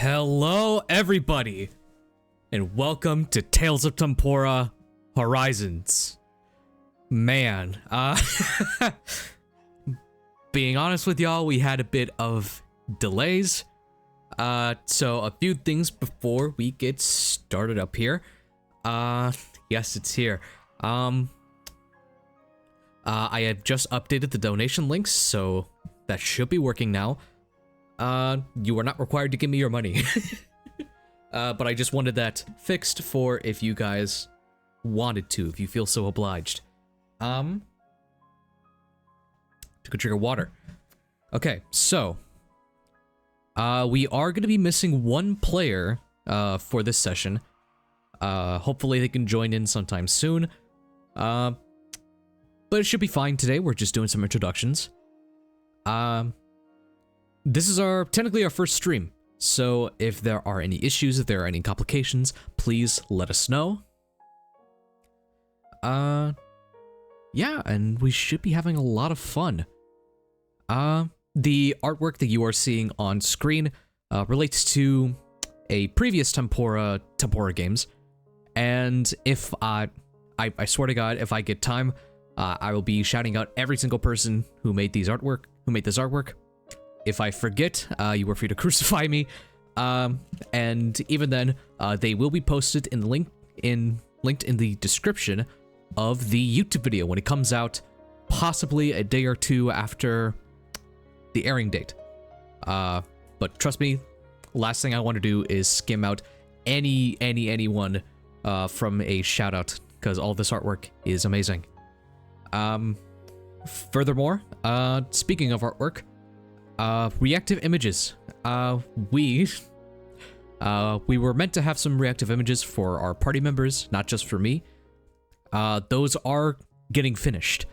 Hello, everybody, and welcome to Tales of Tempora Horizons. Man, being honest with y'all, we had a bit of delays. So a few things before we get started up here. Yes, it's here. I have just updated the donation links, so that should be working now. You are not required to give me your money. But I just wanted that fixed for if you guys wanted to, if you feel so obliged. Took a drink of water. Okay, so we are going to be missing one player for this session. Hopefully they can join in sometime soon. But it should be fine today. We're just doing some introductions. This is technically our first stream. So if there are any issues, if there are any complications, please let us know. Yeah, and we should be having a lot of fun. The artwork that you are seeing on screen relates to a previous Tempora games. And if I swear to God, if I get time, I will be shouting out every single person who made this artwork. If I forget, you are free to crucify me. And even then, they will be posted in the linked in the description of the YouTube video when it comes out, possibly a day or two after the airing date. But trust me, last thing I want to do is skim out anyone from a shout out, because all this artwork is amazing. Furthermore, speaking of artwork, reactive images. We were meant to have some reactive images for our party members, not just for me. Those are getting finished.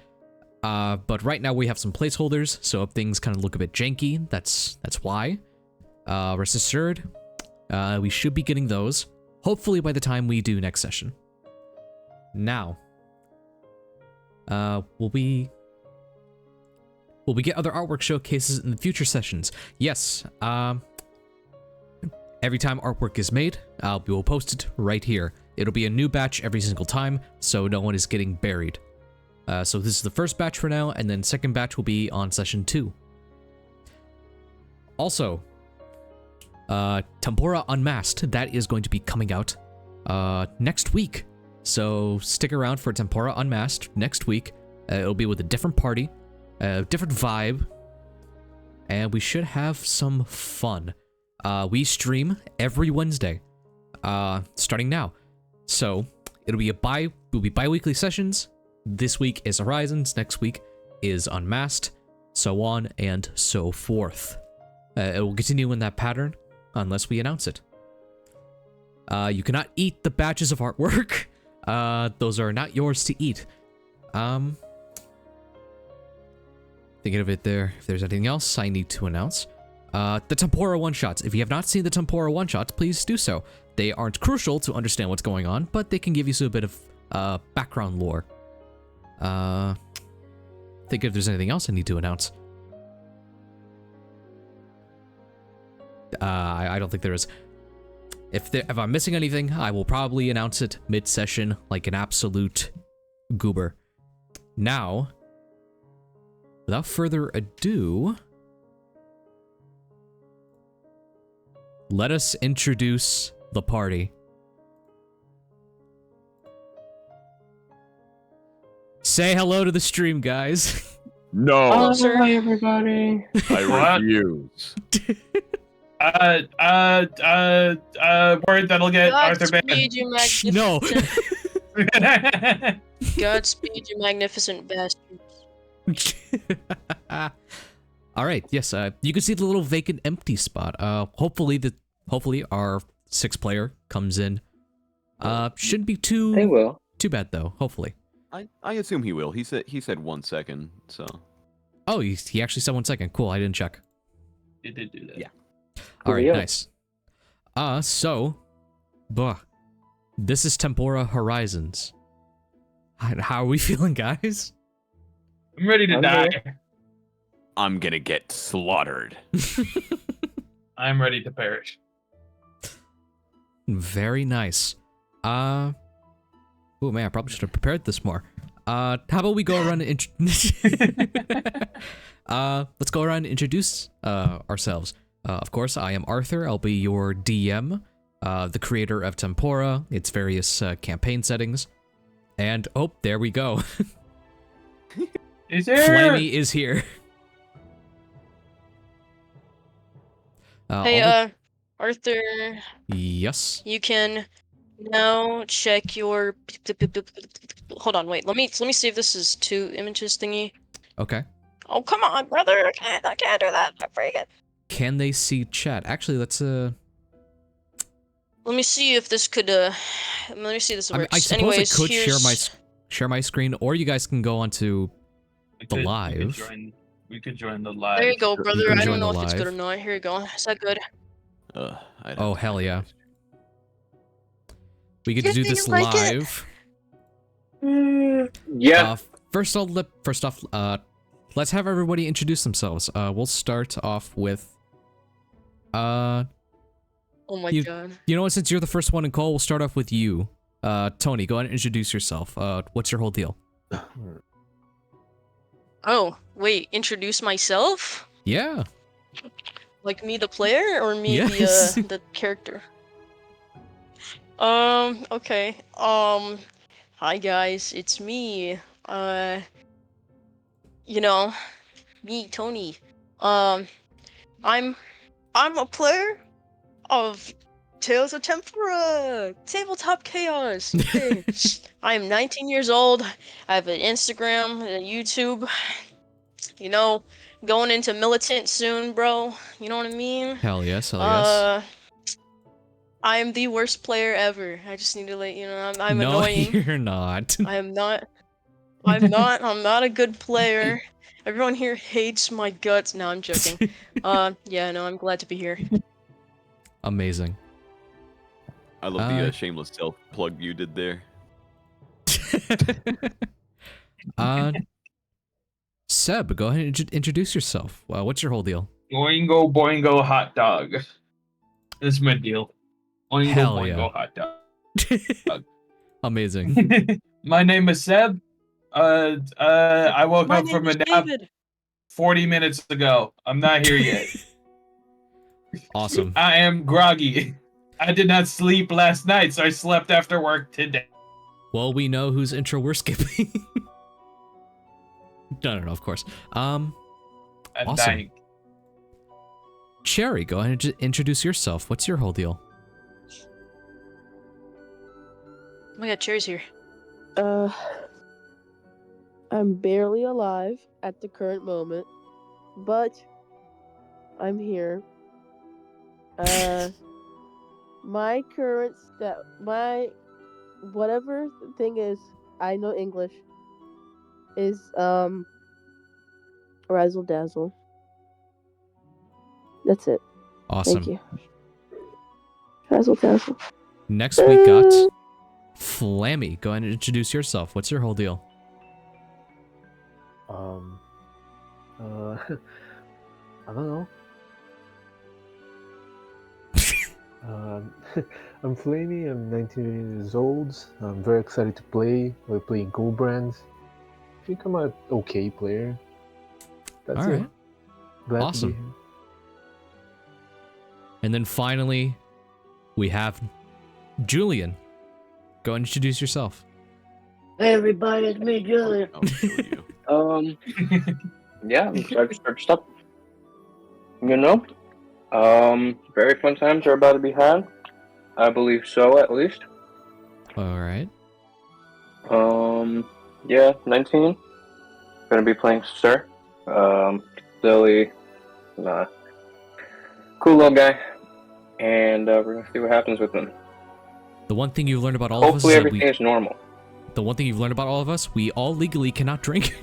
But right now we have some placeholders, so if things kind of look a bit janky, that's why. Rest assured, we should be getting those, hopefully by the time we do next session. Now, will we get other artwork showcases in the future sessions? Yes. Every time artwork is made, we will post it right here. It'll be a new batch every single time, so no one is getting buried. So this is the first batch for now, and then second batch will be on session 2. Also, Tempora Unmasked, that is going to be coming out next week. So stick around for Tempora Unmasked next week. It'll be with a different party. Different vibe, and we should have some fun. We stream every Wednesday, starting now. So it'll be bi-weekly sessions. This week is Horizons, next week is Unmasked, so on and so forth. It will continue in that pattern unless we announce it. You cannot eat the batches of artwork. Those are not yours to eat. Thinking of it there, if there's anything else I need to announce. The Tempora one-shots. If you have not seen the Tempora one-shots, please do so. They aren't crucial to understand what's going on, but they can give you a bit of background lore. Think if there's anything else I need to announce. I don't think there is. If I'm missing anything, I will probably announce it mid-session like an absolute goober. Now, without further ado, let us introduce the party. Say hello to the stream, guys. No. Hi, everybody. I refuse. Word that'll get Arthur banned. Godspeed, you magnificent. No. Godspeed, you magnificent bastards. All right. Yes. You can see the little vacant, empty spot. Hopefully our 6th player comes in. Shouldn't be too bad though. Hopefully. I assume he will. He said 1 second. So. Oh, he actually said 1 second. Cool. I didn't check. It did do that. Yeah. All right. Nice. So, this is Tempora Horizons. How are we feeling, guys? I'm ready to die. I'm gonna get slaughtered. I'm ready to perish. Very nice. Oh man, I probably should have prepared this more. How about we go around and let's go around and introduce ourselves. Of course, I am Arthur. I'll be your DM, the creator of Tempora, its various campaign settings. And oh, there we go. Is there? Flammy is here. Hey, Arthur, Yes. you can now check your. Hold on, wait. Let me see if this is two images thingy. Okay. Oh, come on, brother! I can't do that. I forget. Can they see chat? Actually, let's Let me see if this could. Let me see if this I works. mean, I suppose Anyways, I could here's... share my screen, or you guys can go onto the live. We could join the live. There you go, Sure. brother. can I join don't know the if it's good or live. not. Here you go. Is that good? I'd Oh have to hell have yeah! this. We get to Yeah, do you this like it? live. Yeah. First off, let's have everybody introduce themselves. We'll start off with, Oh my You- god. you know what? Since you're the first one in call, we'll start off with you. Tony, go ahead and introduce yourself. What's your whole deal? Oh, wait. Introduce myself? Yeah. Like me, the player, or me, Yes. the character? Okay. Hi guys, it's me. You know, me, Tony. I'm a player of Tales of Tempora, Tabletop Chaos. Okay. I am 19 years old. I have an Instagram, a YouTube. You know, going into militant soon, bro. You know what I mean? Hell yes. Hell yes. I am the worst player ever. I just need to let you know. I'm no, annoying. you're not. I am not. I'm not a good player. Everyone here hates my guts. No, I'm joking. Yeah, no, I'm glad to be here. Amazing. I love the shameless self plug you did there. Seb, go ahead and introduce yourself. What's your whole deal? Boingo boingo hot dog. That's my deal. Boingo Hell boingo yeah. hot dog. Amazing. My name is Seb. I woke My up from name a is nap David. 40 minutes ago. I'm not here yet. Awesome. I am groggy. I did not sleep last night, so I slept after work today. Well, we know whose intro we're skipping. No, of course. I'm Awesome. dying. Cherry, go ahead and introduce yourself. What's your whole deal? Oh my god, Cherry's here. I'm barely alive at the current moment, but I'm here. My current my whatever thing is, I know English, is razzle dazzle. That's it. Awesome. Thank you. Razzle dazzle. Next we got Flammy. Go ahead and introduce yourself. What's your whole deal? I don't know. I'm Flamey, I'm 19 years old. I'm very excited to play. We're playing Gulbrand. I think I'm an okay player. That's All it. right. Glad to Awesome. be here. And then finally, we have Julian. Go and introduce yourself. Hey everybody, it's me, Julian. I'll kill you. Yeah, I'm excited to start stuff. You know, very fun times are about to be had. I believe so, at least. All right. Yeah, 19. Gonna be playing Sir. Silly, cool little guy, and we're gonna see what happens with him. The one thing you've learned about all of us Hopefully, is that everything is normal. the one thing you've learned about all of us, we all legally cannot drink.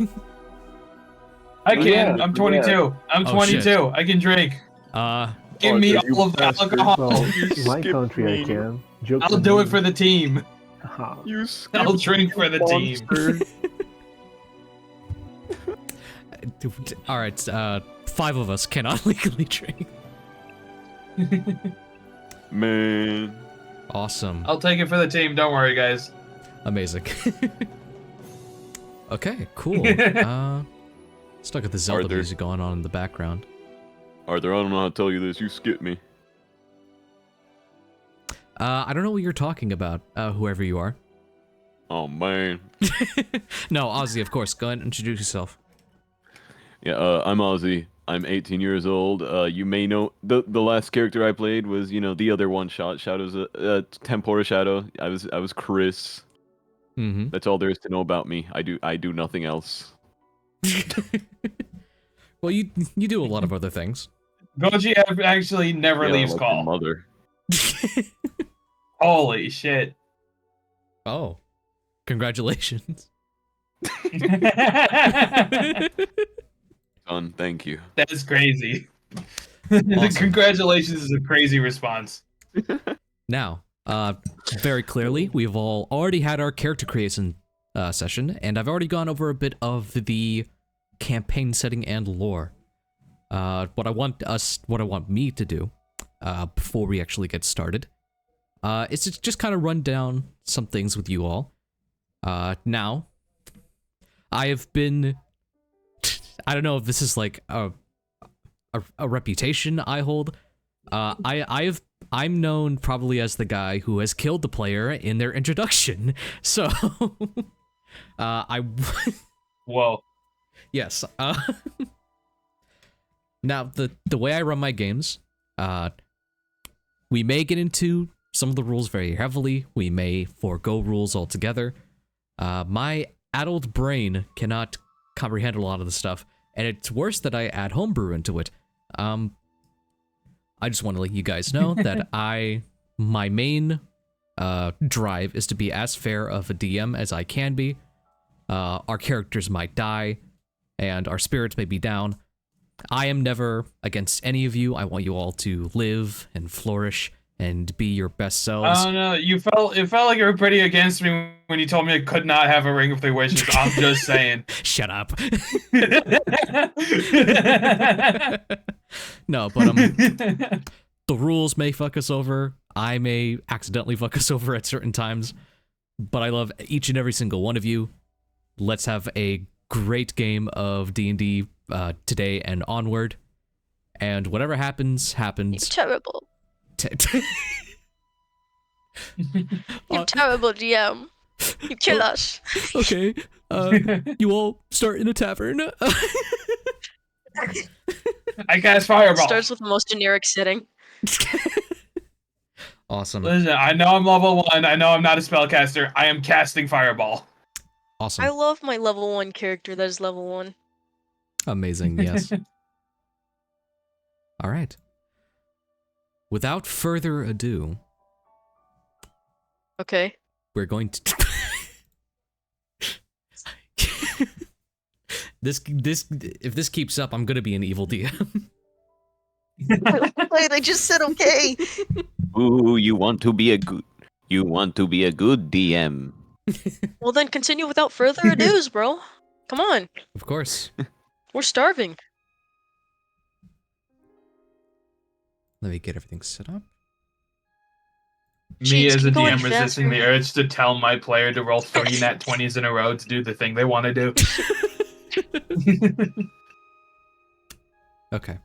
I can. Yeah, I'm 22. yeah. I'm Oh, 22. shit. I can drink. Give me Arthur, you all of the bastard. alcohol. Well, in my skipped country I me. can. Joke I'll on do me. it for the team. Haha. You I'll skipped drink for the team. monster. All right. 5 of us cannot legally drink. Man. Awesome. I'll take it for the team. Don't worry, guys. Amazing. Okay, cool. Stuck at the Zelda Arthur. music going on in the background. Arthur, I don't know how to tell you this. You skipped me. I don't know what you're talking about, whoever you are. Oh, man. No, Ozzy, of course. Go ahead and introduce yourself. Yeah, I'm Ozzy. I'm 18 years old. You may know the last character I played was, the other one-shot Shadows, Tempora Shadow. I was Chris. Mm-hmm. That's all there is to know about me. I do nothing else. Well, you do a lot of other things. Goji actually never Yeah, leaves like your call. mother. Holy shit. Oh. Congratulations. Son, thank you. That is crazy. Awesome. Congratulations is a crazy response. Now, very clearly, we've all already had our character creation session, and I've already gone over a bit of the campaign setting and lore. What I want me to do, before we actually get started, is to just kind of run down some things with you all. Now, I have been, I don't know if this is like a reputation I hold. I'm known probably as the guy who has killed the player in their introduction. So, Whoa. yes. Now, the way I run my games, we may get into some of the rules very heavily. We may forego rules altogether. My adult brain cannot comprehend a lot of the stuff, and it's worse that I add homebrew into it. I just want to let you guys know that my main drive is to be as fair of a DM as I can be. Our characters might die, and our spirits may be down. I am never against any of you. I want you all to live and flourish and be your best selves. I don't know. It felt like you were pretty against me when you told me I could not have a ring of three wishes. I'm just saying. Shut up. No, but the rules may fuck us over. I may accidentally fuck us over at certain times, but I love each and every single one of you. Let's have a great game of D&D today and onward. And whatever happens, happens. You're terrible. You're terrible, DM. You kill us. Okay, you all start in a tavern. I cast fireball. Starts with the most generic setting. Awesome. Listen, I know I'm level 1. I know I'm not a spellcaster. I am casting fireball. Awesome. I love my level 1 character that is level 1. Amazing, yes. All right. Without further ado, Okay. we're going to if this keeps up, I'm gonna be an evil DM. Wait, I just said okay. Ooh, you want to be a good DM. Well, then continue without further ado, bro. Come on. Of course. We're starving. Let me get everything set up. Me Cheats, as a keep going DM resisting faster. the urge to tell my player to roll 3 nat 20s in a row to do the thing they want to do. Okay.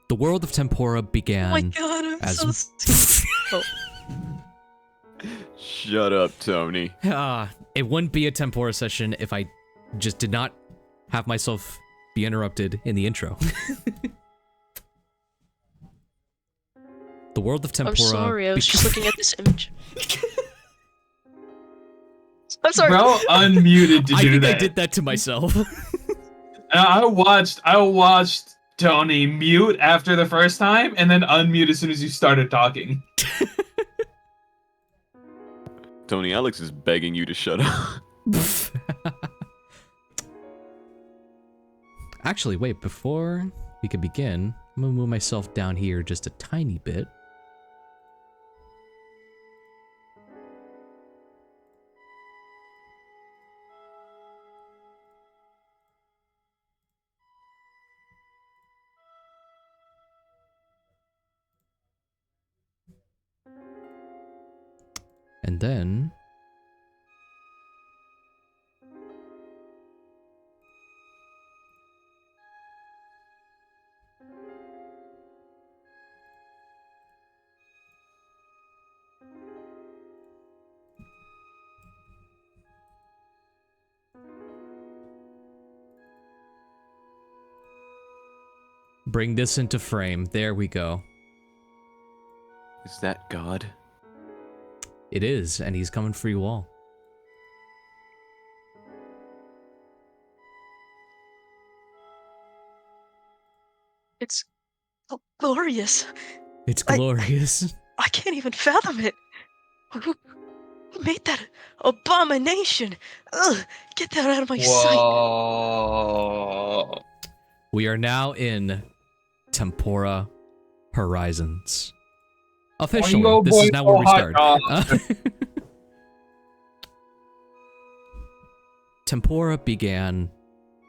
The world of Tempora Oh began my god, I'm as so stupid. Shut up, Tony. It wouldn't be a Tempora session if I just did not have myself be interrupted in the intro. The world of Tempora. I'm sorry, I was just looking at this image. I'm sorry. Bro, unmuted to I do think that. I did that to myself. I watched Tony mute after the first time and then unmute as soon as you started talking. Tony, Alex is begging you to shut up. Actually, wait, before we can begin, I'm gonna move myself down here just a tiny bit. And then... bring this into frame. There we go. Is that God? It is, and he's coming for you all. It's so glorious. It's glorious. I can't even fathom it. Who made that abomination? Ugh, get that out of my sight. Whoa. We are now in Tempora Horizons. Officially, Boingo, this is now where we boingo, start. hot Tempora began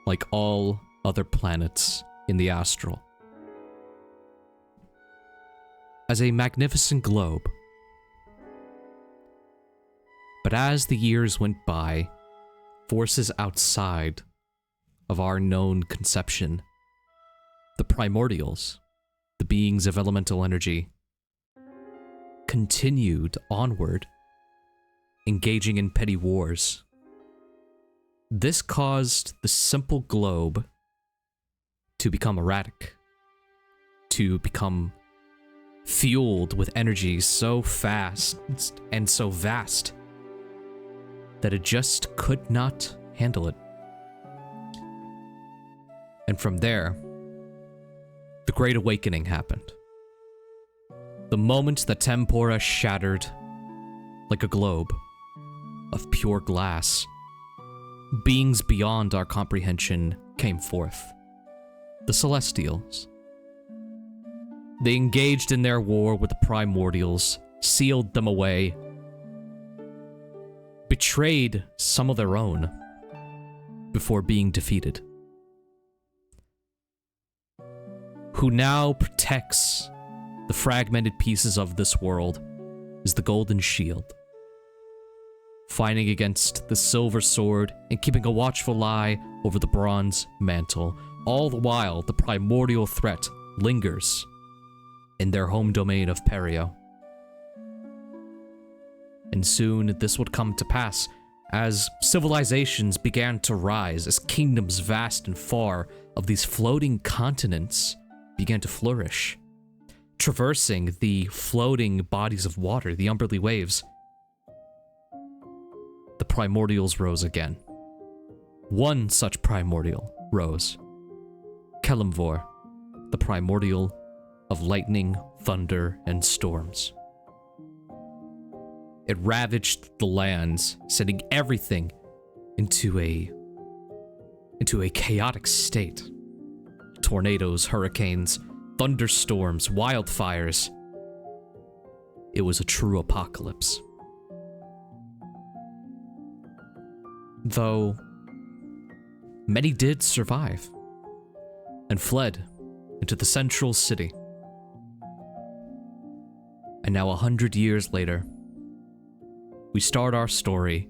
like all other planets in the astral, as a magnificent globe. But as the years went by, forces outside of our known conception, the primordials, the beings of elemental energy, continued onward, engaging in petty wars. This caused the simple globe to become erratic, to become fueled with energy so fast and so vast that it just could not handle it. And from there, the Great Awakening happened. The moment that Tempora shattered like a globe of pure glass, beings beyond our comprehension came forth. The Celestials. They engaged in their war with the Primordials, sealed them away, betrayed some of their own before being defeated. Who now protects the fragmented pieces of this world is the Golden Shield, fighting against the Silver Sword and keeping a watchful eye over the Bronze Mantle. All the while, the primordial threat lingers in their home domain of Perio. And soon this would come to pass as civilizations began to rise, as kingdoms vast and far of these floating continents began to flourish, traversing the floating bodies of water, the Umberly waves. The primordials rose again. One such primordial rose. Kelemvor, the primordial of lightning, thunder, and storms. It ravaged the lands, sending everything into a chaotic state. Tornadoes, hurricanes, thunderstorms, wildfires. It was a true apocalypse. Though many did survive and fled into the central city. And now 100 years later, we start our story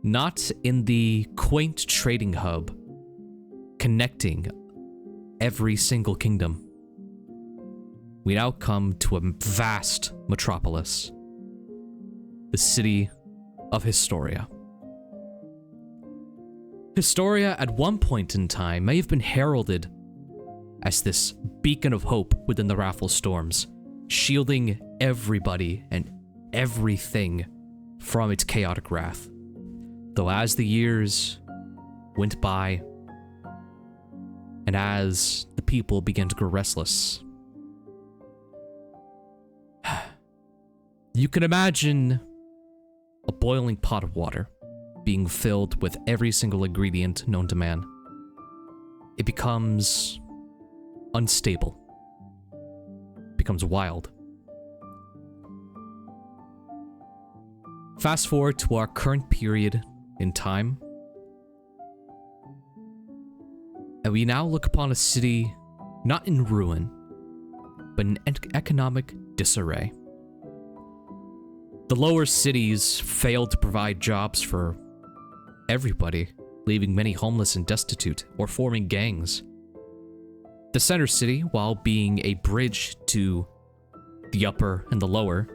not in the quaint trading hub connecting every single kingdom. We now come to a vast metropolis, the city of Historia. Historia at one point in time may have been heralded as this beacon of hope within the Raffle storms, shielding everybody and everything from its chaotic wrath. Though as the years went by, and as the people began to grow restless, you can imagine a boiling pot of water being filled with every single ingredient known to man. It becomes unstable, becomes wild. Fast forward to our current period in time, and we now look upon a city not in ruin, but in economic disarray. The The lower cities failed to provide jobs for everybody, leaving many homeless and destitute, or forming gangs. The center city, while being a bridge to the upper and the lower,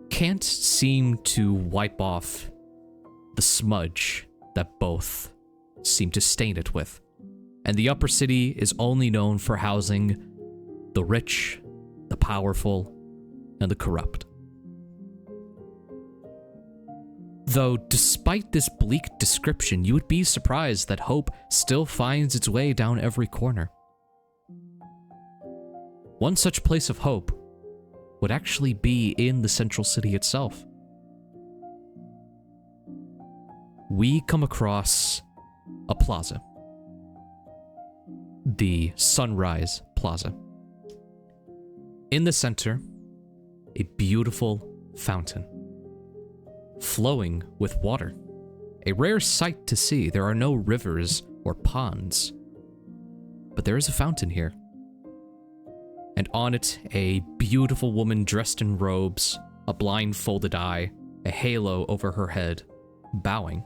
can't seem to wipe off the smudge that both seem to stain it with. And the upper city is only known for housing the rich, the powerful, and the corrupt. Though, despite this bleak description, you would be surprised that hope still finds its way down every corner. One such place of hope would actually be in the central city itself. We come across a plaza. The Sunrise Plaza. In the center, a beautiful fountain, flowing with water. A rare sight to see. There are no rivers or ponds, but there is a fountain here. And on it, a beautiful woman dressed in robes, a blindfolded eye, a halo over her head, bowing.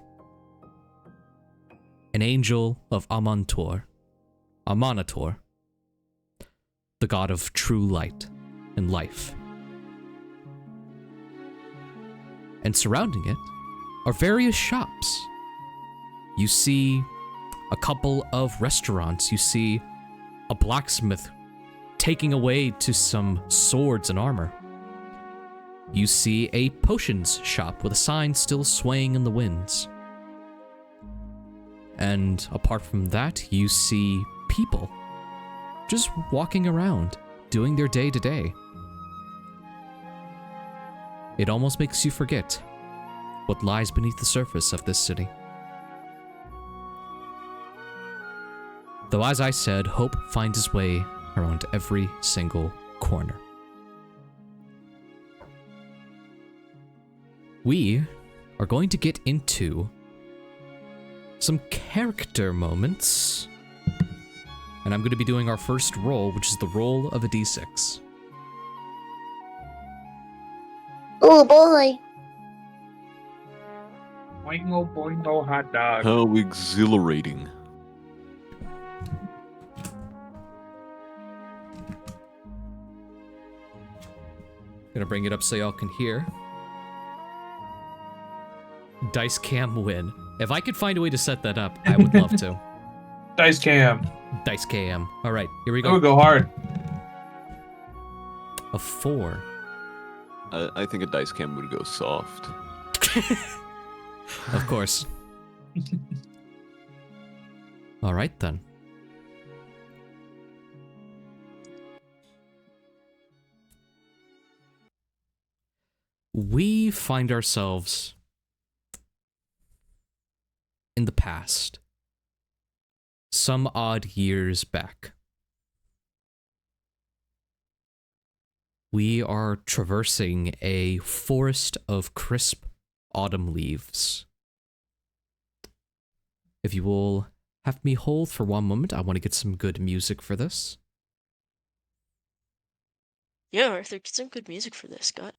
An angel of Amanator, the god of true light and life. And surrounding it are various shops. You see a couple of restaurants. You see a blacksmith taking away to some swords and armor. You see a potions shop with a sign still swaying in the winds. And apart from that, you see people just walking around, doing their day-to-day. It almost makes you forget what lies beneath the surface of this city. Though, as I said, hope finds its way around every single corner. We are going to get into some character moments, and I'm going to be doing our first roll, which is the roll of a d6. Oh boy. Boingo boingo hot dog. How exhilarating. Gonna bring it up so y'all can hear. Dice cam win. If I could find a way to set that up, I would love to. Dice cam. Dice cam. All right, here we That would go. go hard. A 4. I think a dice cam would go soft. Of course. All right then. We find ourselves in the past, some odd years back. We are traversing a forest of crisp autumn leaves. If you will have me hold for one moment, I want to get some good music for this. Yeah, Arthur, get some good music for this, God.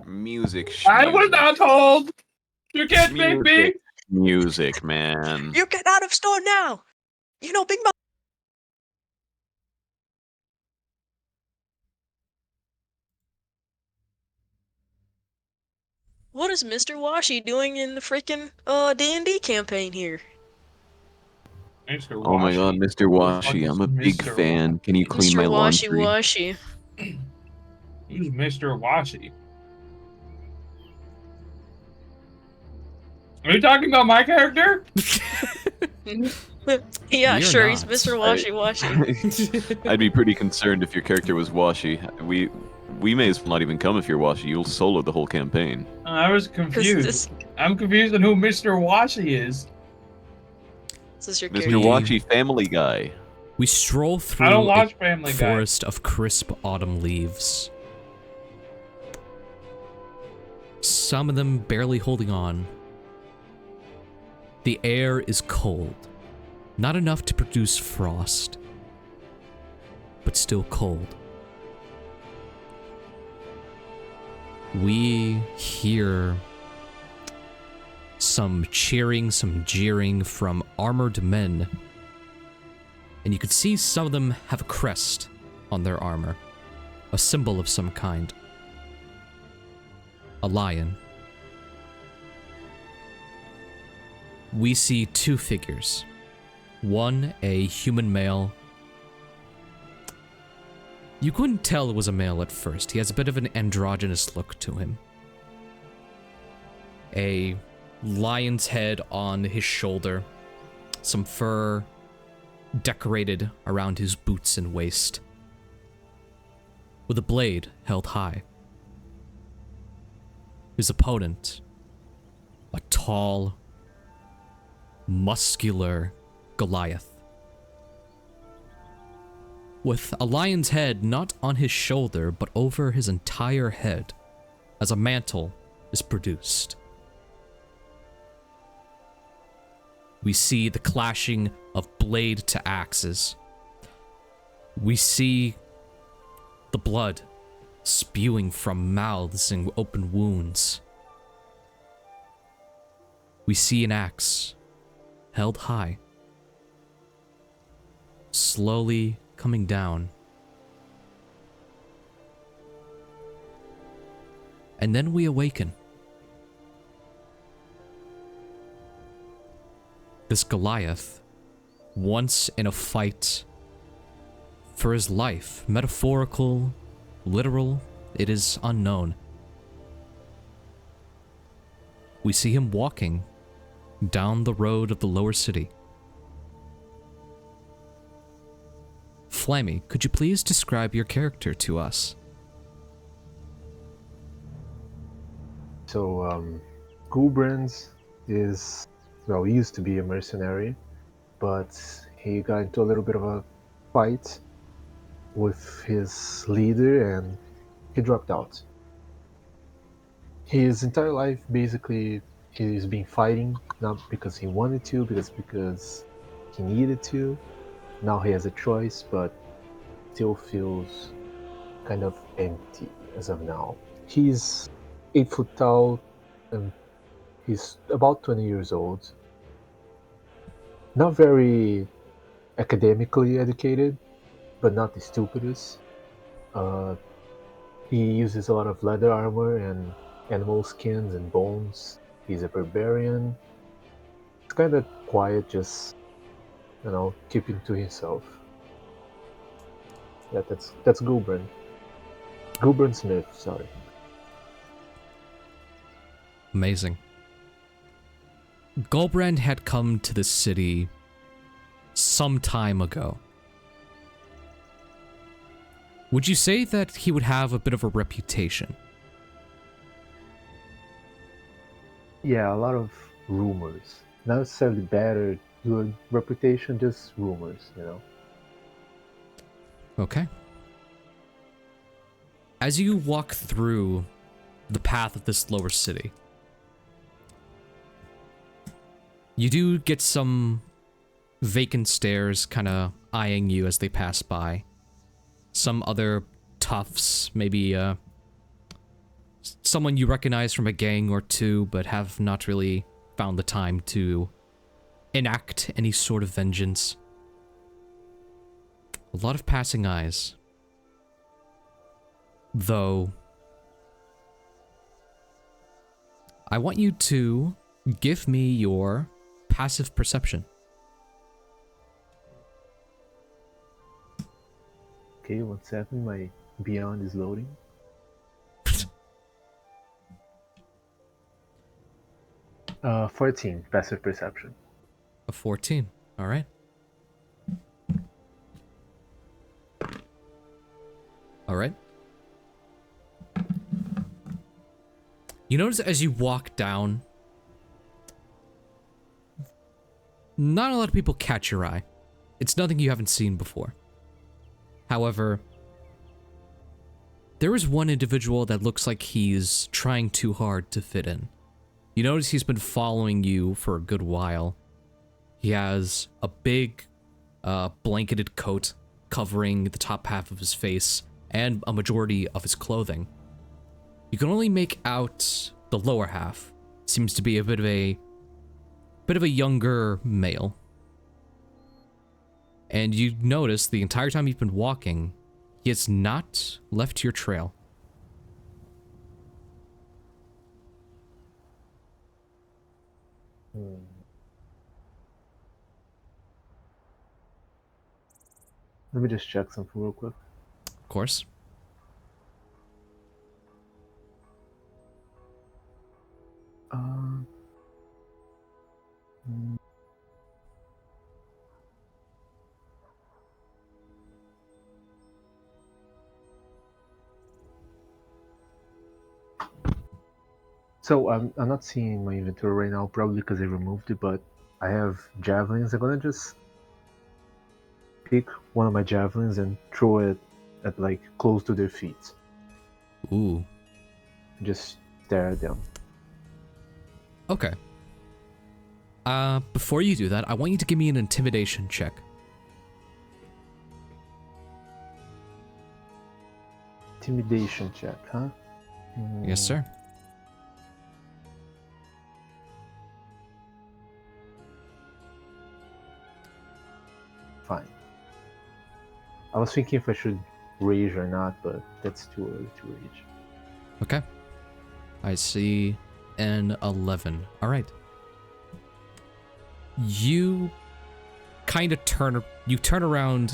Music. I will not hold. You can't make me. Music, man. You get out of store now! You know, Big Mom. What is Mr. Washi doing in the freaking D&D campaign here? Mr. Oh my god, Mr. Washi, I'm a big Mr. fan. Can you clean Mr. my Washi laundry? Washi. Who's Mr. Washi? Are you talking about my character? Yeah, You're sure, he's not. Mr. Washi Washi. I'd be pretty concerned if your character was Washi. We may as well not even come if you're Washi. You'll solo the whole campaign. I was confused. I'm confused on who Mr. Washi is. This is your Mr. character. Washi, Family Guy. We stroll through I don't watch a Family Guy. forest of crisp autumn leaves. Some of them barely holding on. The air is cold. Not enough to produce frost, but still cold. we hear some cheering, some jeering from armored men. And you can see some of them have a crest on their armor, a symbol of some kind. A lion. We see two figures. One, a human male. You couldn't tell it was a male at first. He has a bit of an androgynous look to him. A lion's head on his shoulder. Some fur decorated around his boots and waist. With a blade held high. His opponent, a tall, muscular Goliath. With a lion's head not on his shoulder, but over his entire head, as a mantle is produced. We see the clashing of blade to axes. We see the blood spewing from mouths and open wounds. We see an axe held high, slowly coming down. And then we awaken. This Goliath, once in a fight for his life, metaphorical, literal, it is unknown. We see him walking down the road of the lower city. Flammy, could you please describe your character to us? So, Gulbrand is, well, he used to be a mercenary, but he got into a little bit of a fight with his leader and he dropped out. His entire life, basically, he's been fighting, not because he wanted to, because he needed to. Now he has a choice, but still feels kind of empty as of now. He's 8 foot tall, and he's about 20 years old. Not very academically educated, but not the stupidest. He uses a lot of leather armor and animal skins and bones. He's a barbarian. It's kind of quiet, just, you know, keeping to himself. Yeah, that's Gulbrand. Gulbrand Smith, sorry. Amazing. Gulbrand had come to the city some time ago. Would you say that he would have a bit of a reputation? Yeah, a lot of rumors. Not necessarily bad or good reputation, just rumors, you know. Okay. As you walk through the path of this lower city, you do get some vacant stares kind of eyeing you as they pass by. Some other toughs, maybe someone you recognize from a gang or two, but have not really found the time to enact any sort of vengeance. A lot of passing eyes. Though, I want you to give me your passive perception. Okay, 1 second, my Beyond is loading. Uh, 14, passive perception. A 14, alright. Alright. You notice as you walk down, not a lot of people catch your eye. It's nothing you haven't seen before. However, there is one individual that looks like he's trying too hard to fit in. You notice he's been following you for a good while. He has a big, blanketed coat covering the top half of his face and a majority of his clothing. You can only make out the lower half. Seems to be a bit of a younger male. And you notice the entire time you've been walking, he has not left your trail. Let me just check something real quick. Of course. Mm. So I'm not seeing my inventory right now, probably because I removed it, but I have javelins. I'm gonna just pick one of my javelins and throw it at like close to their feet. Ooh. Just stare at them. Okay. Before you do that, I want you to give me an intimidation check. Intimidation check, huh? Yes, sir. Fine. I was thinking if I should rage or not, but that's too early to rage. Okay. I see an 11. All right. You kind of turn around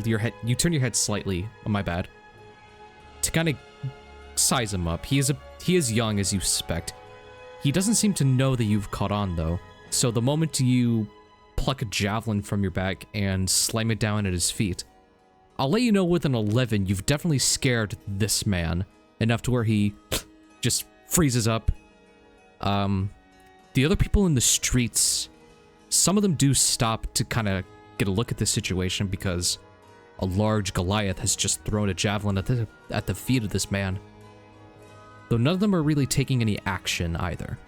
your head slightly. Oh, my bad. To kind of size him up. He is young, as you suspect. He doesn't seem to know that you've caught on, though. So the moment you pluck a javelin from your back and slam it down at his feet, I'll let you know with an 11, you've definitely scared this man enough to where he just freezes up. The other people in the streets, some of them do stop to kind of get a look at the situation because a large Goliath has just thrown a javelin at the feet of this man. Though none of them are really taking any action either.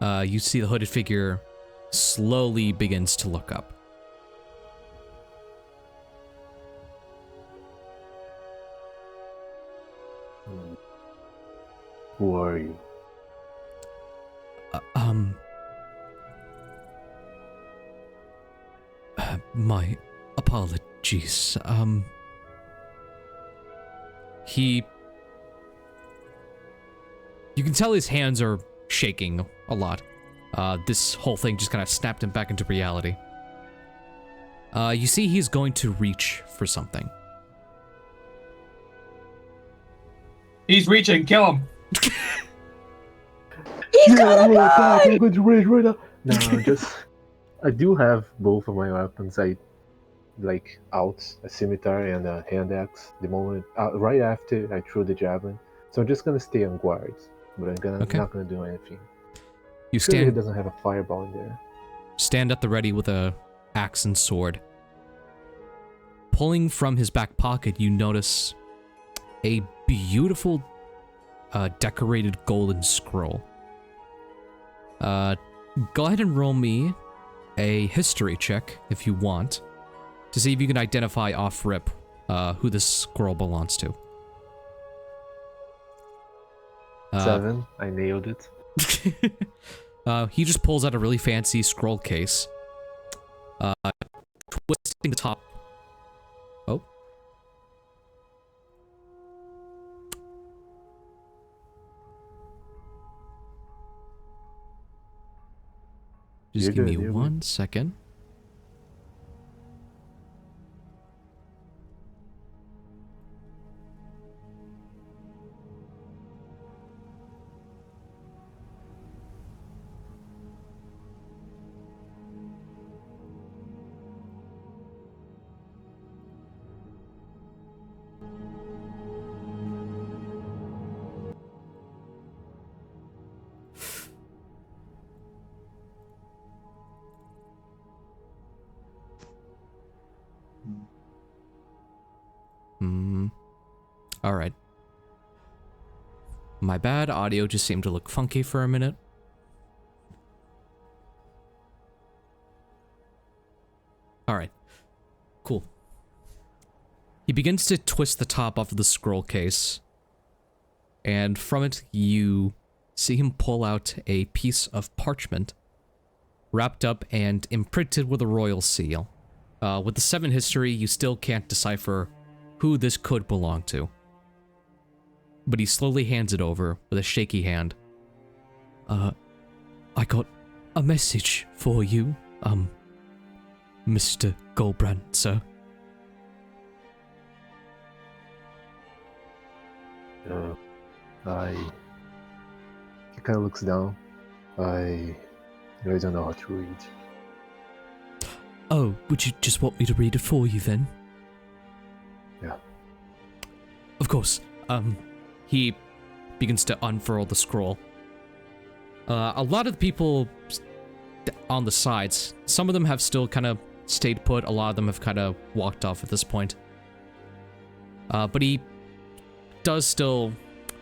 You see the hooded figure slowly begins to look up. Who are you? My apologies. You can tell his hands are shaking a lot. This whole thing just kind of snapped him back into reality. You see he's going to reach for something. He's reaching. Kill him. He's gonna die! I'm going to rage right now. No, I do have both of my weapons. I like out a scimitar and a hand axe. The moment right after I threw the javelin, so I'm just gonna stay on guard. But I'm not gonna do anything. You Surely he doesn't have a fireball in there. Stand at the ready with a axe and sword. Pulling from his back pocket, you notice a beautiful decorated golden scroll. Go ahead and roll me a history check if you want to see if you can identify off rip who this scroll belongs to. 7. I nailed it. He just pulls out a really fancy scroll case. Twisting the top. Oh. Just give me 1 second. Alright. My bad, audio just seemed to look funky for a minute. Alright. Cool. He begins to twist the top off of the scroll case, and from it you see him pull out a piece of parchment wrapped up and imprinted with a royal seal. With the 7 history, you still can't decipher who this could belong to. But he slowly hands it over with a shaky hand. I got a message for you, Mr. Gulbrand, sir. He kind of looks down. I don't know how to read. Oh, would you just want me to read it for you then? Yeah. Of course. He begins to unfurl the scroll. A lot of the people on the sides, some of them have still kind of stayed put, a lot of them have kind of walked off at this point. But he does still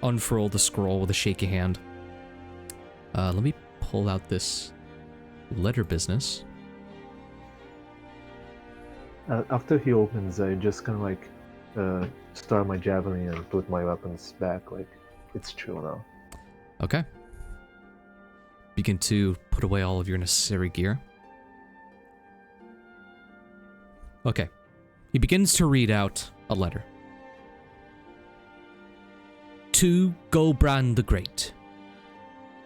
unfurl the scroll with a shaky hand. Let me pull out this letter business. After he opens, I just kind of like start my javelin and put my weapons back, like it's chill now. Okay. Begin to put away all of your necessary gear. Okay. He begins to read out a letter. To Gulbrand the Great.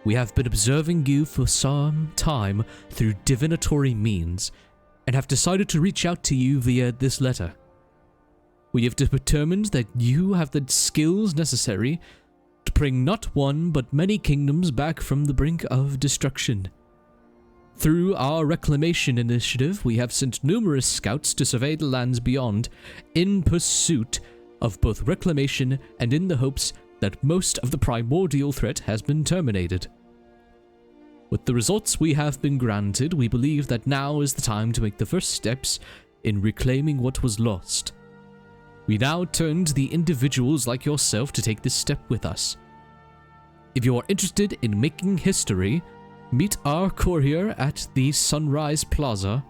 We have been observing you for some time through divinatory means, and have decided to reach out to you via this letter. We have determined that you have the skills necessary to bring not one but many kingdoms back from the brink of destruction. Through our reclamation initiative, we have sent numerous scouts to survey the lands beyond, in pursuit of both reclamation and in the hopes that most of the primordial threat has been terminated. With the results we have been granted, we believe that now is the time to make the first steps in reclaiming what was lost. We now turn to the individuals like yourself to take this step with us. If you are interested in making history, meet our courier at the Sunrise Plaza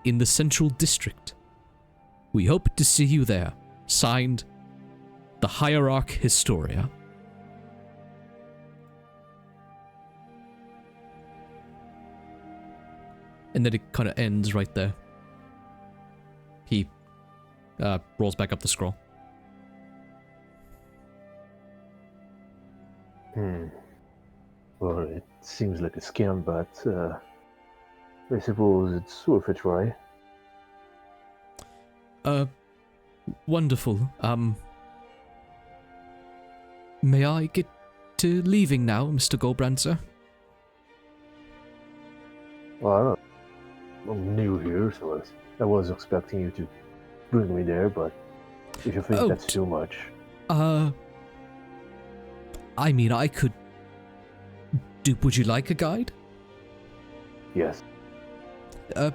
in the Central District. We hope to see you there. Signed, the Hierarch Historia. And then it kind of ends right there. He rolls back up the scroll. Well, it seems like a scam, but I suppose it's worth a try. Wonderful. May I get to leaving now, Mr. Gulbrand, sir? Well, I don't know. I'm new here, so I was expecting you to bring me there, but if you think that's too much... I mean, I could... Would you like a guide? Yes.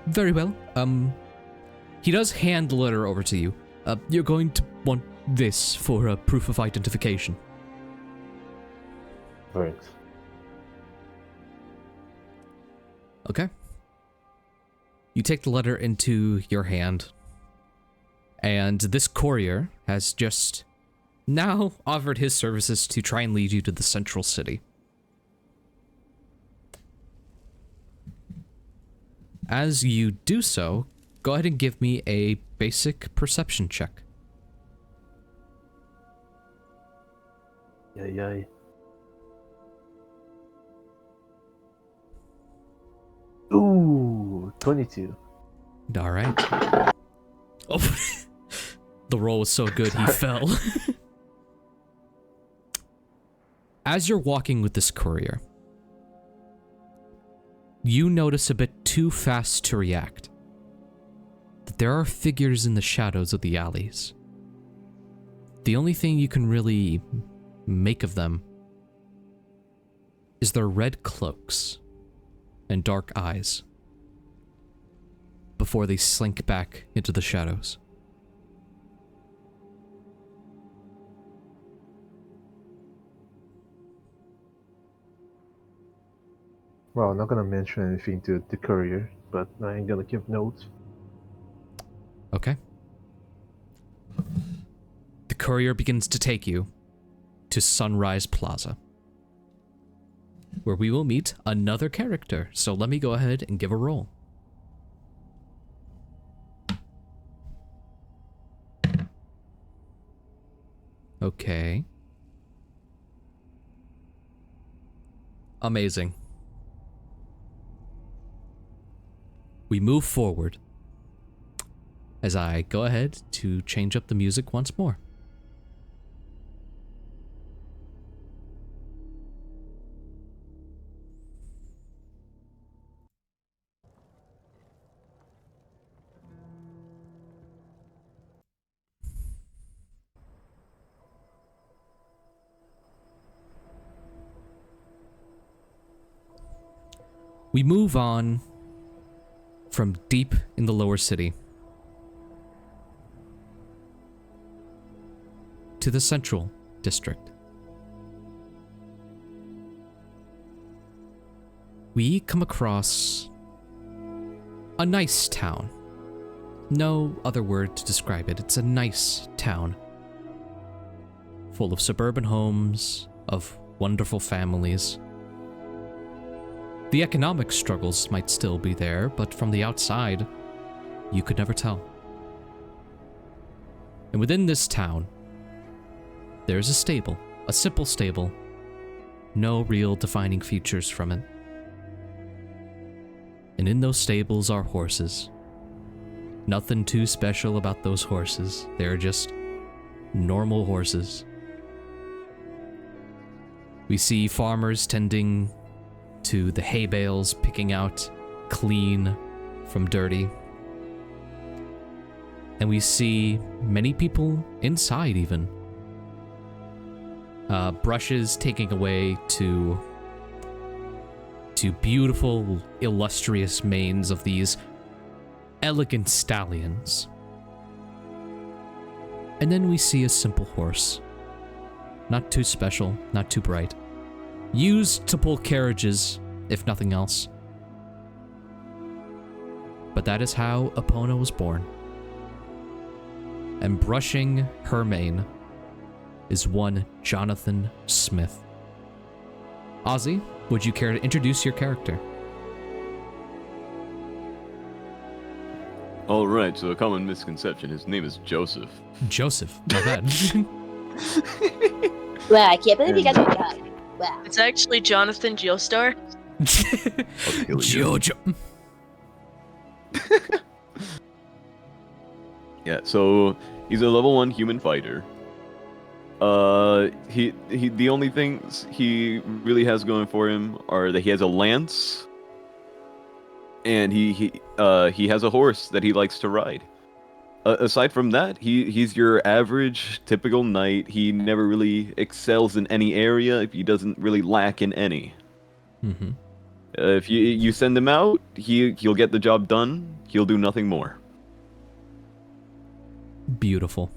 Very well. He does hand the letter over to you. You're going to want this for a proof of identification. Thanks. Okay. You take the letter into your hand, and this courier has just now offered his services to try and lead you to the central city. As you do so, go ahead and give me a basic perception check. Yay. Ooh, 22. All right. Oh, the roll was so good, he fell. As you're walking with this courier, you notice a bit too fast to react that there are figures in the shadows of the alleys. The only thing you can really make of them is their red cloaks and dark eyes before they slink back into the shadows. Well, I'm not gonna mention anything to the courier, but I'm gonna give notes. Okay. courier begins to take you to Sunrise Plaza, where we will meet another character. So let me go ahead and give a roll. Okay. Amazing. We move forward as I go ahead to change up the music once more. We move on from deep in the lower city to the central district. We come across a nice town. No other word to describe it. It's a nice town, full of suburban homes, of wonderful families. The economic struggles might still be there, but from the outside, you could never tell. And within this town, there's a stable, a simple stable, no real defining features from it. And in those stables are horses. Nothing too special about those horses. They're just normal horses. We see farmers tending to the hay bales, picking out clean from dirty. And we see many people inside even. Brushes taking away to beautiful, illustrious manes of these elegant stallions. And then we see a simple horse. Not too special, not too bright. Used to pull carriages, if nothing else. But that is how Epona was born. And brushing her mane is one Jonathan Smith. Ozzy, would you care to introduce your character? Alright, so a common misconception, his name is Joseph. Joseph, my bad. Wow, I can't believe you got that done. Wow. It's actually Jonathan Joestar. Jojo. Yeah, so he's a level 1 human fighter. The only things he really has going for him are that he has a lance, and he has a horse that he likes to ride. Aside from that, he's your average, typical knight. He never really excels in any area. He doesn't really lack in any. Mm-hmm. If you send him out, he'll get the job done. He'll do nothing more. Beautiful.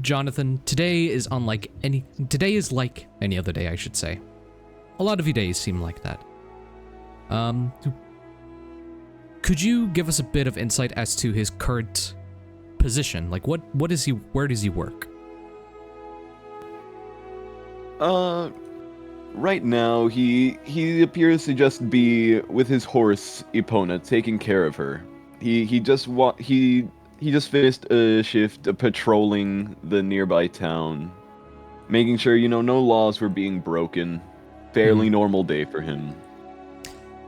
Jonathan, today is like any other day, I should say. A lot of your days seem like that. Could you give us a bit of insight as to his current position? Like, where does he work? Right now, he appears to just be with his horse, Epona, taking care of her. He just finished a shift patrolling the nearby town, making sure, no laws were being broken. Fairly normal day for him.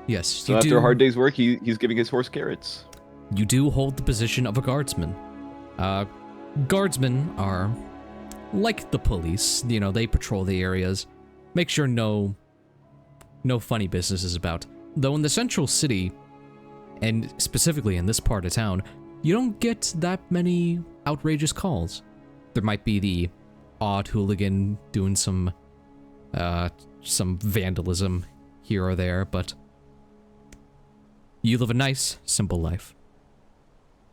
Yes, so after a hard day's work, he's giving his horse carrots. You do hold the position of a guardsman. Guardsmen are like the police. They patrol the areas, make sure no funny business is about. Though in the central city, and specifically in this part of town, you don't get that many outrageous calls. There might be the odd hooligan doing some vandalism here or there, but you live a nice, simple life.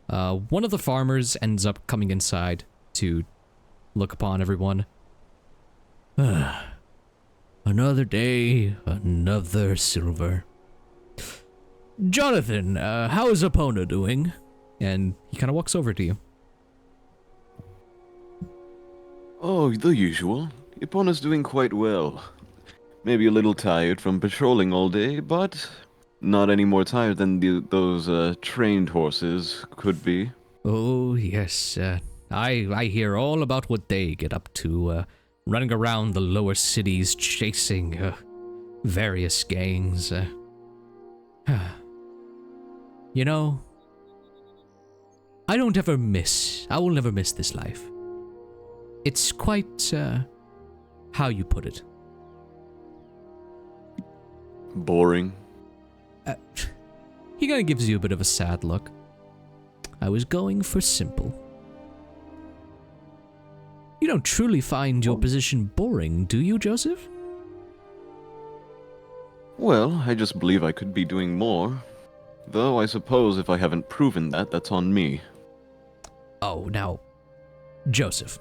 One of the farmers ends up coming inside to look upon everyone. Another day, another silver. Jonathan, how is Epona doing? And he kind of walks over to you. Oh, the usual. Epona's doing quite well. Maybe a little tired from patrolling all day, but not any more tired than those trained horses could be. Oh, yes. I hear all about what they get up to, running around the lower cities chasing various gangs. You know, I will never miss this life. It's quite, how you put it. Boring. He kind of gives you a bit of a sad look. I was going for simple. You don't truly find your position boring, do you, Joseph? Well, I just believe I could be doing more. Though I suppose if I haven't proven that, that's on me. Oh, now, Joseph.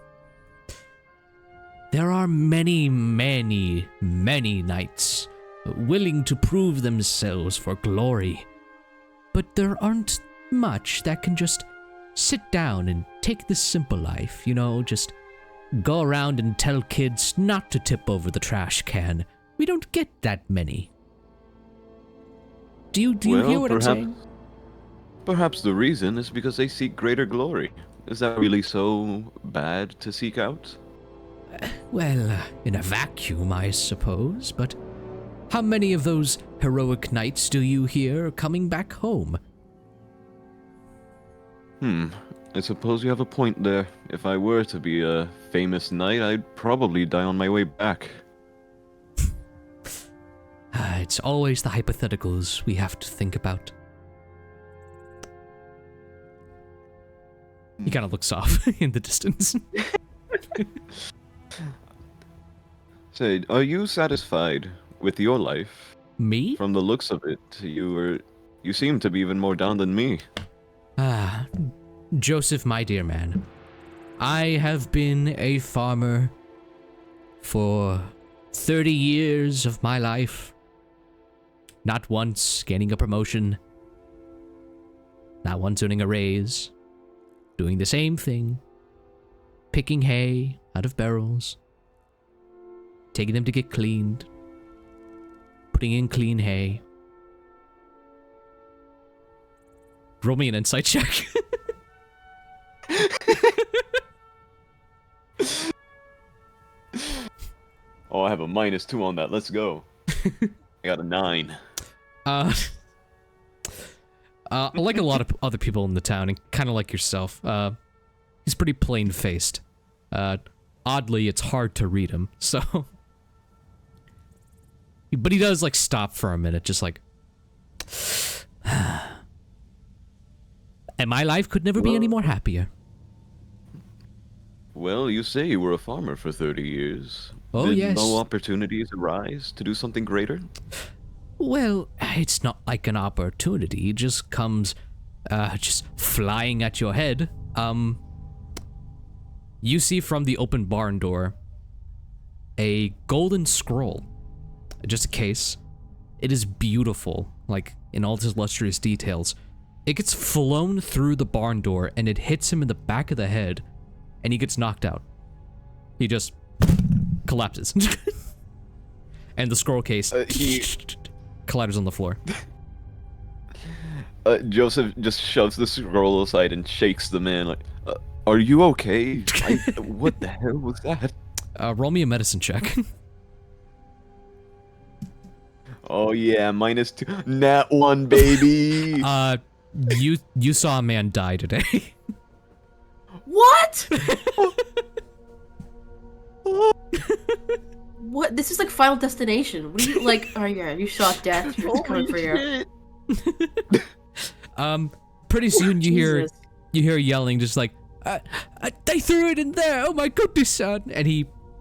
There are many, many, many knights willing to prove themselves for glory. But there aren't much that can just sit down and take the simple life, you know, just go around and tell kids not to tip over the trash can. We don't get that many. Do you hear what I'm saying? Perhaps the reason is because they seek greater glory. Is that really so bad to seek out? Well, in a vacuum, I suppose, but how many of those heroic knights do you hear coming back home? I suppose you have a point there. If I were to be a famous knight, I'd probably die on my way back. It's always the hypotheticals we have to think about. He kind of looks off in the distance. Say, are you satisfied with your life? Me? From the looks of it, you seem to be even more down than me. Joseph, my dear man, I have been a farmer for 30 years of my life. Not once gaining a promotion. Not once earning a raise. Doing the same thing. Picking hay out of barrels. Taking them to get cleaned. Putting in clean hay. Roll me an insight check. Oh, I have a -2 on that. Let's go. I got a 9. Like a lot of other people in the town, and kind of like yourself, he's pretty plain-faced. Oddly, it's hard to read him, so... But he does, like, stop for a minute, just like... And my life could never be any more happier. Well, you say you were a farmer for 30 years. Oh, Did yes. no opportunities arise to do something greater? Well, it's not like an opportunity. It just comes, just flying at your head. You see from the open barn door a golden scroll. Just a case. It is beautiful, like, in all its lustrous details. It gets flown through the barn door, and it hits him in the back of the head, and he gets knocked out. He just collapses. And the scroll case collapses on the floor. Joseph just shoves the scroll aside and shakes the man like, are you okay? What the hell was that? Roll me a medicine check. Oh yeah, -2. Nat 1, baby! You saw a man die today. What? What? This is like Final Destination. What are you like? Oh yeah, you shot death. You're coming for you. Pretty soon you Jesus. hear yelling, just like, they threw it in there. Oh my goodness, son! And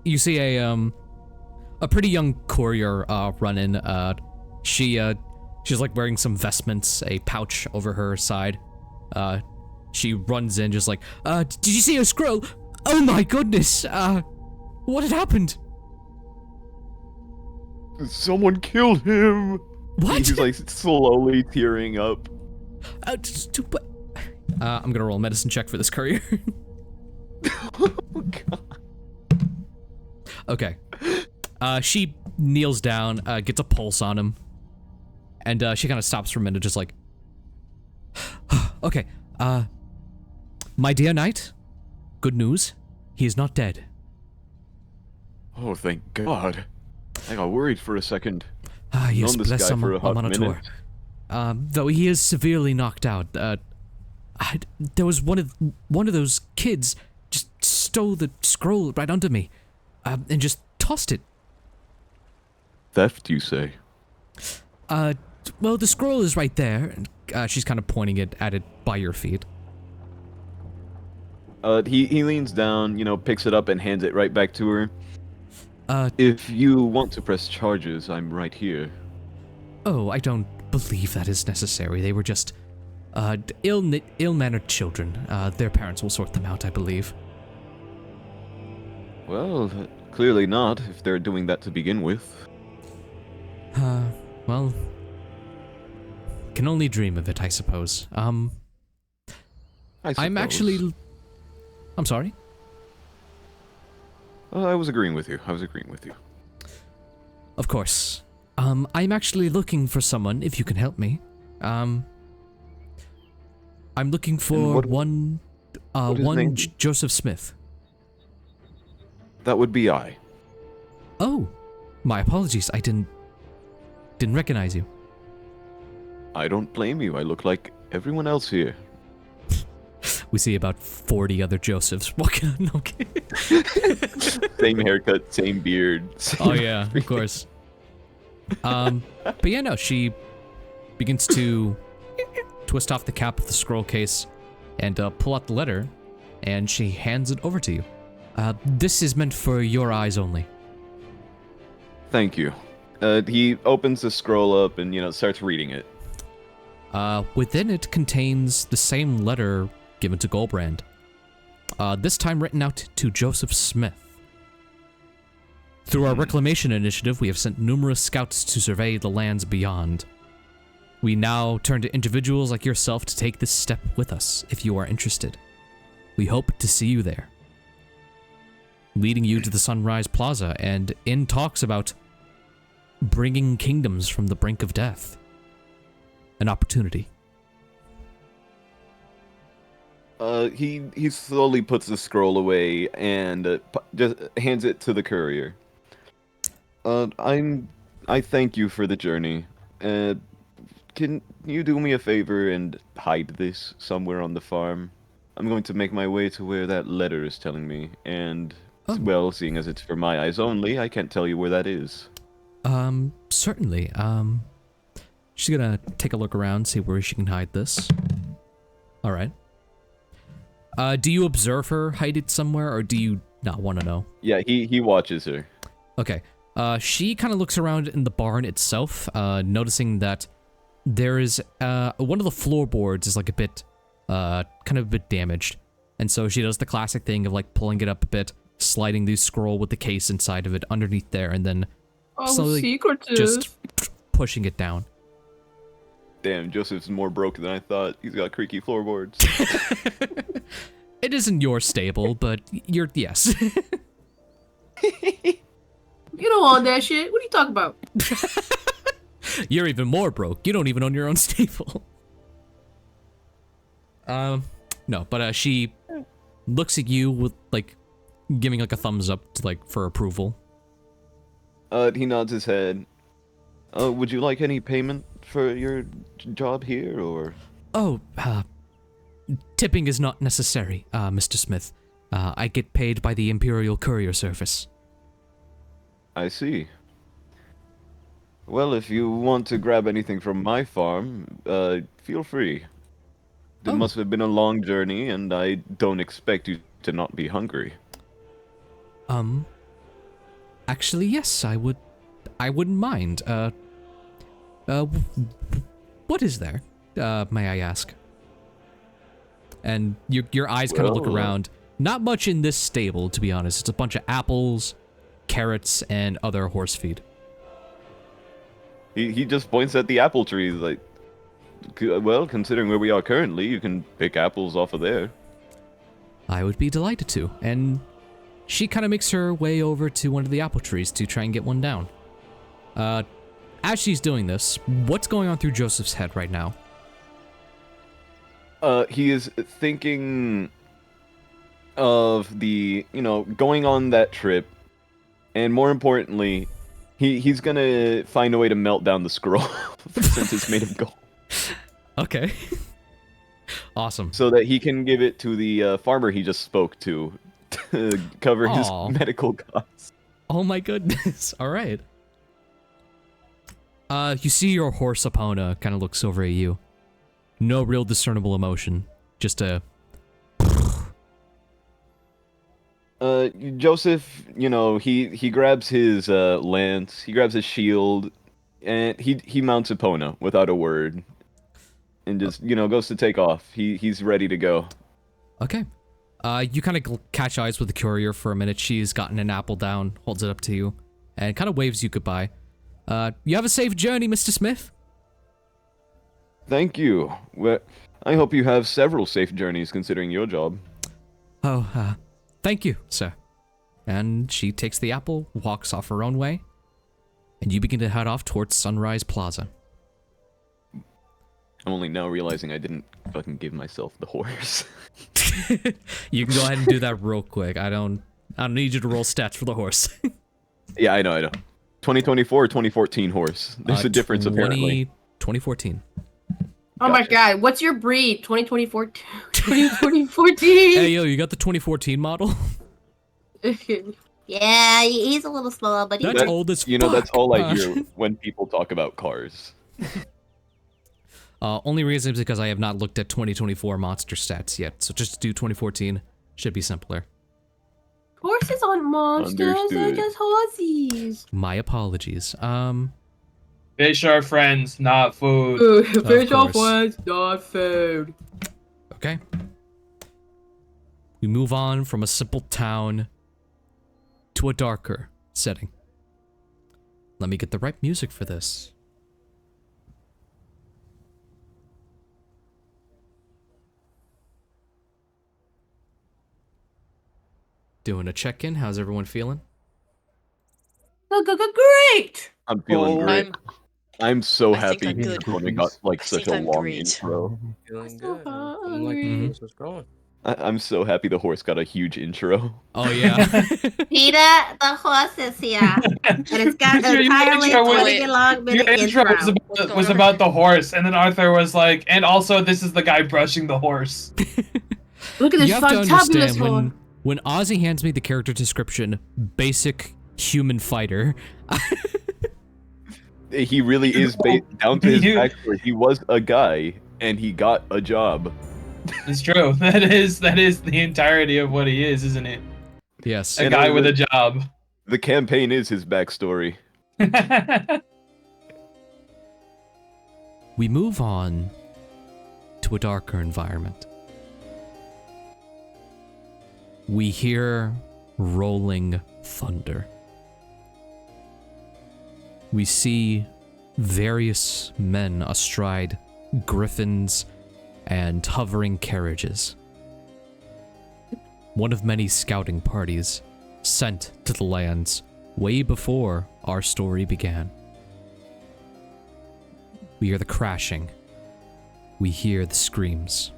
you see a pretty young courier run in. She's like wearing some vestments, a pouch over her side. She runs in, just like, did you see a scroll? Oh my goodness! What had happened? Someone killed him! What? He's like slowly tearing up. I'm gonna roll a medicine check for this courier. Oh god. Okay. She kneels down, gets a pulse on him, and she kind of stops for a minute, just like, okay, my dear knight, good news, he is not dead. Oh, thank God. I got worried for a second. Yes, Known this bless guy for a hot Amanator. minute. Though he is severely knocked out. There was one of those kids just stole the scroll right under me, and just tossed it. Theft, you say? Well, the scroll is right there, and she's kind of pointing it at it by your feet. He leans down, picks it up and hands it right back to her. If you want to press charges, I'm right here. Oh, I don't believe that is necessary. They were just, ill-mannered children. Their parents will sort them out, I believe. Well, clearly not, if they're doing that to begin with. Well, can only dream of it, I suppose. I'm actually... I'm sorry? I was agreeing with you. Of course. I'm actually looking for someone, if you can help me. I'm looking for one Joseph Smith. That would be I. Oh, my apologies. I didn't recognize you. I don't blame you. I look like everyone else here. We see about 40 other Josephs walking on. Okay. Same haircut, same beard. Oh yeah, of course. But yeah, no, she begins to twist off the cap of the scroll case and pull out the letter, and she hands it over to you. This is meant for your eyes only. Thank you. He opens the scroll up and, starts reading it. Within it contains the same letter given to Gulbrand. This time written out to Joseph Smith. Through our reclamation initiative, we have sent numerous scouts to survey the lands beyond. We now turn to individuals like yourself to take this step with us, if you are interested. We hope to see you there. Leading you to the Sunrise Plaza and in talks about bringing kingdoms from the brink of death. An opportunity. He slowly puts the scroll away and just hands it to the courier. I thank you for the journey. Can you do me a favor and hide this somewhere on the farm? I'm going to make my way to where that letter is telling me, and, well, seeing as it's for my eyes only, I can't tell you where that is. Certainly. She's gonna take a look around, see where she can hide this. Alright. Do you observe her hide it somewhere, or do you not want to know? Yeah, he watches her. Okay. She kind of looks around in the barn itself, noticing that there is, one of the floorboards is like a bit, kind of a bit damaged. And so she does the classic thing of like pulling it up a bit, sliding the scroll with the case inside of it underneath there, and then slowly just pushing it down. Damn, Joseph's more broke than I thought. He's got creaky floorboards. It isn't your stable, but yes. You don't own that shit. What are you talking about? You're even more broke. You don't even own your own stable. No, but she looks at you with like giving like a thumbs up to like for approval. He nods his head. Would you like any payment for your job here, or? Oh, tipping is not necessary, Mr. Smith. I get paid by the Imperial Courier Service. I see. Well, if you want to grab anything from my farm, feel free. It must have been a long journey, and I don't expect you to not be hungry. Actually, yes, I wouldn't mind. What is there? May I ask? And your eyes kind of look around. Not much in this stable, to be honest. It's a bunch of apples, carrots, and other horse feed. He just points at the apple trees, like, well, considering where we are currently, you can pick apples off of there. I would be delighted to. And she kind of makes her way over to one of the apple trees to try and get one down. As she's doing this, what's going on through Joseph's head right now? He is thinking of the, going on that trip, and more importantly, he's gonna find a way to melt down the scroll since it's made of gold. Okay. Awesome. So that he can give it to the farmer he just spoke to cover his medical costs. Oh my goodness. All right. You see your horse Epona kind of looks over at you. No real discernible emotion. Just a... Joseph, he grabs his lance, he grabs his shield, and he mounts Epona without a word. And just, goes to take off. He's ready to go. Okay. You kind of catch eyes with the courier for a minute. She's gotten an apple down, holds it up to you, and kind of waves you goodbye. You have a safe journey, Mr. Smith. Thank you. Well, I hope you have several safe journeys considering your job. Oh, thank you, sir. And she takes the apple, walks off her own way, and you begin to head off towards Sunrise Plaza. I'm only now realizing I didn't fucking give myself the horse. You can go ahead and do that real quick. I don't need you to roll stats for the horse. Yeah, I know. 2024 or 2014 horse. There's a difference apparently. 2014. Oh my god, what's your breed? 2024? 2014? Hey, yo, you got the 2014 model? Yeah, he's a little slow, but That's old as fuck. That's all I hear when people talk about cars. Only reason is because I have not looked at 2024 monster stats yet, so just do 2014. Should be simpler. Horses aren't monsters, they're Understood. just horses. My apologies. Fish are friends, not food. Fish are course. friends, not food. Okay. We move on from a simple town to a darker setting. Let me get the right music for this. Doing a check-in. How's everyone feeling? Great! I'm feeling great. I'm so I think happy I'm good. when we got like I such think a I'm long great. intro. Feeling so good. I'm liking where this is going. I'm so happy the horse got a huge intro. Oh yeah. Peter, the horse is here. And it's got Your an entirely intro was- 20 long Your minute intro intro. was about the horse, and then Arthur was like, and also this is the guy brushing the horse. Look at this You have to fantabulous understand horse. when Ozzy hands me the character description, basic human fighter. He really is down to his backstory. He was a guy, and he got a job. It's true. That is the entirety of what he is, isn't it? Yes. A guy with a job. The campaign is his backstory. We move on to a darker environment. We hear rolling thunder. We see various men astride griffins and hovering carriages. One of many scouting parties sent to the lands way before our story began. We hear the crashing. We hear the screams.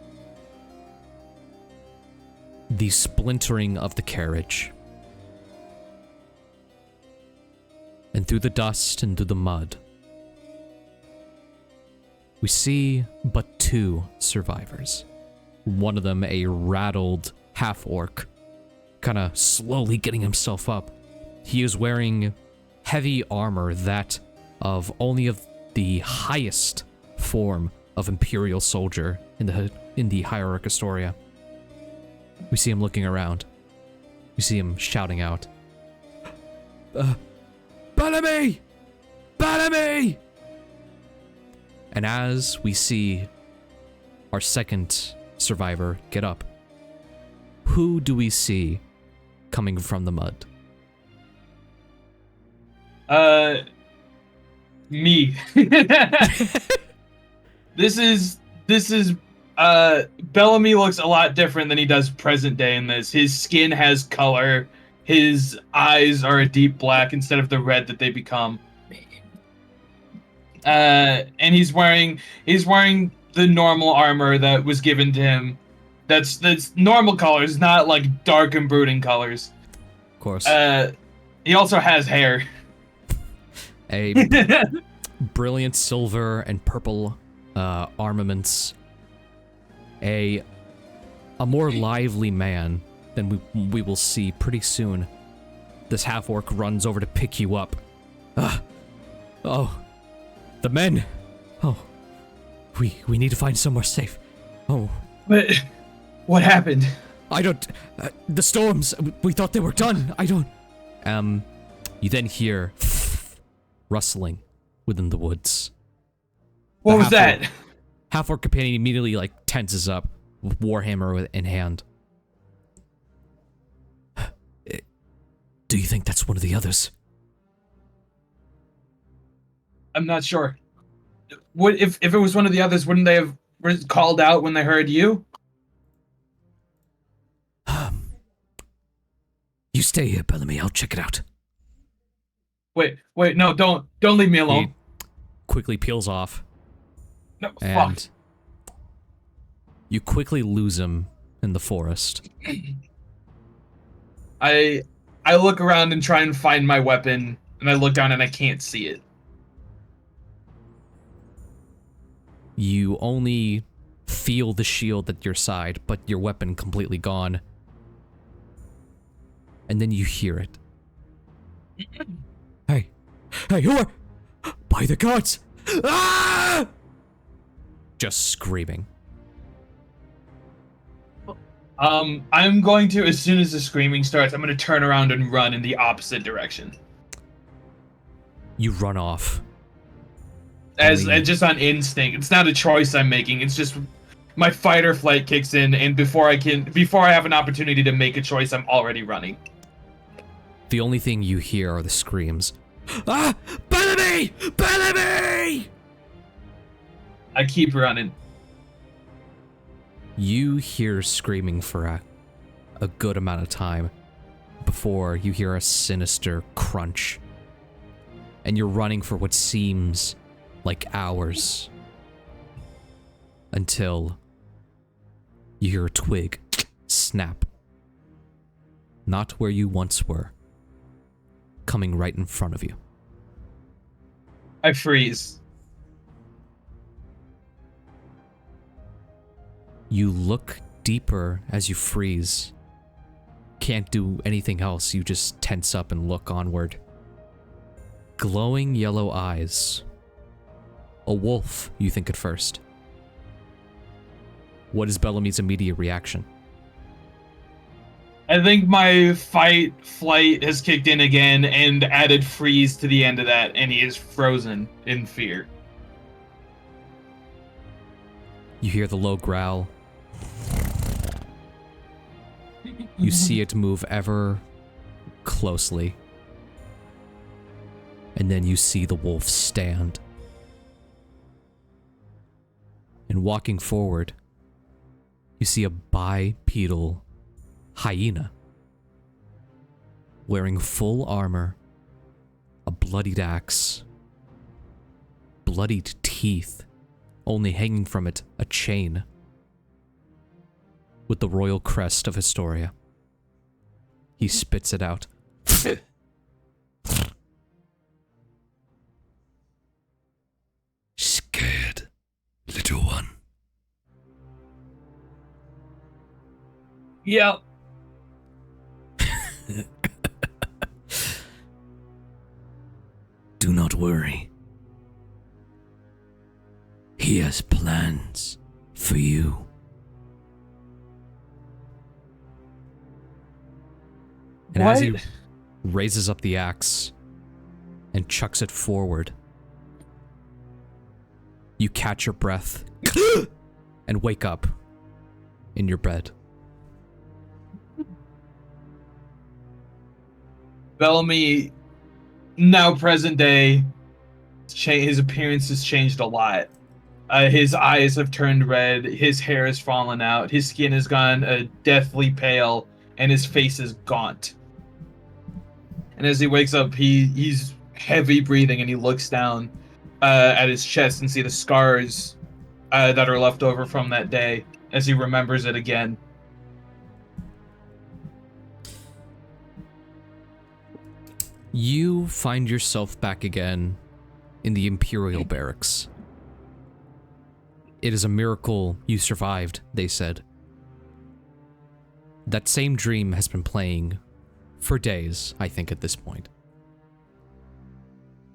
The splintering of the carriage. And through the dust and through the mud, we see but two survivors. One of them a rattled half-orc, kind of slowly getting himself up. He is wearing heavy armor that of only of the highest form of Imperial soldier in the Hierarch Astoria. We see him looking around. We see him shouting out, Bellamy! Bellamy! And as we see our second survivor get up, who do we see coming from the mud? Me. This is Bellamy looks a lot different than he does present day in this. His skin has color. His eyes are a deep black instead of the red that they become. And he's wearing the normal armor that was given to him. That's normal colors, not like dark and brooding colors. Of course. He also has hair. A brilliant silver and purple armaments. A more lively man than we will see pretty soon. This half-orc runs over to pick you up. Oh, the men. Oh, we need to find somewhere safe. Oh. But what happened? I don't. The storms. We thought they were done. I don't. You then hear rustling within the woods. What was that? Half-orc companion immediately tenses up, with warhammer in hand. Do you think that's one of the others? I'm not sure. What if it was one of the others? Wouldn't they have called out when they heard you? You stay here, Bellamy. I'll check it out. Wait, no, don't leave me alone. He quickly peels off. No, and fuck. You quickly lose him in the forest. I look around and try and find my weapon, and I look down and I can't see it. You only feel the shield at your side, but your weapon completely gone. And then you hear it. Hey, who are... By the gods! Ah! Just screaming. I'm going to, as soon as the screaming starts, I'm going to turn around and run in the opposite direction. You run off. As just on instinct. It's not a choice I'm making. It's just my fight or flight kicks in, and before I have an opportunity to make a choice, I'm already running. The only thing you hear are the screams. Ah! Bellamy! Bellamy! I keep running. You hear screaming for a good amount of time before you hear a sinister crunch. And you're running for what seems like hours until you hear a twig snap. Not where you once were, coming right in front of you. I freeze. You look deeper as you freeze. Can't do anything else, you just tense up and look onward. Glowing yellow eyes. A wolf, you think at first. What is Bellamy's immediate reaction? I think my flight has kicked in again and added freeze to the end of that, and he is frozen in fear. You hear the low growl. You see it move ever closely. And then you see the wolf stand. And walking forward, you see a bipedal hyena. Wearing full armor, a bloodied axe, bloodied teeth, only hanging from it a chain with the royal crest of Historia. He spits it out. Scared, little one. Yep. Do not worry. He has plans for you. And as he raises up the axe and chucks it forward, you catch your breath and wake up in your bed. Bellamy, now present day, his appearance has changed a lot. His eyes have turned red, his hair has fallen out, his skin has gone deathly pale, and his face is gaunt. And as he wakes up, he's heavy breathing, and he looks down at his chest and see the scars that are left over from that day as he remembers it again. You find yourself back again in the Imperial Barracks. It is a miracle you survived, they said. That same dream has been playing for days, I think, at this point.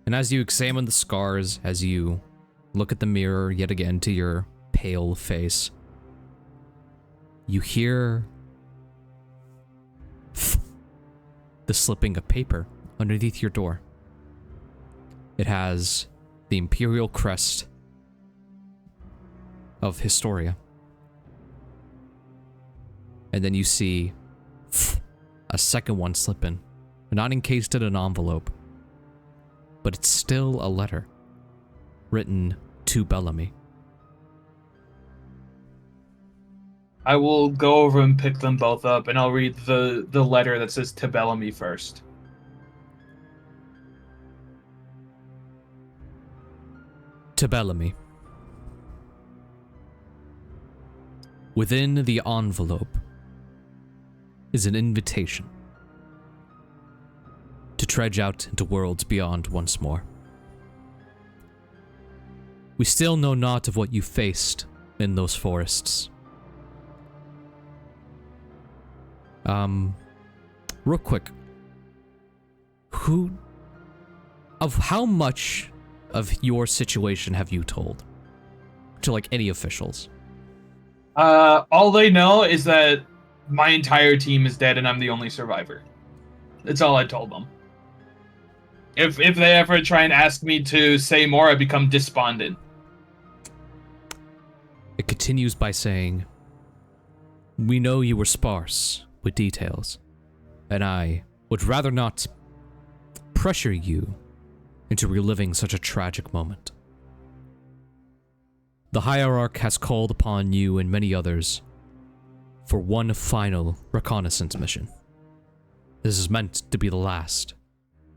And as you examine the scars, as you look at the mirror yet again to your pale face, you hear the slipping of paper underneath your door. It has the Imperial crest of Historia. And then you see a second one slip in, not encased in an envelope, but it's still a letter written to Bellamy. I will go over and pick them both up, and I'll read the letter that says to Bellamy first. To Bellamy. Within the envelope is an invitation to trudge out into worlds beyond once more. We still know not of what you faced in those forests. Real quick, how much of your situation have you told to, like, any officials? All they know is that my entire team is dead and I'm the only survivor. That's all I told them. If they ever try and ask me to say more, I become despondent. It continues by saying, we know you were sparse with details, and I would rather not pressure you into reliving such a tragic moment. The Hierarch has called upon you and many others for one final reconnaissance mission. This is meant to be the last,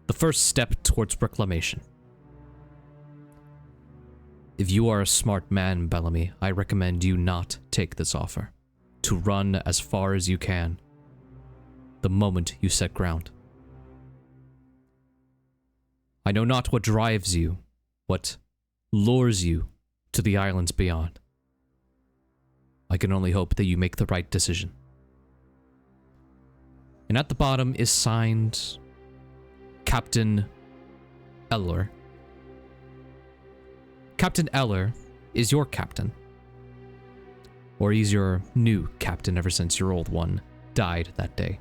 the first step towards reclamation. If you are a smart man, Bellamy, I recommend you not take this offer, to run as far as you can the moment you set ground. I know not what drives you, what lures you to the islands beyond. I can only hope that you make the right decision. And at the bottom is signed Captain Eller. Captain Eller is your captain. Or he's your new captain ever since your old one died that day.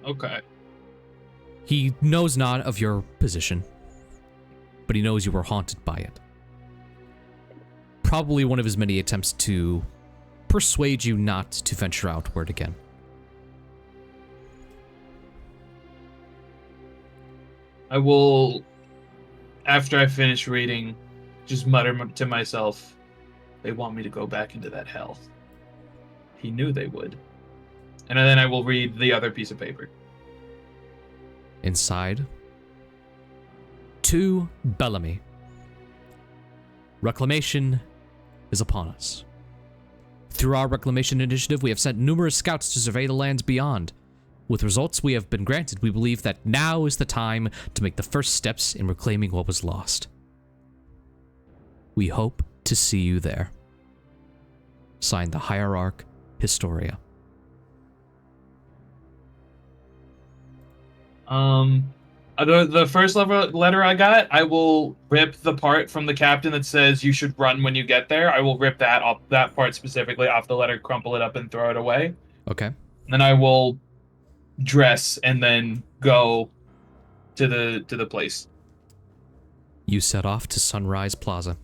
Okay. He knows not of your position, but he knows you were haunted by it. Probably one of his many attempts to persuade you not to venture outward again. I will, after I finish reading, just mutter to myself, they want me to go back into that hell. He knew they would. And then I will read the other piece of paper. Inside, to Bellamy. Reclamation is upon us. Through our reclamation initiative, we have sent numerous scouts to survey the lands beyond. With results we have been granted, we believe that now is the time to make the first steps in reclaiming what was lost. We hope to see you there. Signed, the Hierarch Historia. The first letter I got, I will rip the part from the captain that says you should run when you get there. I will rip that part specifically off the letter, crumple it up, and throw it away. Okay. Then I will dress and then go to the place. You set off to Sunrise Plaza.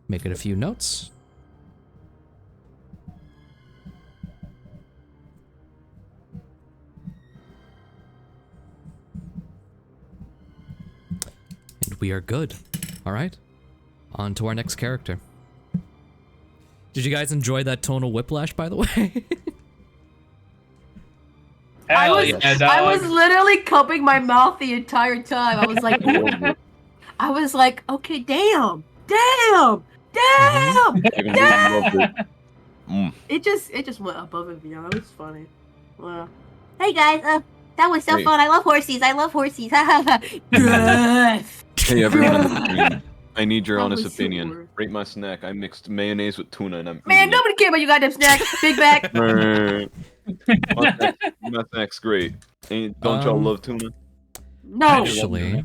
Making a few notes. And we are good. Alright. On to our next character. Did you guys enjoy that tonal whiplash, by the way? I was literally cupping my mouth the entire time. I was like, okay, damn. It just went above and beyond. It was funny. Wow. Hey guys, that was so fun. I love horsies. Hey everyone on the stream. I need your honest opinion. Rate my snack. I mixed mayonnaise with tuna and I'm Man, nobody cares about you goddamn snack. Big back. my snack's great. Don't y'all love tuna? No. Actually,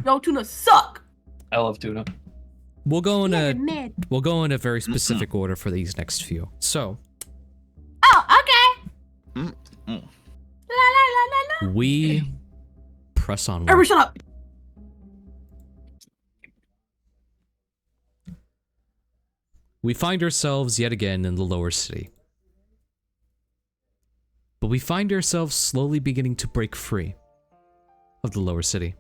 no, tuna suck. I love tuna. We'll go in a very specific order for these next few. So. Oh, okay. La la la la la. We press on. Everybody shut up. We find ourselves yet again in the lower city. But we find ourselves slowly beginning to break free of the lower city.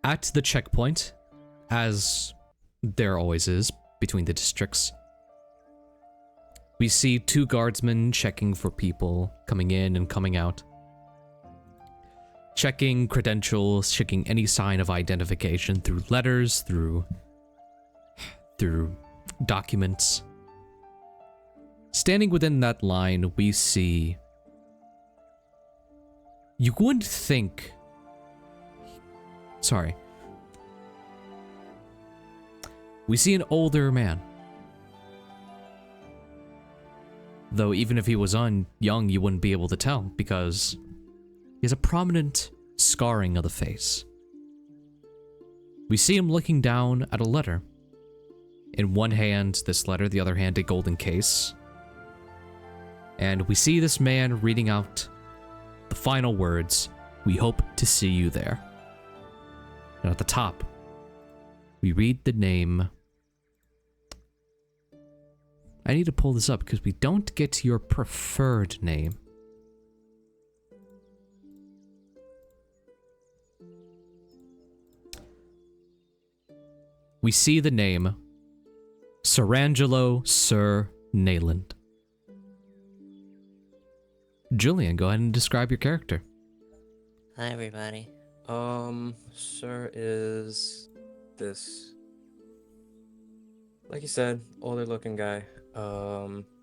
At the checkpoint, as there always is between the districts, we see 2 guardsmen checking for people coming in and coming out. Checking credentials, checking any sign of identification through letters, through documents. Standing within that line, we see... You wouldn't think... Sorry. We see an older man. Though even if he was young, you wouldn't be able to tell, because he has a prominent scarring of the face. We see him looking down at a letter. In one hand, this letter, the other hand, a golden case. And we see this man reading out the final words, "We hope to see you there." And at the top, we read the name... I need to pull this up because we don't get your preferred name. We see the name Serangelo Sir Neyland. Julian, go ahead and describe your character. Hi, everybody. Sir is this, like you said, older looking guy.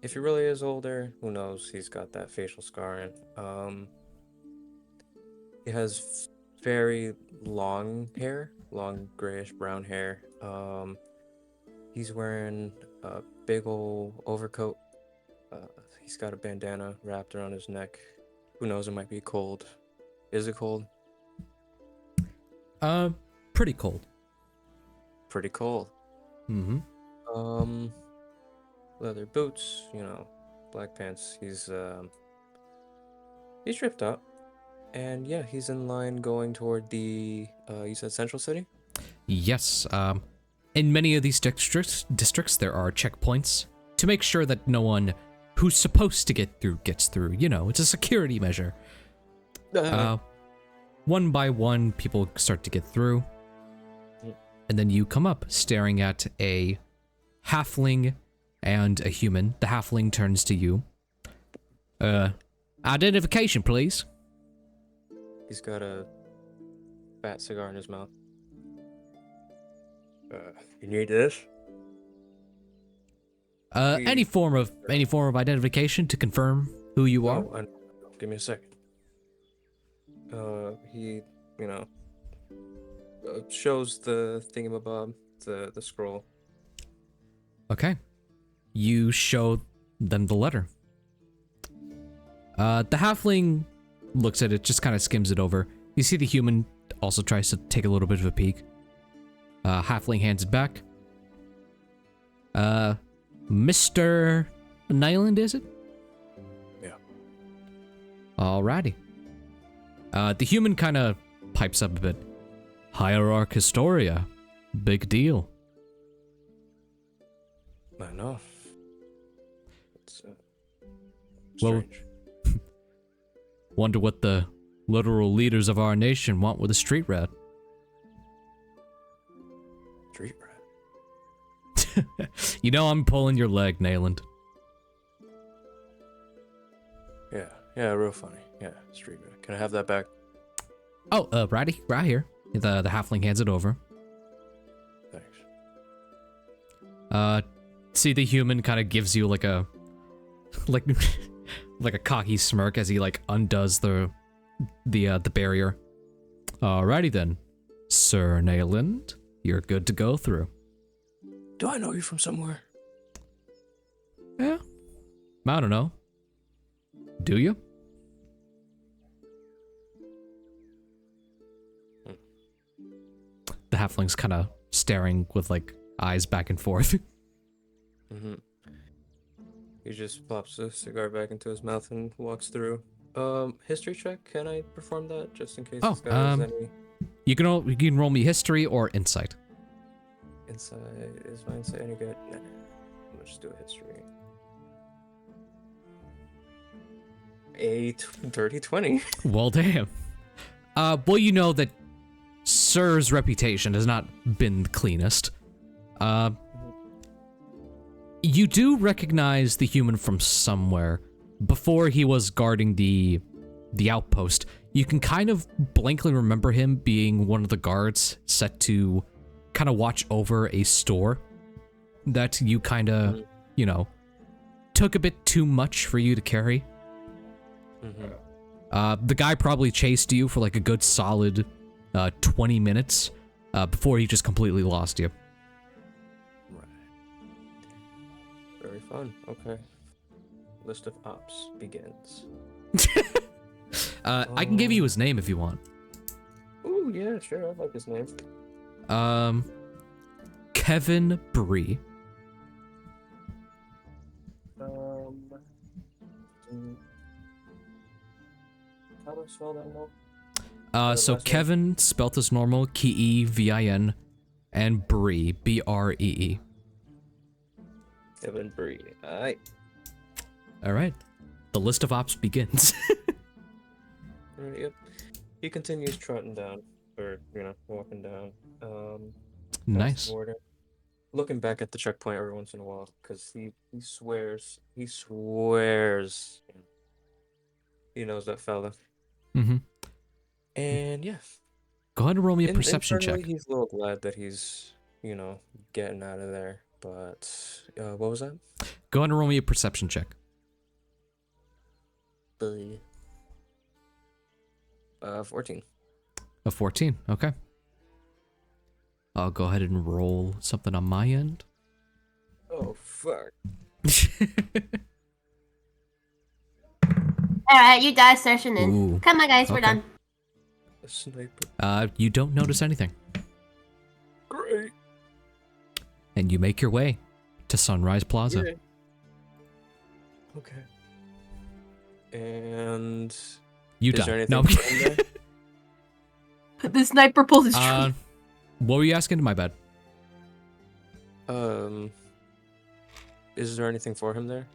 If he really is older, who knows? He's got that facial scarring. He has very long hair, long grayish brown hair. He's wearing a big old overcoat. He's got a bandana wrapped around his neck. Who knows? It might be cold. Is it cold? Pretty cold. Pretty cold. Mm-hmm. Leather boots, black pants. He's tripped up. And yeah, he's in line going toward the, you said Central City? Yes, in many of these districts there are checkpoints to make sure that no one who's supposed to get through gets through. It's a security measure. One by one, people start to get through. And then you come up staring at a halfling and a human. The halfling turns to you. Identification, please. He's got a fat cigar in his mouth. You need this? Any form of identification to confirm who you are. Give me a second. He, shows the thingamabob, the scroll. Okay. You show them the letter. The halfling looks at it, just kind of skims it over. You see the human also tries to take a little bit of a peek. Halfling hands it back. Mr. Neyland, is it? Yeah. Alrighty. The human kind of pipes up a bit. Hierarch Historia. Big deal. I know. It's well, strange. Wonder what the literal leaders of our nation want with a street rat. Street rat? I'm pulling your leg, Neyland. Yeah, real funny. Yeah, street rat. Can I have that back? Oh, right here. The halfling hands it over. Thanks. See the human kind of gives you like a like a cocky smirk as he like undoes the barrier. Alrighty then, Sir Neyland, you're good to go through. Do I know you from somewhere? Yeah, I don't know. Do you? The halfling's kind of staring with like eyes back and forth. Mm-hmm. He just plops the cigar back into his mouth and walks through. History check. Can I perform that just in case this guy has any? You can roll me history or insight. Insight. Is my insight any good? Nah. Let's just do a history. A dirty 20. Well, damn. Well, you know that Sir's reputation has not been the cleanest. You do recognize the human from somewhere. Before he was guarding the outpost, you can kind of blankly remember him being one of the guards set to kind of watch over a store that you kind of, took a bit too much for you to carry. The guy probably chased you for like a good solid 20 minutes before he just completely lost you. Right. Very fun. Okay. List of ops begins. I can give you his name if you want. Ooh, yeah, sure. I like his name. Kevin Bree. How do I spell that now? So Kevin, spelt as normal, Kevin, and Bree, Bree. Kevin Bree. Alright. Alright. The list of ops begins. Alright, yep. He continues trotting down, or, walking down. Nice. Looking back at the checkpoint every once in a while, because he swears. He knows that fella. Mm-hmm. And yeah. Go ahead and roll me a perception check. He's a little glad that he's, getting out of there. But, what was that? Go ahead and roll me a perception check. 14. A 14, okay. I'll go ahead and roll something on my end. Oh, fuck. Alright, you guys session in. Ooh, Come on, guys, we're okay. done. A sniper. You don't notice anything. Great. And you make your way to Sunrise Plaza. Yeah. Okay. And You is die. there No. anything in there? The sniper pulls his trigger. What were you asking? My bad. Is there anything for him there?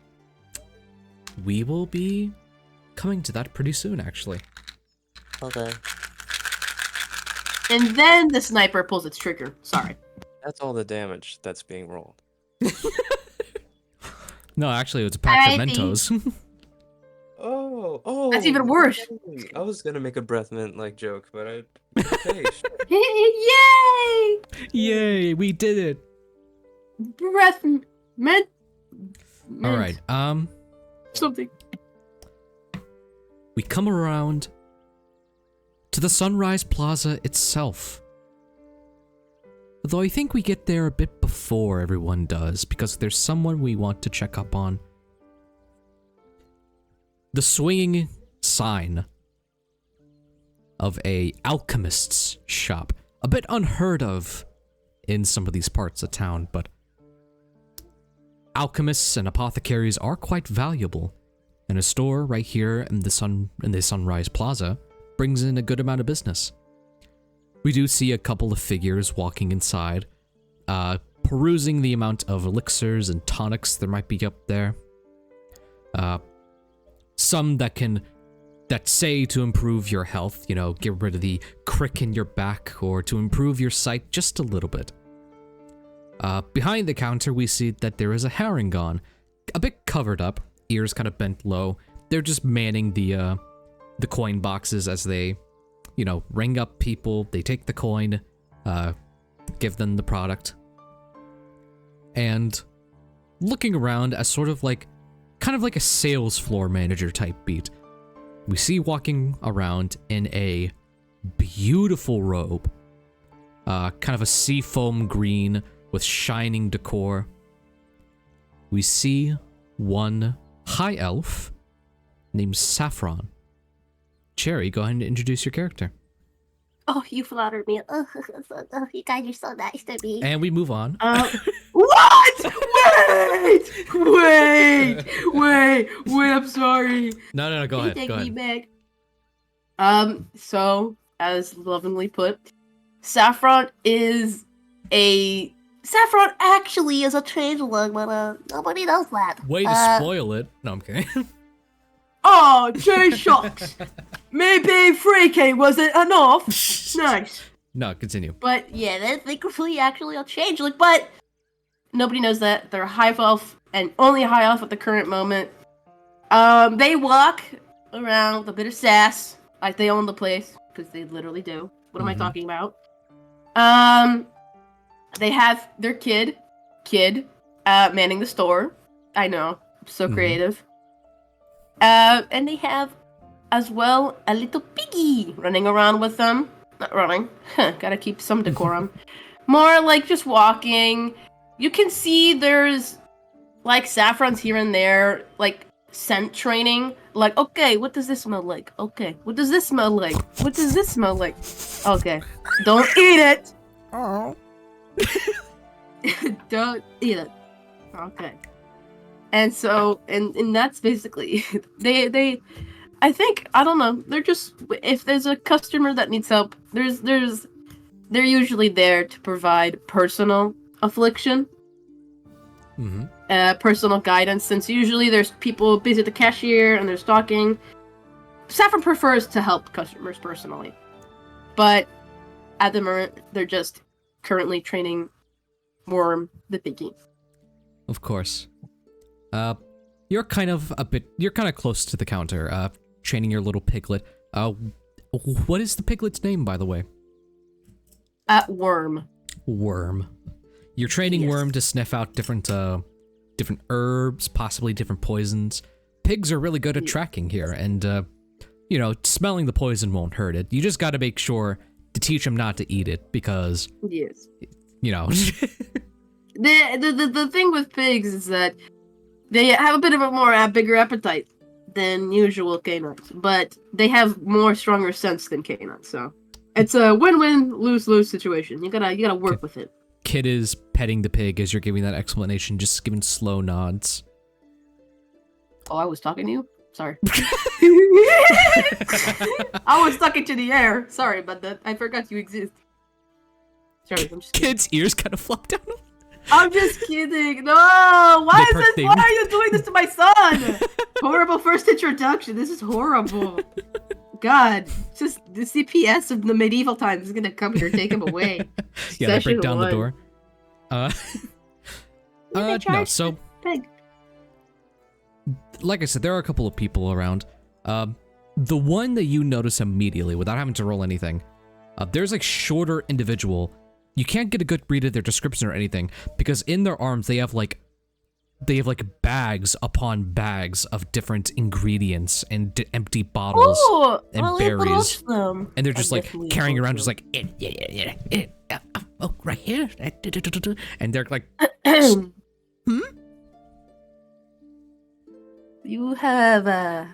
We will be coming to that pretty soon, actually. Okay. And then the sniper pulls its trigger. Sorry. That's all the damage that's being rolled. No, actually, it was a pack of R.I.P. Mentos. Oh. That's even worse. I was gonna make a breath mint like joke, but okay, sure. Yay! Yay, we did it. Breath mint. All right. Something. We come around to the Sunrise Plaza itself. Though I think we get there a bit before everyone does, because there's someone we want to check up on. The swinging sign of a alchemist's shop. A bit unheard of in some of these parts of town, but alchemists and apothecaries are quite valuable, and a store right here in the Sunrise Plaza brings in a good amount of business. We do see a couple of figures walking inside, perusing the amount of elixirs and tonics there might be up there. Some that say to improve your health, get rid of the crick in your back, or to improve your sight just a little bit. Behind the counter, we see that there is a Harangon, a bit covered up, ears kind of bent low, they're just manning the coin boxes as they, ring up people. They take the coin, give them the product, and looking around as sort of like, kind of like a sales floor manager type beat. We see walking around in a beautiful robe, kind of a seafoam green with shining decor. We see one high elf named Saffron. Cherry, go ahead and introduce your character. Oh, you flattered me. Oh, you guys are so nice to me. And we move on. What? Wait! I'm sorry. No, go ahead. Take Go me ahead. back. So, as lovingly put, Saffron actually is a changeling, but nobody knows that. Way to spoil it. No, I'm kidding. Oh, Jay Shucks. Maybe freaky was it enough? Nice. No, continue. But yeah, they're secretly actually a changeling, but nobody knows that. They're a high elf, and only a high elf at the current moment. They walk around with a bit of sass, like they own the place, because they literally do. What am I talking about? They have their kid, manning the store. I know, so creative. And they have, as well, a little piggy running around with them. Not running. Gotta keep some decorum. More like just walking. You can see there's, like, saffrons here and there, like, scent training. Like, okay, what does this smell like? Okay, what does this smell like? What does this smell like? Okay, don't eat it! Oh. Don't eat it. Okay. And so, and that's basically, they, I think, I don't know, they're just, if there's a customer that needs help, they're usually there to provide personal affliction, personal guidance, since usually there's people busy at the cashier and they're stocking. Saffron prefers to help customers personally, but at the moment, they're just currently training Worm the piggy. Of course. You're kind of close to the counter, training your little piglet. What is the piglet's name, by the way? Worm. Worm. You're training Worm to sniff out different herbs, possibly different poisons. Pigs are really good at tracking here, and, smelling the poison won't hurt it. You just gotta make sure to teach him not to eat it, because, The thing with pigs is that they have a bit of a bigger appetite than usual canines, but they have more stronger sense than canines, so it's a win-win, lose-lose situation. You gotta work with it. Kid is petting the pig as you're giving that explanation, just giving slow nods. Oh, I was talking to you? Sorry. I was talking to the air. Sorry about that. I forgot you exist. Sorry, I'm just kidding. Kid's ears kind of flop down. I'm just kidding. No, why are you doing this to my son? Horrible first introduction. This is horrible. God, just the CPS of the medieval times is gonna come here and take him away. Yeah, they break down the door. No, so pig. Like I said, there are a couple of people around. The one that you notice immediately without having to roll anything, there's like shorter individual. You can't get a good read of their description or anything, because in their arms they have like bags upon bags of different ingredients and empty bottles and berries, and they're just like carrying around, just like oh, right here, and they're like, You have a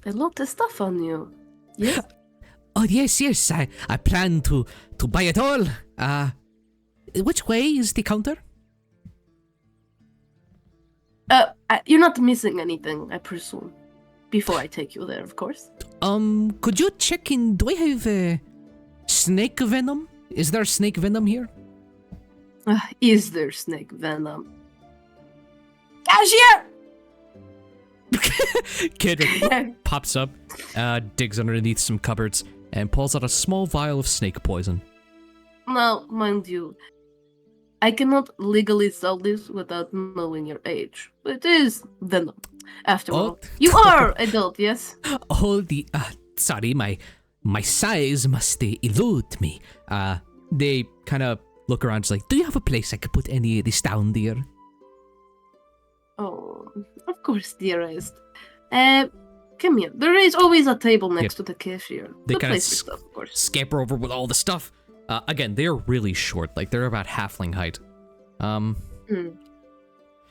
lot of stuff on you. Yes. Oh yes, I plan to buy it all. Which way is the counter? You're not missing anything, I presume. Before I take you there, of course. Could you check in? Do I have snake venom? Is there snake venom here? Is there snake venom? Cashier! Kid pops up, digs underneath some cupboards, and pulls out a small vial of snake poison. Now, mind you, I cannot legally sell this without knowing your age. It is venom. After all, you are adult, yes? Oh, sorry, my size must elude me. They kind of look around, just like, do you have a place I could put any of this down, dear? Oh, of course, dearest. Come here. There is always a table next to the cashier. They Good kind of place for stuff, of course. scamper over with all the stuff. Again, they're really short. Like, they're about halfling height.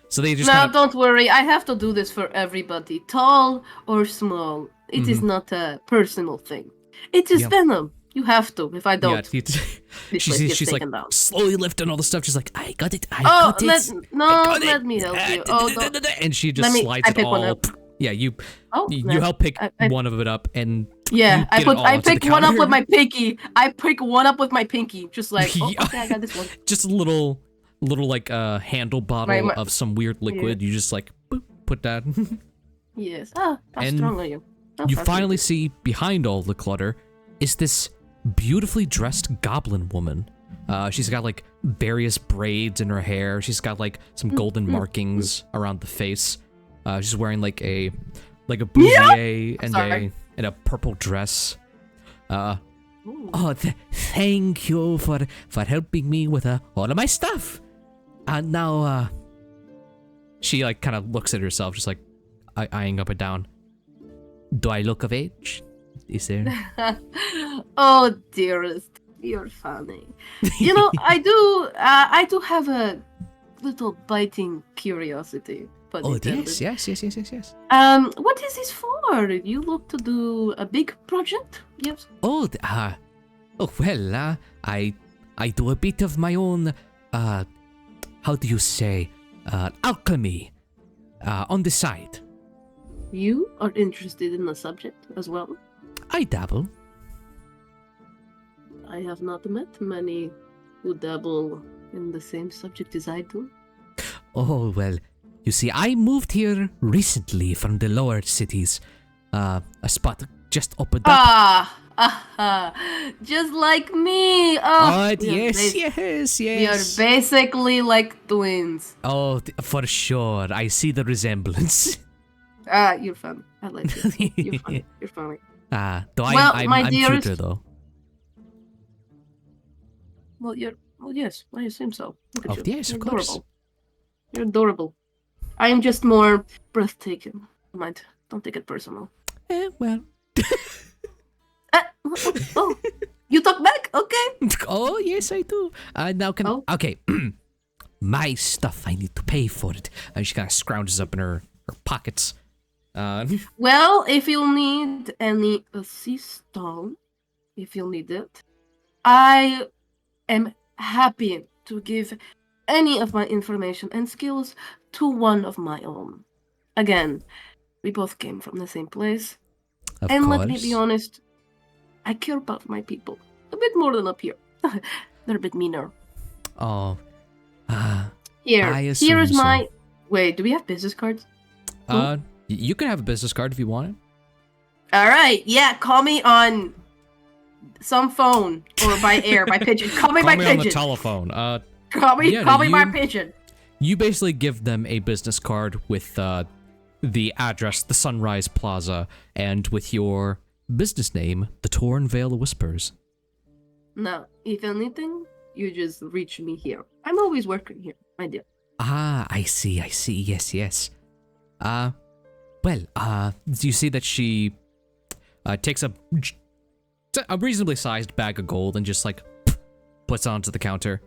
So they just No, don't worry. I have to do this for everybody, tall or small. It is not a personal thing. It is venom. You have to. If I don't, she's like down. slowly lifting all the stuff. She's like, I got it. Let me help you. And she just slides it all. Yeah, you help pick one of it up, and I pick one up with my pinky. I pick one up with my pinky, just like okay, I got this one. Just a little like handle bottle of some weird liquid. You just like boop, put that. Yes. How strong are you? You finally see behind all the clutter is this beautifully dressed goblin woman. She's got like various braids in her hair. She's got like some golden markings around the face. She's wearing like a bouvier and a purple dress. Thank you for helping me with all of my stuff. And now she like kind of looks at herself, just like eyeing up and down. Do I look of age? Is there? Oh, dearest, you're funny. You know, I do have a little biting curiosity. Oh, yes. What is this for? You look to do a big project? Yes. Oh, well, I do a bit of my own, how do you say, alchemy, on the side. You are interested in the subject as well? I dabble. I have not met many who dabble in the same subject as I do. Oh, well, you see, I moved here recently from the lower cities. A spot just opened up. Just like me. Yes. We are basically like twins. Oh, for sure. I see the resemblance. You're funny. I like you. You're funny. You're funny. Though I'm cuter, though. Well, yes, I assume so. Look at you. Yes, You're of course. Adorable. You're adorable. I am just more breathtaking. Mind, don't take it personal. Well. Oh, you talk back? Okay. Oh, yes, I do. Now okay. My stuff, I need to pay for it. And she kind of scrounges up in her pockets. Well, if you'll need any assistance, if you'll need it, I am happy to give any of my information and skills to one of my own. Again, we both came from the same place. Of course. Let me be honest, I care about my people a bit more than up here. They're a bit meaner. Oh. Here is my... Wait, do we have business cards? You can have a business card if you want it. Alright, yeah, call me on some phone or by air, by pigeon. Call me by pigeon. On the telephone. Call me by pigeon. You basically give them a business card with the address, the Sunrise Plaza, and with your business name, the Torn Veil Whispers. Now, if anything, you just reach me here. I'm always working here, my dear. I see. Yes. You see that she takes a reasonably sized bag of gold and just like puts it onto the counter.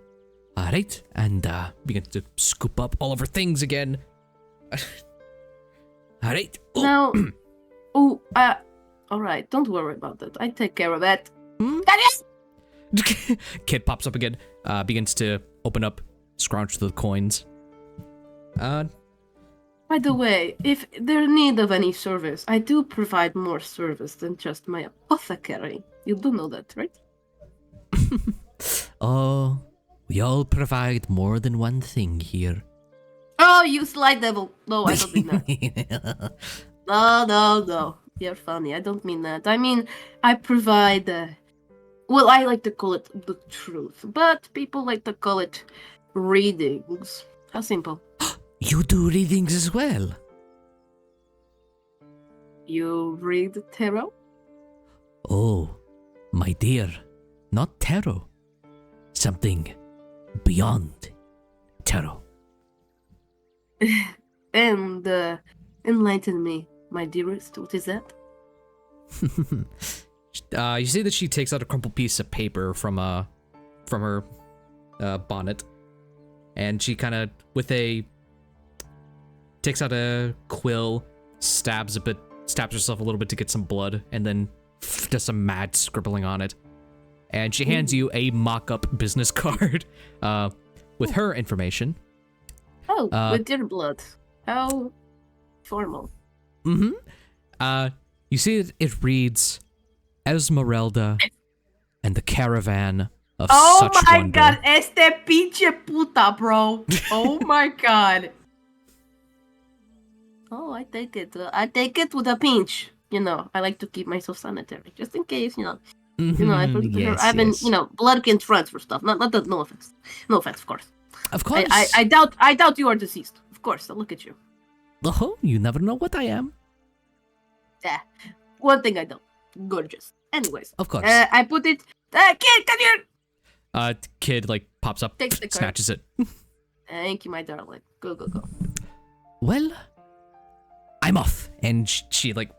Alright, and begins to scoop up all of her things again. Alright. Now, alright, don't worry about that. I take care of that. Kid pops up again, begins to open up, scrounge the coins. By the way, if they're in need of any service, I do provide more service than just my apothecary. You do know that, right? Oh, we all provide more than one thing here. Oh, you sly devil. No, I don't mean that. No. You're funny. I don't mean that. I mean, I provide... well, I like to call it the truth, but people like to call it readings. How simple. You do readings as well? You read tarot? Oh, my dear, not tarot. Something beyond tarot. And enlighten me, my dearest. What is that? You see that she takes out a crumpled piece of paper from her bonnet, and she kind of takes out a quill, stabs herself a little bit to get some blood, and then does some mad scribbling on it. And she hands you a mock-up business card with her information. Oh, with your blood. How formal. Mm-hmm. You see that it reads, Esmeralda and the Caravan of Such Wonder. Oh my god, este pinche puta, bro. Oh my god. Oh, I take it. I take it with a pinch. You know, I like to keep myself sanitary, just in case, you know. You know, I've been, you know, blood can transfer stuff. Not that, no offense. No offense, of course. Of course. I doubt you are deceased. Of course, look at you. Oh, you never know what I am. Yeah. One thing I don't. Gorgeous. Anyways. Of course. I put it. Kid, come here! Kid, like, pops up, takes the card. snatches it. Thank you, my darling. Go, go, go. Well, I'm off. And she like,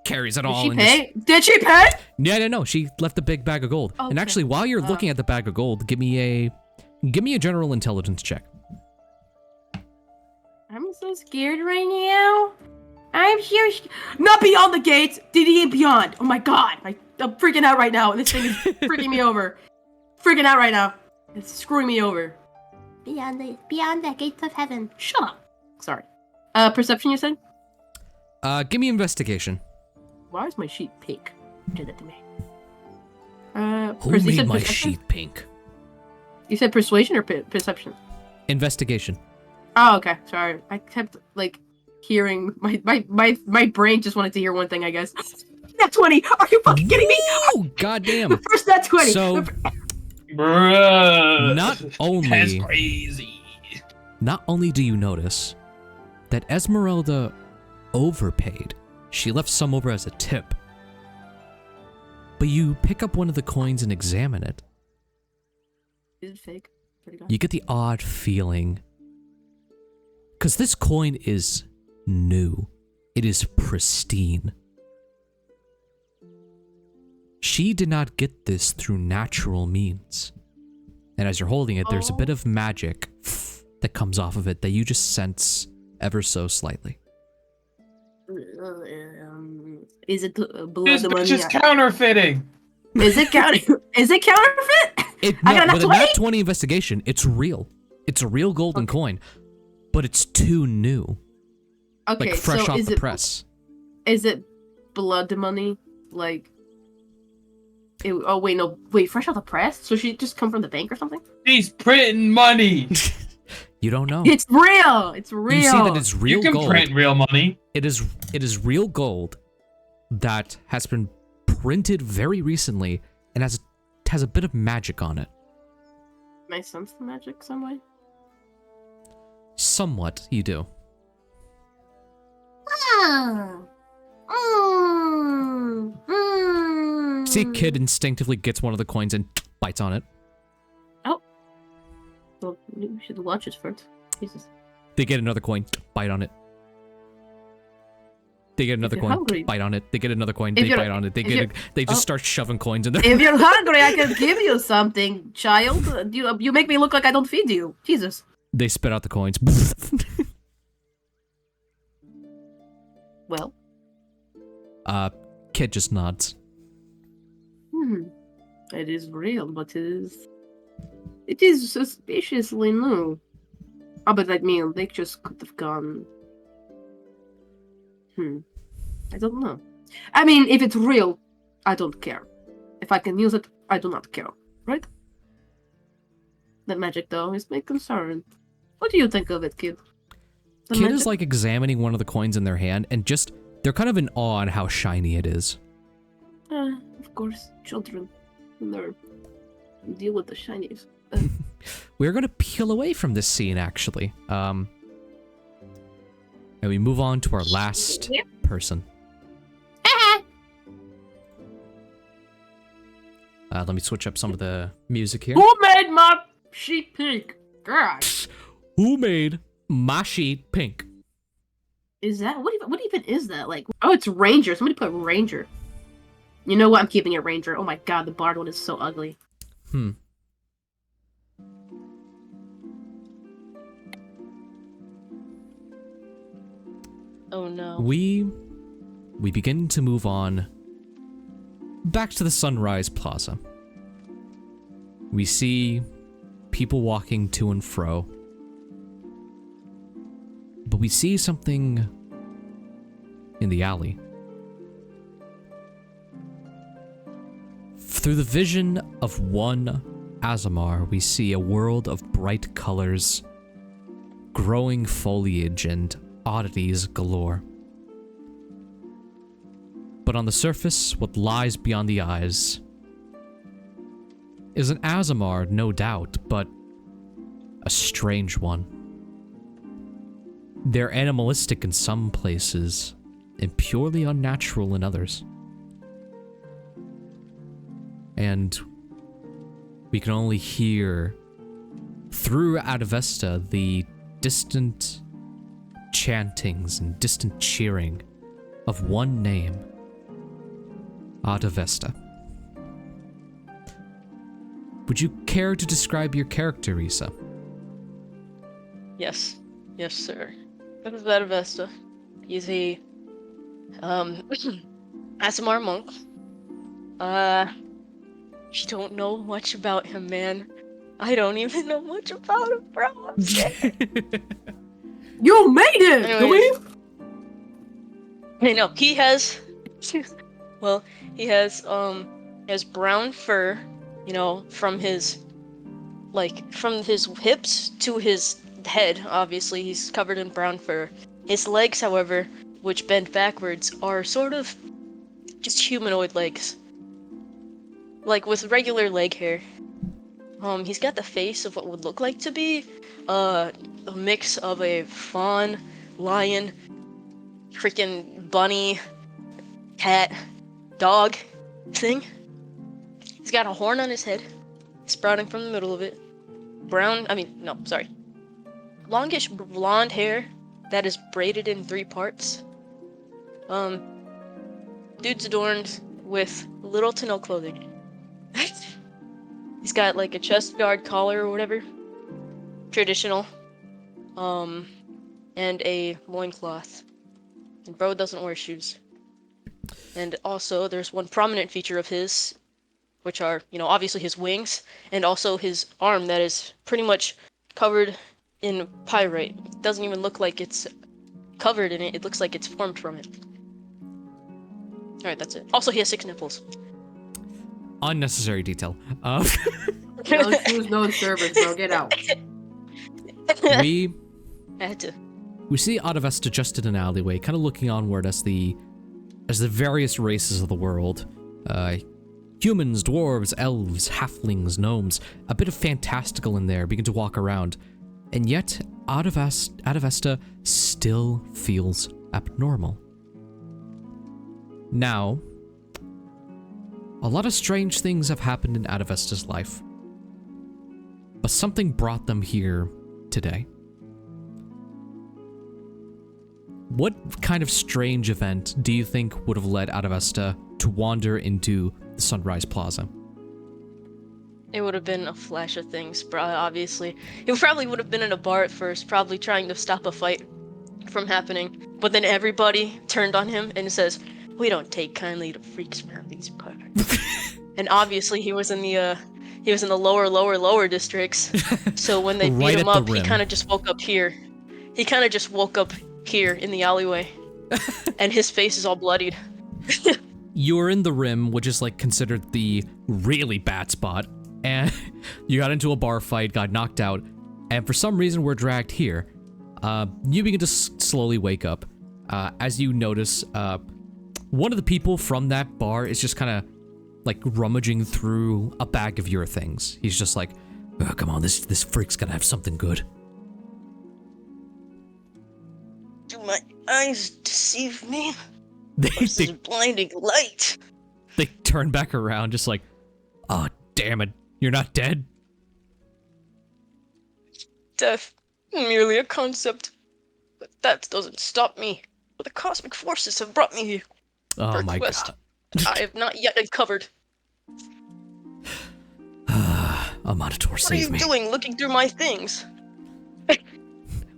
carries it all. Did she pay? No. She left a big bag of gold. Okay. And actually, while you're looking at the bag of gold, give me a general intelligence check. I'm so scared right now. I'm so not beyond the gates. DD beyond. Oh my god. I'm freaking out right now. This thing is freaking me over. Freaking out right now. It's screwing me over. Beyond the gates of heaven. Shut up. Sorry. Perception, you said? Give me investigation. Why is my sheet pink? Do that to me. Who made my sheet pink? You said persuasion or perception? Investigation. Oh, okay. Sorry. I kept, like, hearing... My brain just wanted to hear one thing, I guess. Nat 20! Are you fucking kidding me? Oh, goddamn. The first Nat 20! So... Bruh. That's crazy. Not only do you notice that Esmeralda overpaid, she left some over as a tip, but you pick up one of the coins and examine it. Is it fake? You get the odd feeling, because this coin is new. It is pristine. She did not get this through natural means. And as you're holding it, there's a bit of magic that comes off of it that you just sense ever so slightly. Is it blood This money? bitch is counterfeiting. Is it counterfeit? I got with a nat 20 investigation, it's real. It's a real golden coin, but it's too new. Okay, like fresh so off the press. Is it blood money? Like, wait, fresh off the press? So she just come from the bank or something? She's printing money. You don't know. It's real. It's real. You see that it's real gold. You can print real money. It is real gold that has been printed very recently and has a bit of magic on it. Can I sense the magic some way? Somewhat, you do. See, a kid instinctively gets one of the coins and bites on it. Oh. Well, we should watch it first. Jesus. They get another coin, bite on it. They get another coin, hungry, bite on it. They get another coin, they bite on it. They just start shoving coins in there. If you're hungry, I can give you something, child. You make me look like I don't feed you. Jesus. They spit out the coins. Well. Kid just nods. It is real, but it is suspiciously new. Oh, but I mean, they just could have gone. I don't know. I mean, if it's real, I don't care. If I can use it, I do not care. Right? The magic, though, is my concern. What do you think of it, kid? The Kid magic? is like examining one of the coins in their hand, and just they're kind of in awe on how shiny it is. Of course, children, when they deal with the shinies. we're going to peel away from this scene, actually. And we move on to our last person. Let me switch up some of the music here. Who made my sheet pink? God. Who made my sheet pink? Is that what even is that? Like, oh, it's Ranger. Somebody put Ranger. You know what? I'm keeping it Ranger. Oh my god, the Bard one is so ugly. Oh no. We begin to move on back to the Sunrise Plaza. We see people walking to and fro. But we see something in the alley. Through the vision of one Azamar, we see a world of bright colors, growing foliage, and oddities galore. But on the surface, what lies beyond the eyes is an Azamar, no doubt, but a strange one. They're animalistic in some places, and purely unnatural in others. And we can only hear, through Adavesta, the distant chantings and distant cheering of one name, Adavesta. Would you care to describe your character, Risa? Yes. Yes, sir. This is Adavesta. He's a Asimar monk. You don't know much about him, man. I don't even know much about him, bro. I'm scared. You made it! Anyways, I know he has. Well, he has brown fur, you know, from his hips to his head. Obviously, he's covered in brown fur. His legs, however, which bend backwards, are sort of just humanoid legs, like with regular leg hair. He's got the face of what would look like to be a mix of a fawn, lion, freaking bunny, cat, dog thing. He's got a horn on his head, sprouting from the middle of it. Longish blonde hair that is braided in 3 parts. Dude's adorned with little to no clothing. He's got like a chest guard collar or whatever. Traditional. And a loincloth. And bro doesn't wear shoes. And also, there's one prominent feature of his, which are, you know, obviously his wings, and also his arm that is pretty much covered in pyrite. It doesn't even look like it's covered in it, it looks like it's formed from it. Alright, that's it. Also, he has 6 nipples. Unnecessary detail. No shoes, no service, bro. Get out. We I had to. We see Adavesta just in an alleyway, kind of looking onward as the various races of the world. Humans, dwarves, elves, halflings, gnomes, a bit of fantastical in there, begin to walk around. And yet, Adavesta still feels abnormal. Now, a lot of strange things have happened in Adavesta's life. But something brought them here today. What kind of strange event do you think would have led Adavesta to wander into the Sunrise Plaza? It would have been a flash of things, obviously. He probably would have been in a bar at first, probably trying to stop a fight from happening. But then everybody turned on him and says, "We don't take kindly to freaks around these parts." And obviously he was in the lower districts. So when they beat him up, he kind of just woke up here. He kind of just woke up here in the alleyway. And his face is all bloodied. You're in the Rim, which is like considered the really bad spot. And you got into a bar fight, got knocked out, and for some reason we're dragged here. You begin to slowly wake up. As you notice, one of the people from that bar is just kind of like rummaging through a bag of your things. He's just like, Oh, come on, this freak's gotta have something good. Do my eyes deceive me? They, Or is they, this blinding light? they turn back around just like, oh, damn it, you're not dead? Death, merely a concept. But that doesn't stop me. The cosmic forces have brought me here for Oh a my quest god. I have not yet uncovered. Amador, What are save you me. doing looking through my things?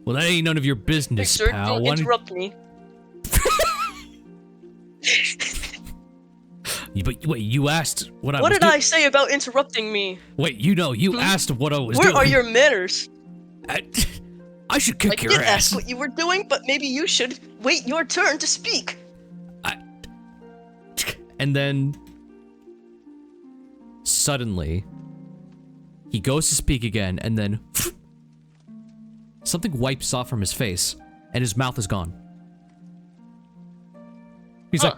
Well, that ain't none of your Hey, business, sir, pal. don't Why don't- interrupt me. But wait, you asked what I What was did I say about interrupting me? Wait, you asked what I was Where doing. are your manners? I should I kick your did ass. ask what you were doing, but maybe you should wait your turn to speak. And then suddenly he goes to speak again, and then something wipes off from his face, and his mouth is gone. He's like,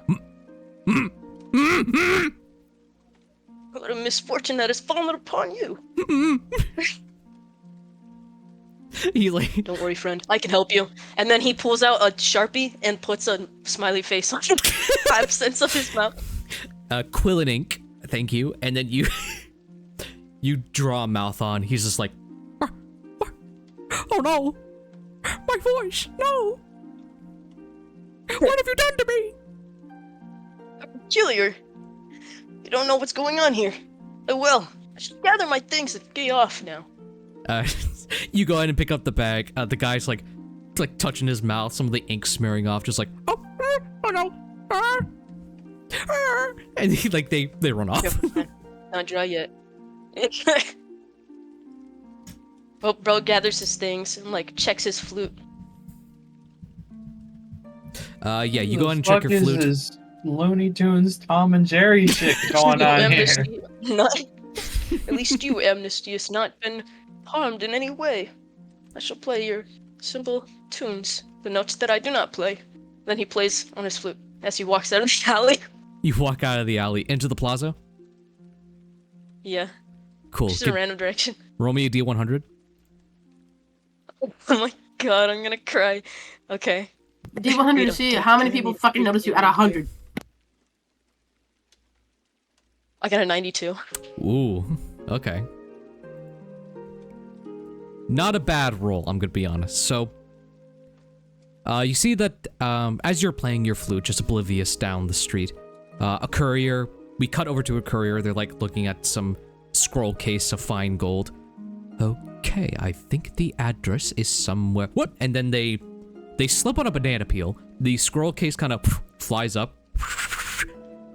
What a misfortune that has fallen upon you. he like, Don't worry, friend. I can help you. And then he pulls out a Sharpie and puts a smiley face on the absence of his mouth. quill and ink, thank you. And then you you draw a mouth on. He's just like, oh no, my voice, no. What have you done to me? Peculiar. You don't know what's going on here. Oh well, I should gather my things and get off now. You go ahead and pick up the bag. The guy's like touching his mouth, some of the ink smearing off, just like, oh no, and he like they run off. Not dry yet. Well, bro gathers his things and like checks his flute. Yeah, you Who go ahead and the check fuck your is flute. this Looney Tunes Tom and Jerry shit going on here? Amnesty, not, at least you, Amnesty, has not been harmed in any way. I shall play your simple tunes, the notes that I do not play. Then he plays on his flute as he walks out of the alley. You walk out of the alley into the plaza. Yeah, Cool. just in a random direction. Roll me a D100. Oh my god, I'm gonna cry. Okay. D100 to see how many people fucking notice you at 100. I got a 92. Ooh, okay. Not a bad roll, I'm gonna be honest. So, you see that as you're playing your flute, just oblivious down the street, a courier, we cut over to a courier, they're like looking at some scroll case of fine gold. Okay, I think the address is somewhere. What? And then they slip on a banana peel, the scroll case kind of flies up,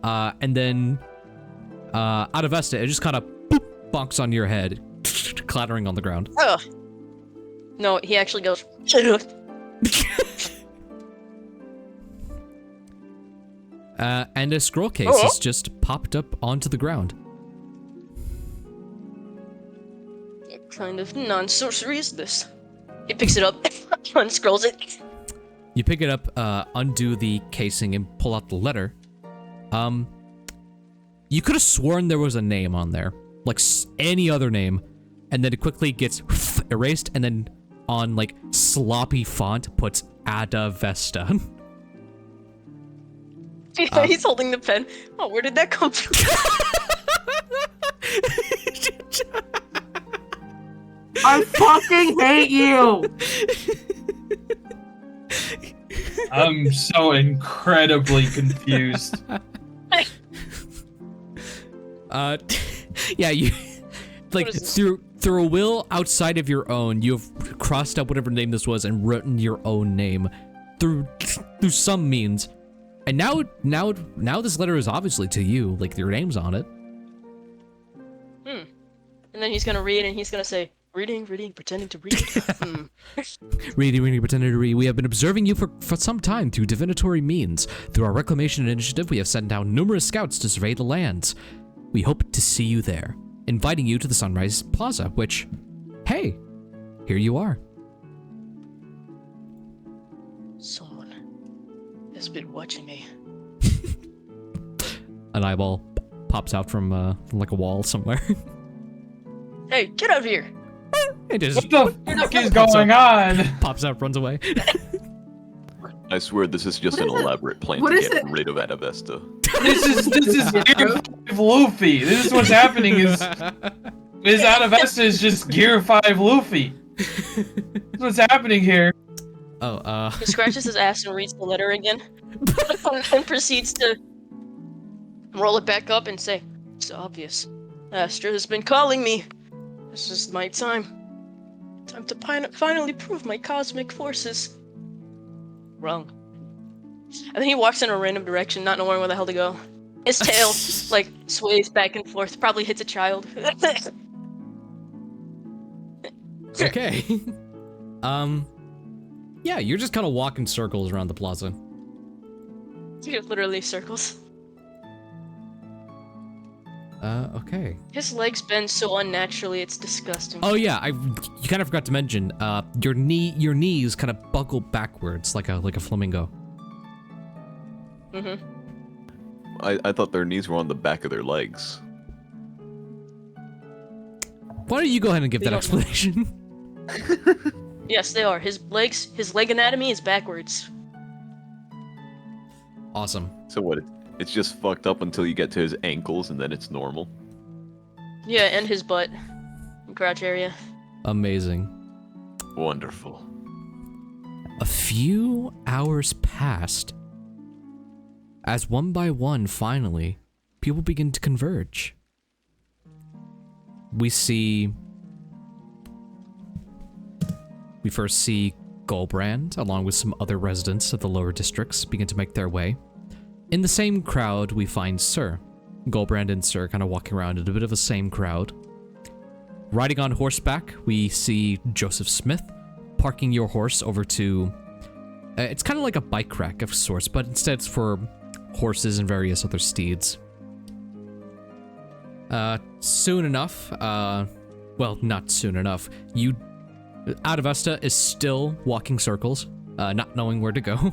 and then Adavesta, it just kind of bonks on your head, clattering on the ground. Oh. No, he actually goes. And a scroll case is just popped up onto the ground. What kind of non-sorcery is this? He picks it up, unscrolls it. You pick it up, undo the casing, and pull out the letter. You could have sworn there was a name on there, like any other name, and then it quickly gets erased, and then on like sloppy font puts Adavesta. He's holding the pen. Oh, where did that come from? I fucking hate you! I'm so incredibly confused. Yeah, you like What is through a will outside of your own, you've crossed out whatever name this was and written your own name through some means. And now this letter is obviously to you, like your name's on it. And then he's gonna read, and he's gonna say, reading, pretending to read. Reading, pretending to read. We have been observing you for some time through divinatory means. Through our reclamation initiative, we have sent down numerous scouts to survey the lands. We hope to see you there, inviting you to the Sunrise Plaza, which, hey, here you are. Someone has been watching me. An eyeball pops out from like a wall somewhere. Hey, get out of here! It just What the fuck is going on? pops out, runs away. I swear this is just an elaborate plan What to is get it? rid of Adavesta. This is Gear 5 Luffy. This is what's happening. Is Adavesta is just Gear 5 Luffy. That's what's happening here. Oh, He scratches his ass and reads the letter again, and proceeds to roll it back up and say, "It's obvious. Astra has been calling me. This is my time. Time to finally prove my cosmic forces." Wrong. And then he walks in a random direction, not knowing where the hell to go. His tail, like, sways back and forth, probably hits a child. okay. Yeah, you're just kind of walking circles around the plaza. Literally circles. Okay. His legs bend so unnaturally, it's disgusting. Oh yeah, you kind of forgot to mention, your knees kind of buckle backwards like a flamingo. Mm-hmm. I thought their knees were on the back of their legs. Why don't you go ahead and give They that don't know. explanation? Yes, they are. His leg anatomy is backwards. Awesome. So what? It's just fucked up until you get to his ankles, and then it's normal. Yeah, and his butt. And crotch area. Amazing. Wonderful. A few hours passed as one by one, finally, people begin to converge. We first see Gulbrand, along with some other residents of the lower districts, begin to make their way. In the same crowd, we find Sir. Gulbrand and Sir kind of walking around in a bit of the same crowd. Riding on horseback, we see Joseph Smith parking your horse over to... it's kind of like a bike rack of sorts, but instead it's for horses and various other steeds. Soon enough, well, not soon enough, Adavesta is still walking circles, not knowing where to go.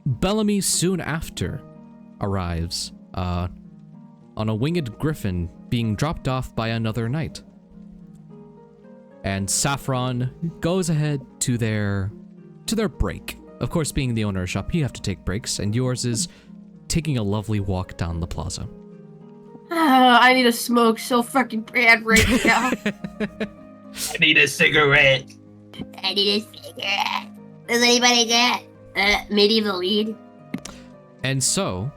Bellamy soon after arrives, on a winged griffin being dropped off by another knight. And Saffron goes ahead to their break. Of course, being the owner of the shop, you have to take breaks, and yours is taking a lovely walk down the plaza. I need a smoke so fucking bad right now. I need a cigarette. I need a cigarette. Does anybody get medieval weed? And so,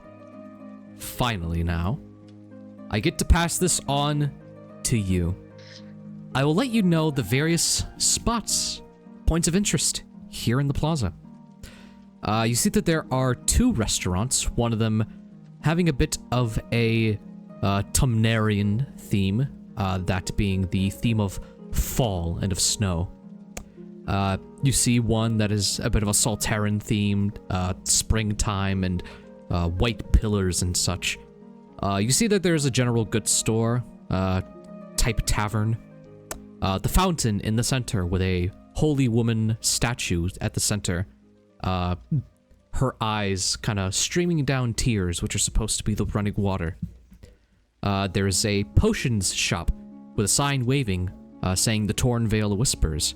finally now, I get to pass this on to you. I will let you know the various spots, points of interest here in the plaza. You see that there are two restaurants, one of them having a bit of a Tumnarian theme, that being the theme of fall and of snow. You see one that is a bit of a Saltaran themed, springtime and white pillars and such. You see that there's a general goods store, type tavern. The fountain in the center with a holy woman statue at the center. Her eyes kind of streaming down tears, which are supposed to be the running water. There's a potions shop with a sign waving, saying the Torn Veil Whispers.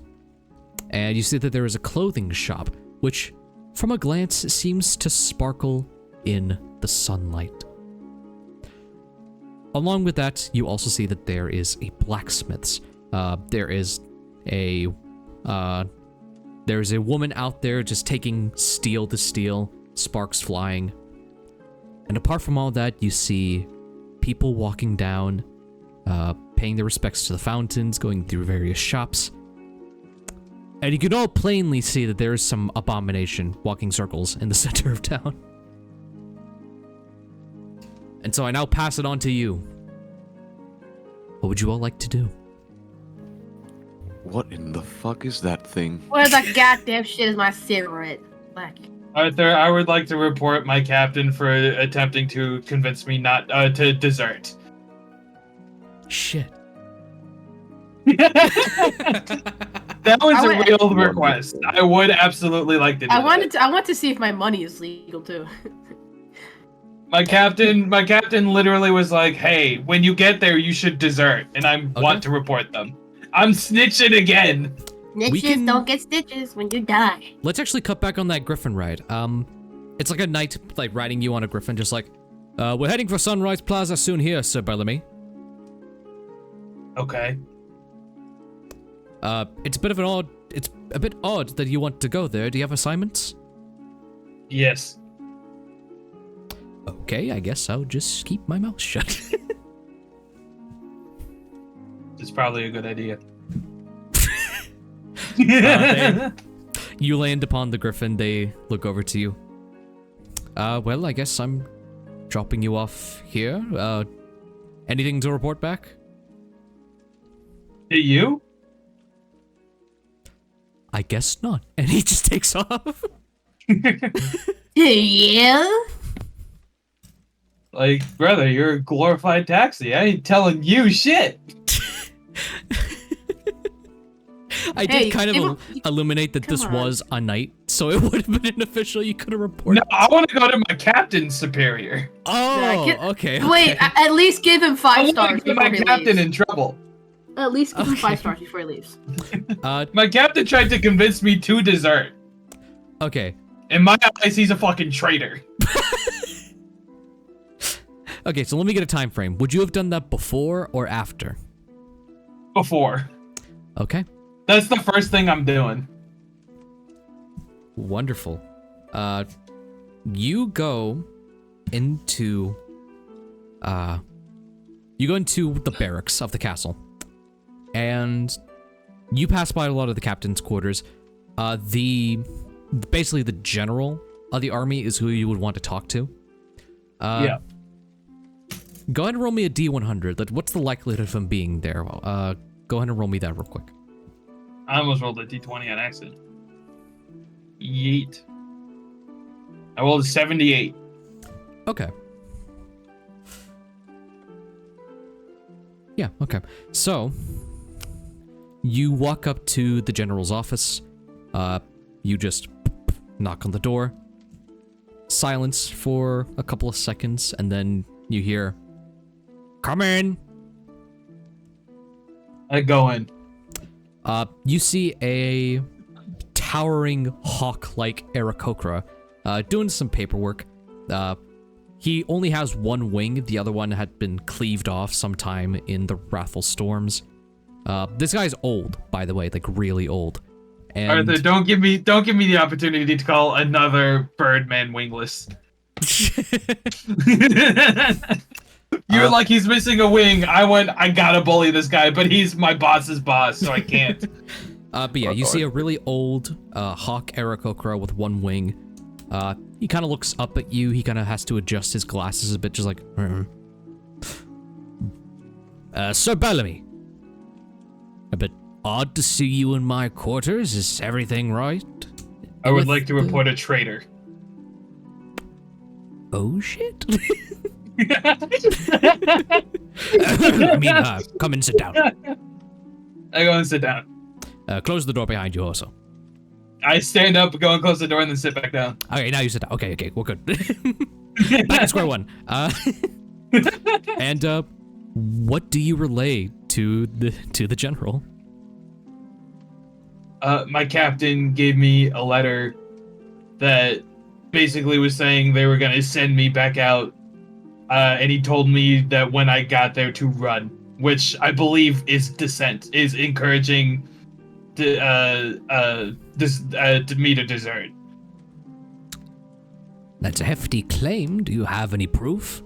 And you see that there is a clothing shop, which, from a glance, seems to sparkle in the sunlight. Along with that, you also see that there is a blacksmith's. There's a woman out there just taking steel to steel, sparks flying. And apart from all that, you see people walking down, paying their respects to the fountains, going through various shops. And you can all plainly see that there is some abomination walking circles in the center of town. And so I now pass it on to you. What would you all like to do? What in the fuck is that thing? Where the goddamn shit is my cigarette? Black. Arthur, I would like to report my captain for attempting to convince me not to desert. Shit. That was I a would- real request. I would absolutely like to do I that. want to see if my money is legal too. My captain literally was like, "Hey, when you get there, you should desert, and I want to report them." I'm snitching again. Snitches don't get stitches when you die. Let's actually cut back on that griffin ride. It's like a knight, like, riding you on a griffin, just like, we're heading for Sunrise Plaza soon here, Sir Bellamy. Okay. It's a bit odd that you want to go there. Do you have assignments? Yes. Okay, I guess I'll just keep my mouth shut. It's probably a good idea. You land upon the griffin, they look over to you. Well, I guess I'm dropping you off here. Anything to report back? To you? I guess not. And he just takes off. Yeah? Like, brother, you're a glorified taxi. I ain't telling you shit. I did kind of illuminate that this was a night, so it would have been an official you could have reported. No, I want to go to my captain's superior. Oh, okay. Wait, at least give him 5 stars before my he captain leaves. in trouble. At least give him 5 stars before he leaves. My captain tried to convince me to desert. Okay. In my eyes, he's a fucking traitor. Okay, so let me get a time frame. Would you have done that before or after? Before. Okay. That's the first thing I'm doing. Wonderful. You go into the barracks of the castle, and you pass by a lot of the captain's quarters. Basically the general of the army is who you would want to talk to. Yeah. Go ahead and roll me a D100. What's the likelihood of him being there? Go ahead and roll me that real quick. I almost rolled a D20 on accident. Yeet. I rolled a 78. Okay. Yeah, okay. So, you walk up to the general's office. You just knock on the door. Silence for a couple of seconds, and then you hear, "Come in." I go in. You see a towering hawk-like Aarakocra doing some paperwork. He only has one wing. The other one had been cleaved off sometime in the Wrathful Storms. This guy's old, by the way, like really old. And Arthur, don't give me the opportunity to call another Birdman wingless. You're like, he's missing a wing. I gotta bully this guy, but he's my boss's boss, so I can't. But yeah, you see a really old hawk Aarakocra with one wing. He kind of looks up at you. He kind of has to adjust his glasses a bit, just like, Sir Bellamy. A bit odd to see you in my quarters. Is everything right? I would like to report a traitor. Oh, shit. I mean, come and sit down. I go and sit down. Close the door behind you also. I stand up, go and close the door, and then sit back down. Okay, now you sit down. Okay, we're good. Back at square one. And what do you relay to the general? My captain gave me a letter that basically was saying they were gonna send me back out, and he told me that when I got there to run, which I believe is dissent, is encouraging me to desert. That's a hefty claim. Do you have any proof?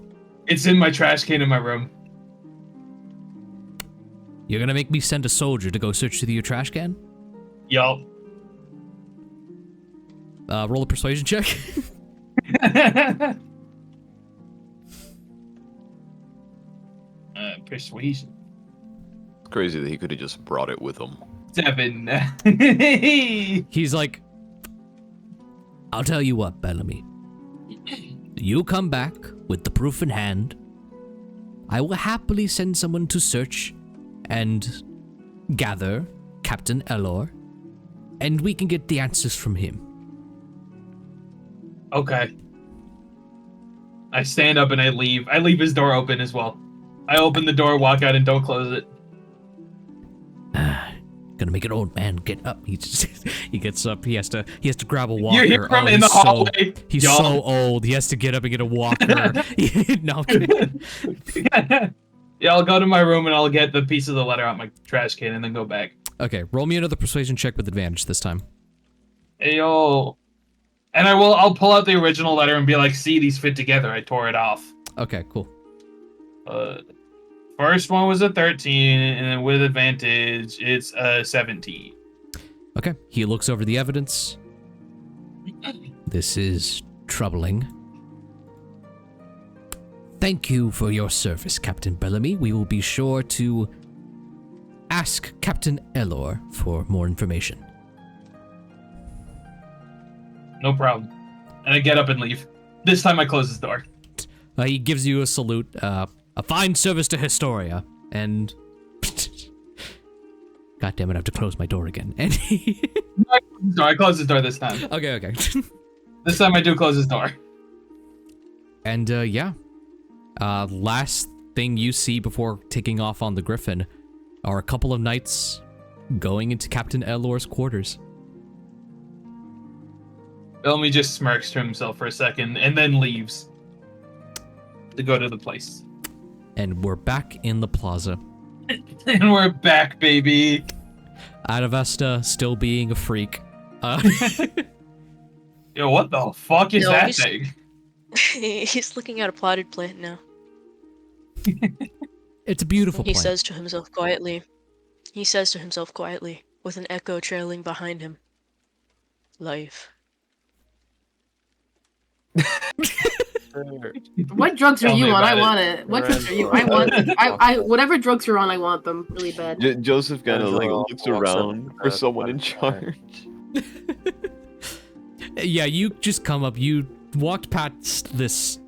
It's in my trash can in my room. You're gonna make me send a soldier to go search through your trash can? Yup. Roll a persuasion check. Persuasion. It's crazy that he could have just brought it with him. 7. He's like, I'll tell you what, Bellamy. You come back with the proof in hand. I will happily send someone to search and gather Captain Elor, and we can get the answers from him. Okay. I stand up and I leave. I leave his door open as well. I open the door, walk out, and don't close it. Gonna make an old man get up. He gets up. He has to grab a walker. You hear from in the he's hallway. He's so old. He has to get up and get a walker. No, I'm kidding. Yeah, I'll go to my room and I'll get the piece of the letter out my trash can and then go back. Okay, roll me another persuasion check with advantage this time. Ayo. And I'll pull out the original letter and be like, see, these fit together. I tore it off. Okay, cool. First one was a 13, and then with advantage, it's a 17. Okay, he looks over the evidence. This is troubling. Thank you for your service, Captain Bellamy. We will be sure to ask Captain Elor for more information. No problem. And I get up and leave. This time I close his door. He gives you a salute. A fine service to Historia. And... God damn it, I have to close my door again. And I close his door this time. Okay. This time I do close his door. And, yeah. Last thing you see before taking off on the Griffin are a couple of knights going into Captain Elor's quarters. Bellamy just smirks to himself for a second and then leaves to go to the place. And we're back in the plaza. And we're back, baby. Adavesta still being a freak. Yo, what the fuck is that he's- thing? He's looking at a potted plant now. It's a beautiful He plant. says to himself quietly. He says to himself quietly, with an echo trailing behind him. Life. What drugs are Tell you me on? I about want it. What drugs are you? I want. I whatever drugs you're on, I want them really bad. Joseph kind of like Serangelo looks walks up, around for someone in charge. Yeah, you just come up. You walked past this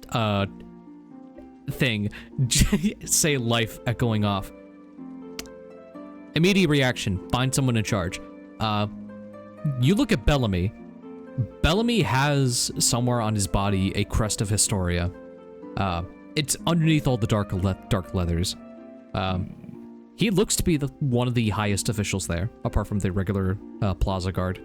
thing. Say life echoing off. Immediate reaction. Find someone in charge. You look at Bellamy. Bellamy has somewhere on his body a crest of Historia. It's underneath all the dark leathers. He looks to be one of the highest officials there, apart from the regular plaza guard.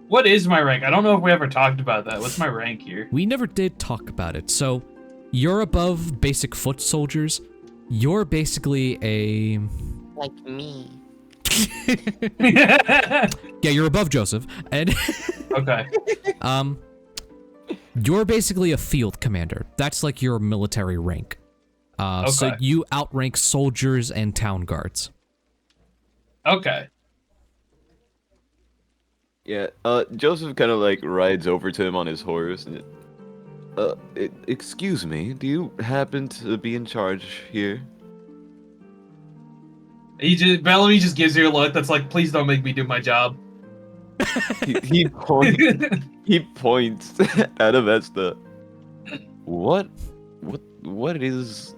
What is my rank? I don't know if we ever talked about that. What's my rank here? We never did talk about it. So, you're above basic foot soldiers. You're basically a... Like me. Yeah, you're above Joseph. And Okay. You're basically a field commander. That's like your military rank. So Okay. you outrank soldiers and town guards. Okay. Yeah, Joseph kind of like rides over to him on his horse and excuse me, do you happen to be in charge here? Bellamy just gives you a look that's like, please don't make me do my job. He points at Avesta. What is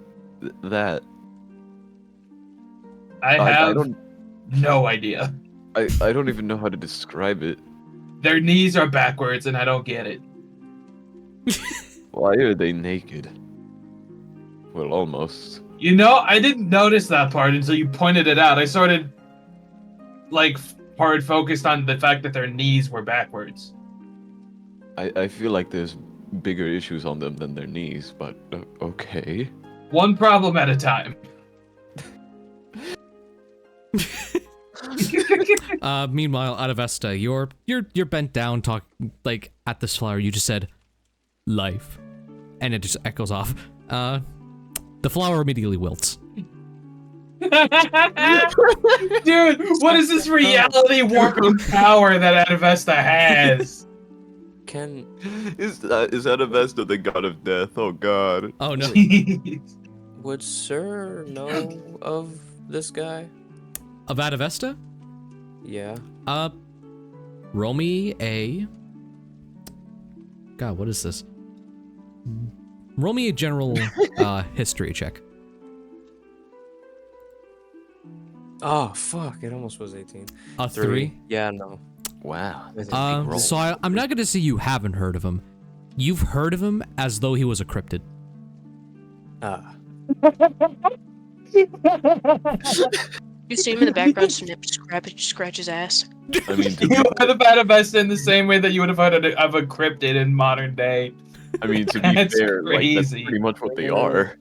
that? I I have don't no idea. I don't even know how to describe it. Their knees are backwards and I don't get it. Why are they naked? Well, almost. You know, I didn't notice that part until you pointed it out. I started, like, hard focused on the fact that their knees were backwards. I feel like there's bigger issues on them than their knees, but okay. One problem at a time. Meanwhile, Adavesta, you're bent down, like at this flower. You just said, "Life," and it just echoes off. The flower immediately wilts. Dude, what is this reality warping power that Adavesta has? Is Adavesta the god of death? Oh god. Oh no. Would Sir know of this guy? Of Adavesta? Yeah. Roll me a... God, what is this? Roll me a general history check. Oh, fuck. It almost was 18. A 3? Yeah, no. Wow. So I'm not going to say you haven't heard of him. You've heard of him as though he was a cryptid. Ah. You see him in the background scratch his ass. I mean, to You be, would have had Adavesta in the same way that you would have had of a cryptid in modern day. I mean, to be That's fair, like that's crazy. pretty much what they are.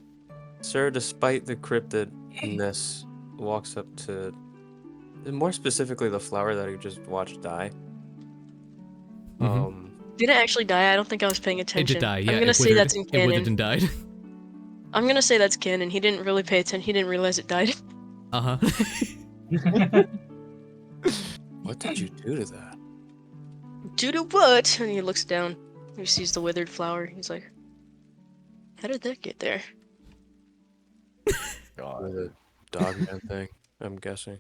Sir, despite the cryptidness, walks up to, more specifically, the flower that he just watched die. Did it actually die? I don't think I was paying It attention. did die, yeah. I'm gonna it say withered. that's in It withered canon. and died. I'm gonna say that's canon. He didn't really pay attention. He didn't realize it died. Uh-huh. What did you do to that? Due to what? And he looks down. He sees the withered flower. He's like, how did that get there? The dogman thing, I'm guessing.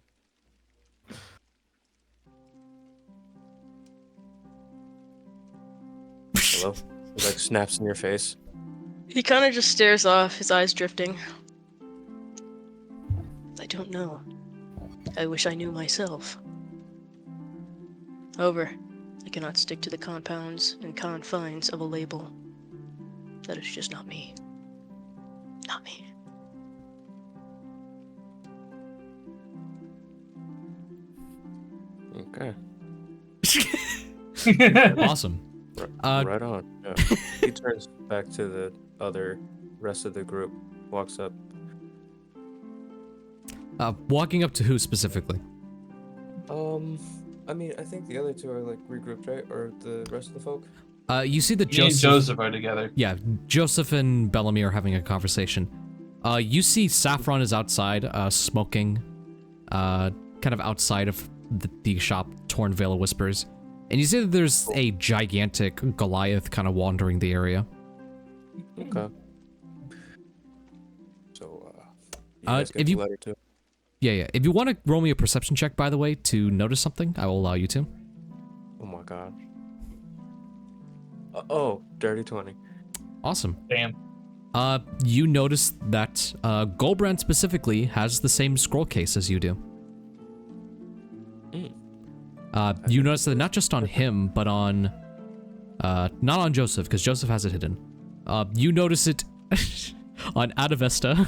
Hello? He like snaps in your face. He kind of just stares off, his eyes drifting. I don't know. I wish I knew myself. However, I cannot stick to the compounds and confines of a label. That is just not me. Not me. Okay. Awesome. Right on. Yeah. He turns back to the rest of the group, walks up. Walking up to who specifically? I mean, I think the other two are like regrouped, right? Or the rest of the folk? You see that Me and Joseph are together. Yeah, Joseph and Bellamy are having a conversation. You see Saffron is outside, smoking, kind of outside of the shop, Torn Veil of Whispers. And you see that there's a gigantic Goliath kind of wandering the area. Okay. So, you guys get if the you- letter too? Yeah. If you want to roll me a perception check, by the way, to notice something, I will allow you to. Oh my god. Oh, dirty 20. Awesome. Damn. You notice that Gulbrand specifically has the same scroll case as you do. You notice that not just on him, but on... not on Joseph, because Joseph has it hidden. You notice it on Adavesta.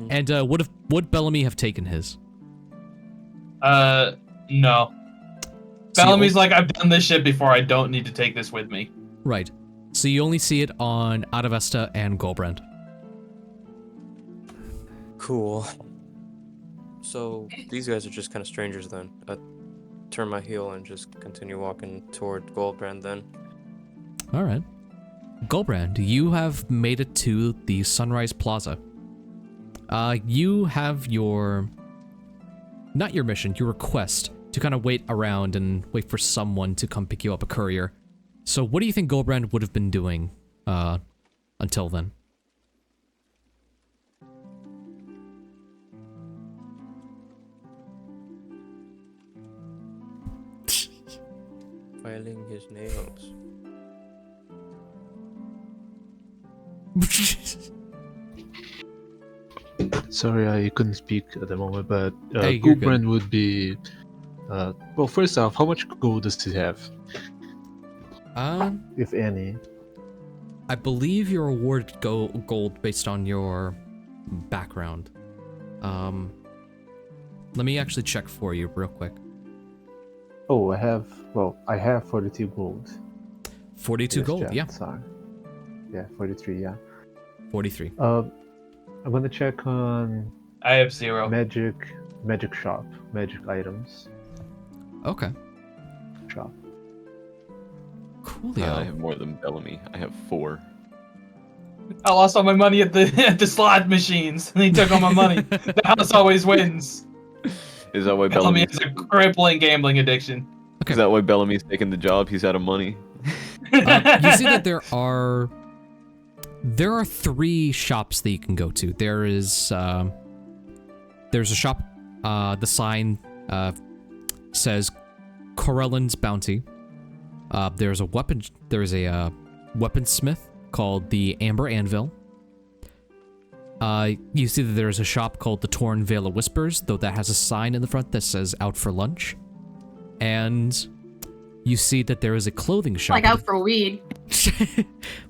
And would Bellamy have taken his? No. So Bellamy's like, I've done this shit before. I don't need to take this with me. Right. So you only see it on Adavesta and Gulbrand. Cool. So, these guys are just kind of strangers then. I turn my heel and just continue walking toward Gulbrand then. Alright. Gulbrand, you have made it to the Sunrise Plaza. You have your... Not your mission, your request to kind of wait around and wait for someone to come pick you up, a courier. So what do you think Gulbrand would have been doing, until then? Filing his nails. Sorry, I couldn't speak at the moment, but Hey, you're good. Gulbrand would be... well, first off, how much gold does he have, if any? I believe you're awarded gold based on your background. Let me actually check for you real quick. Oh, I have 42 gold. 42 Yes, gold, Jack, yeah. sorry. Yeah, 43, yeah. 43. I'm gonna check on I have 0. magic shop, magic items Okay. shop. Coolio. I have more than Bellamy. I have 4. I lost all my money at the slot machines. And he took all my money. The house always wins. Is that why Bellamy Bellamy? has a crippling gambling addiction. Okay. Is that why Bellamy's taking the job? He's out of money. You see that there are 3 shops that you can go to. There's a shop, the sign says Corellan's Bounty. There's a weaponsmith called the Amber Anvil. You see that there's a shop called the Torn Veil of Whispers, though that has a sign in the front that says out for lunch. And you see that there is a clothing shop Like out for weed.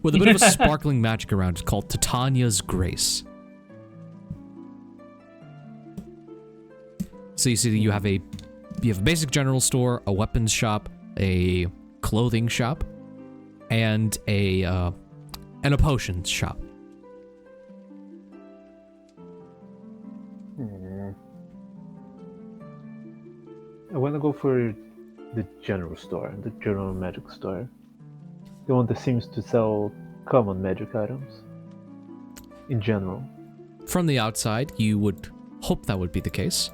with a bit of a sparkling magic around it called Titania's Grace. So you see that you have a basic general store, a weapons shop, a clothing shop, and a potions shop. I want to go for the general store, the general magic store. The one that seems to sell common magic items. In general. From the outside, you would hope that would be the case.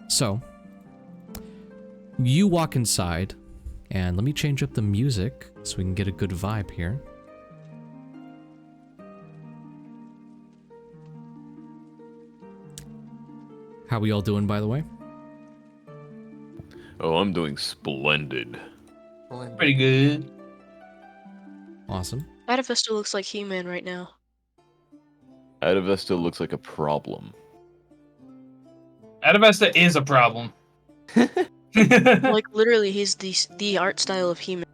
So, you walk inside, and let me change up the music so we can get a good vibe here. How we all doing, by the way? Oh, I'm doing splendid. Pretty good. Awesome. Adavesta looks like He-Man right now. Adavesta looks like a problem. Adavesta is a problem. Like literally, he's the art style of He-Man.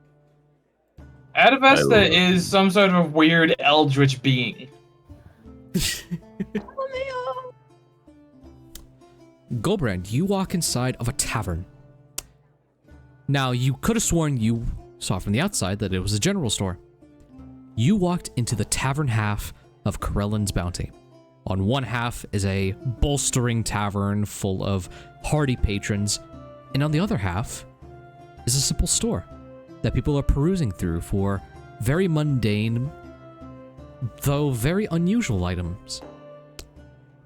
Adavesta is some sort of weird eldritch being. Gulbrand, you walk inside of a tavern. Now, you could have sworn you saw from the outside that it was a general store. You walked into the tavern half of Corellan's Bounty. On one half is a bolstering tavern full of hardy patrons, and on the other half is a simple store that people are perusing through for very mundane, though very unusual items.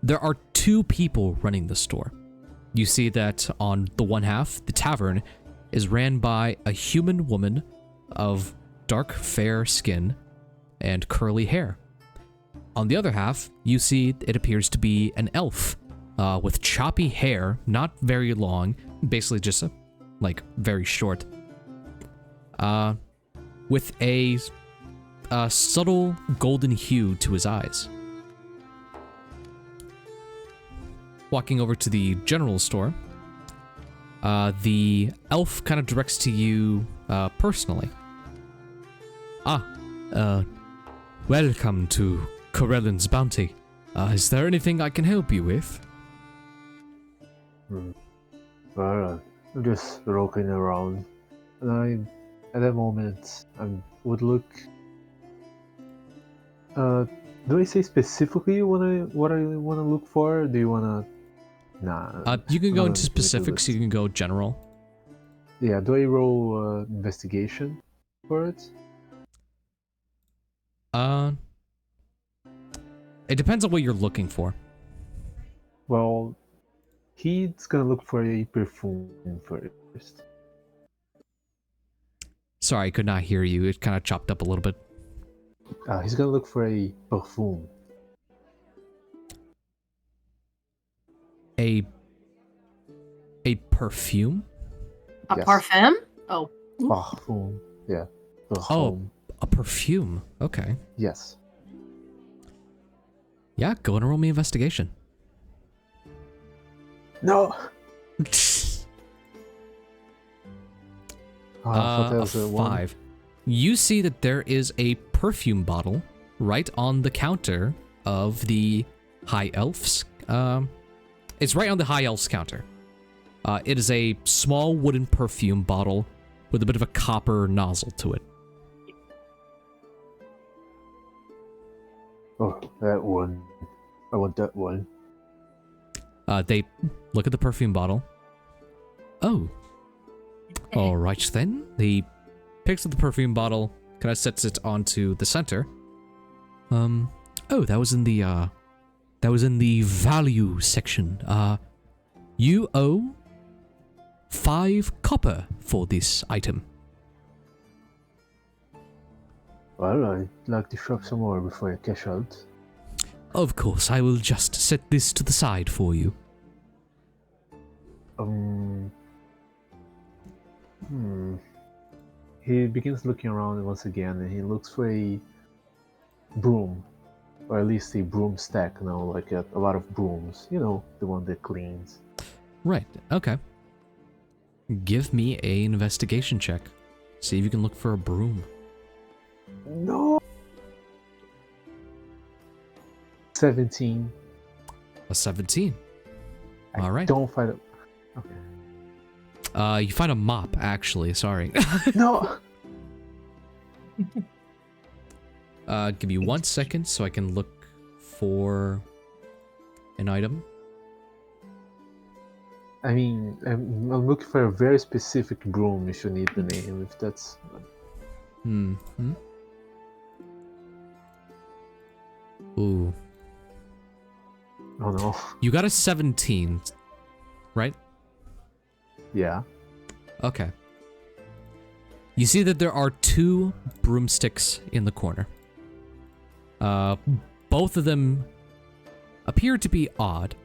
There are two people running the store. You see that on the one half, the tavern is ran by a human woman of dark, fair skin and curly hair. On the other half, you see it appears to be an elf with choppy hair, not very long, basically just very short, with a subtle golden hue to his eyes. Walking over to the general store, the elf kind of directs to you personally. Welcome to Corellan's Bounty. Is there anything I can help you with? Well, I'm just looking around, and at that moment, I would look. Do I say specifically what I want to look for? Or do you want to? Nah. You can go into specifics. You can go general. Yeah. Do I roll investigation for it? It depends on what you're looking for. Well, he's gonna look for a perfume first. Sorry, I could not hear you. It kind of chopped up a little bit. He's gonna look for a perfume. A perfume? A Yes. parfum? Oh. Parfum. Yeah. Oh, Perfume. a perfume. Okay. Yes. Yeah, go and roll me investigation. No. I thought that A was a one. 5. You see that there is a perfume bottle right on the counter of the High Elf's. It's right on the High Elf's counter. It is a small wooden perfume bottle with a bit of a copper nozzle to it. Oh, that one. I want that one. They look at the perfume bottle. Oh. Alright then. He picks up the perfume bottle, kind of sets it onto the center. Oh, that was in the value section. You owe 5 copper for this item. Well, I'd like to shop some more before I cash out. Of course, I will just set this to the side for you. He begins looking around once again, and he looks for a broom, or at least a broom stack. Like a lot of brooms. You know, the one that cleans. Right, okay. Give me a investigation check. See if you can look for a broom. No. 17. A 17. All right. Don't find it. Okay. You find a mop, actually. Sorry. No. Give me 1 second so I can look for an item. I mean, I'm looking for a very specific broom if you need the name, if that's... Mm-hmm. Ooh. Oh no. You got a 17, right? Yeah. Okay. You see that there are 2 broomsticks in the corner. Both of them appear to be odd.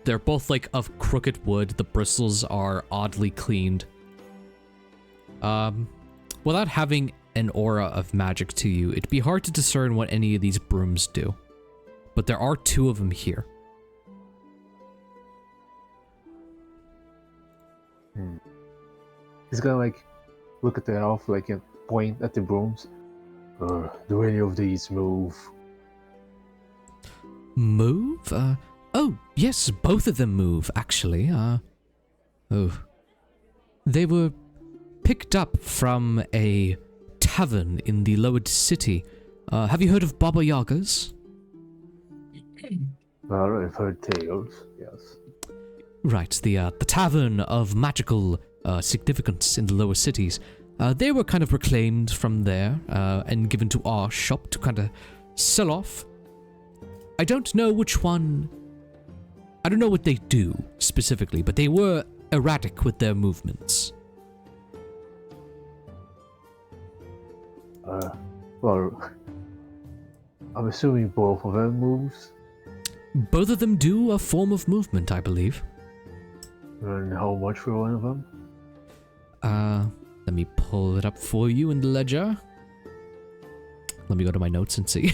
They're both like of crooked wood. The bristles are oddly cleaned. Without having an aura of magic to you, it'd be hard to discern what any of these brooms do. But there are 2 of them here. He's gonna like look at the elf, like and point at the brooms. Do any of these move? Move? Oh, yes, both of them move, actually. They were picked up from a tavern in the lowered city. Have you heard of Baba Yagas? Well, I've heard tales, yes. Right, the tavern of magical significance in the lower cities. They were kind of reclaimed from there and given to our shop to kind of sell off. I don't know which one. I don't know what they do specifically, but they were erratic with their movements. Well, I'm assuming both of them moves. Both of them do a form of movement, I believe. And how much for one of them? Let me pull it up for you in the ledger. Let me go to my notes and see.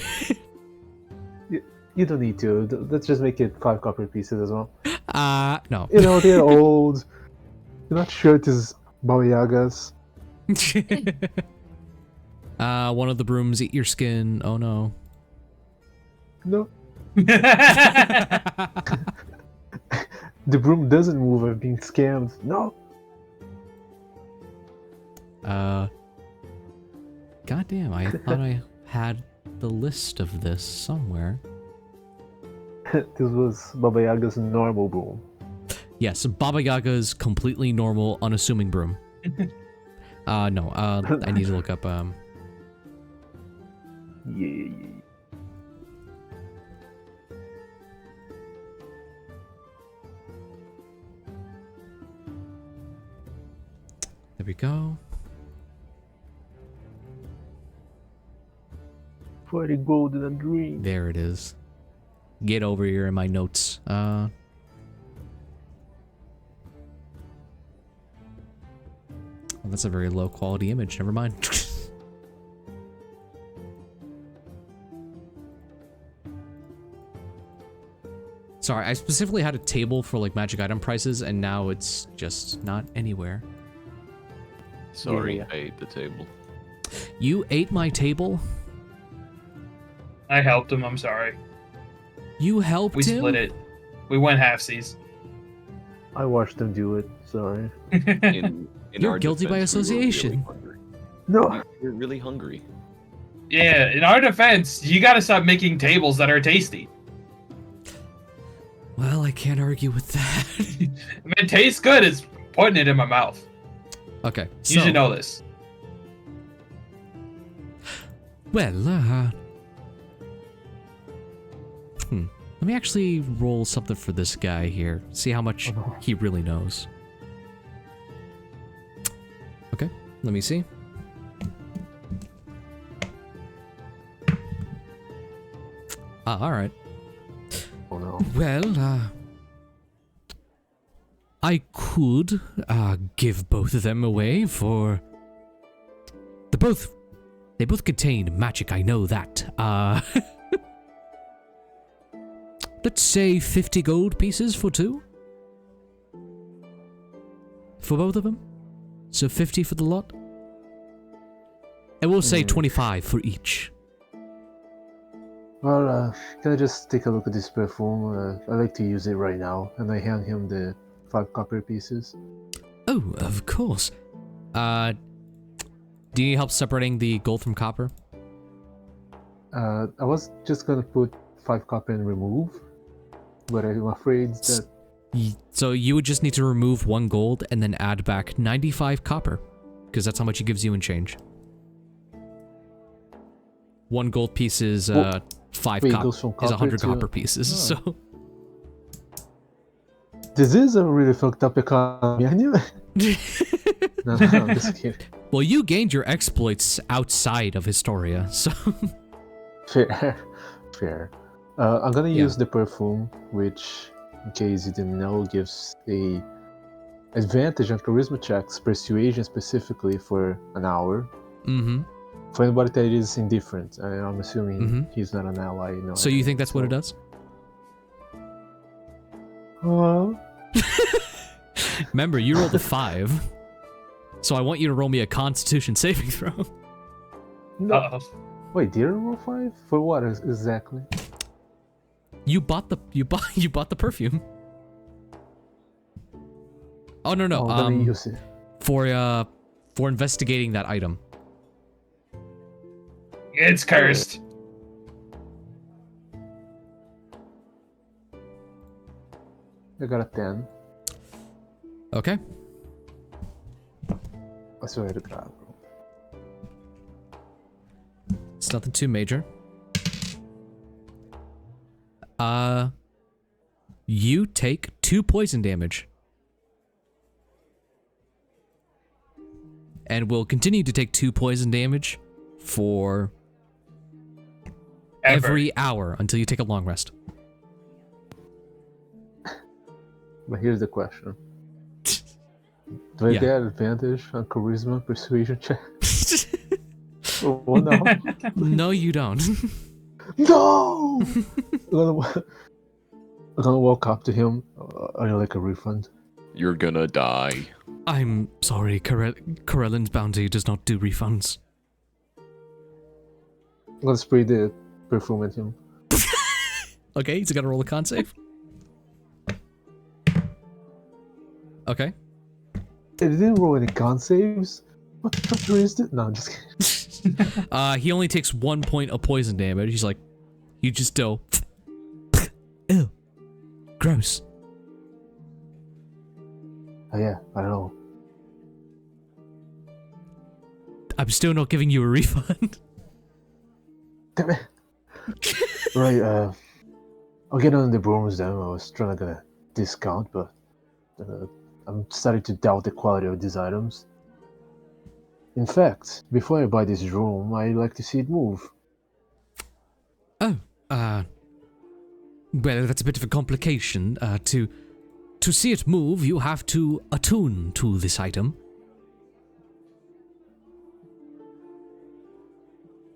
You don't need to. Let's just make it 5 copper pieces as well. No. You know, they're old. You're not sure it is Baba Yaga's. One of the brooms eat your skin. Oh no. No. The broom doesn't move. I've been scammed. No. Goddamn, I thought I had the list of this somewhere. This was Baba Yaga's normal broom. Yes, Baba Yaga's completely normal, unassuming broom. No, I need to look up, Yeah. There we go. For the golden dream. There it is. Get over here in my notes. Oh, that's a very low quality image. Never mind. Sorry, I specifically had a table for like magic item prices, and now it's just not anywhere. Sorry, Yeah. I ate the table. You ate my table? I helped him. I'm sorry. You helped We him? split it. We went halfsies. I watched them do it. Sorry. In You're our guilty by defense, we were association. really hungry. No. We're really hungry. Yeah, in our defense, you gotta stop making tables that are tasty. Well, I can't argue with that. I mean, it tastes good. It's putting it in my mouth. Okay, You should know this. Well, let me actually roll something for this guy here. See how much he really knows. Okay, let me see. Alright. Oh no. Well, I could give both of them away for... They both contain magic, I know that. Let's say 50 gold pieces for 2? for both of them. So 50 for the lot. And we'll say 25 for each. Well, can I just take a look at this perfume? I like to use it right now, and I hand him the 5 copper pieces. Oh, of course. Do you need help separating the gold from copper? I was just gonna put 5 copper and remove, but I'm afraid that... So you would just need to remove 1 gold and then add back 95 copper, because that's how much it gives you in change. 1 gold piece is 5 copper is 100 copper pieces. Oh. So this is a really fucked up economy. I knew it. No, I'm just kidding. Well, you gained your exploits outside of Historia, so Fair. Fair. I'm gonna use the perfume, which, in case you didn't know, gives a advantage on charisma checks, persuasion specifically, for an hour. Mm-hmm. For anybody that is indifferent, I'm assuming he's not an ally. No. So you think that's what it does? Remember, you rolled a 5, so I want you to roll me a Constitution saving throw. No. Wait, did I roll 5? For what exactly? You bought the perfume. Oh no. I'm gonna use it. For investigating that item. It's cursed. I got a 10. Okay. I swear to God, bro. It's nothing too major. You take 2 poison damage. And will continue to take 2 poison damage for every hour until you take a long rest. But here's the question. Do I get advantage on charisma persuasion check? Oh no. No, you don't. No! I'm gonna walk up to him. Are you like a refund? You're gonna die. I'm sorry, Corellin's bounty does not do refunds. I'm gonna spray the perfume at him. Okay, he's gotta roll a con save. Okay. They didn't roll any con saves? What the fuck is it? No, I'm just kidding. He only takes 1 point of poison damage. He's like, you just do. Ew. Gross. Oh yeah, I don't know. I'm still not giving you a refund. Damn it. Right, I'll get on the brooms then. I was trying to get a discount, but I'm starting to doubt the quality of these items. In fact, before I buy this room, I'd like to see it move. Oh, well, that's a bit of a complication. To see it move, you have to attune to this item.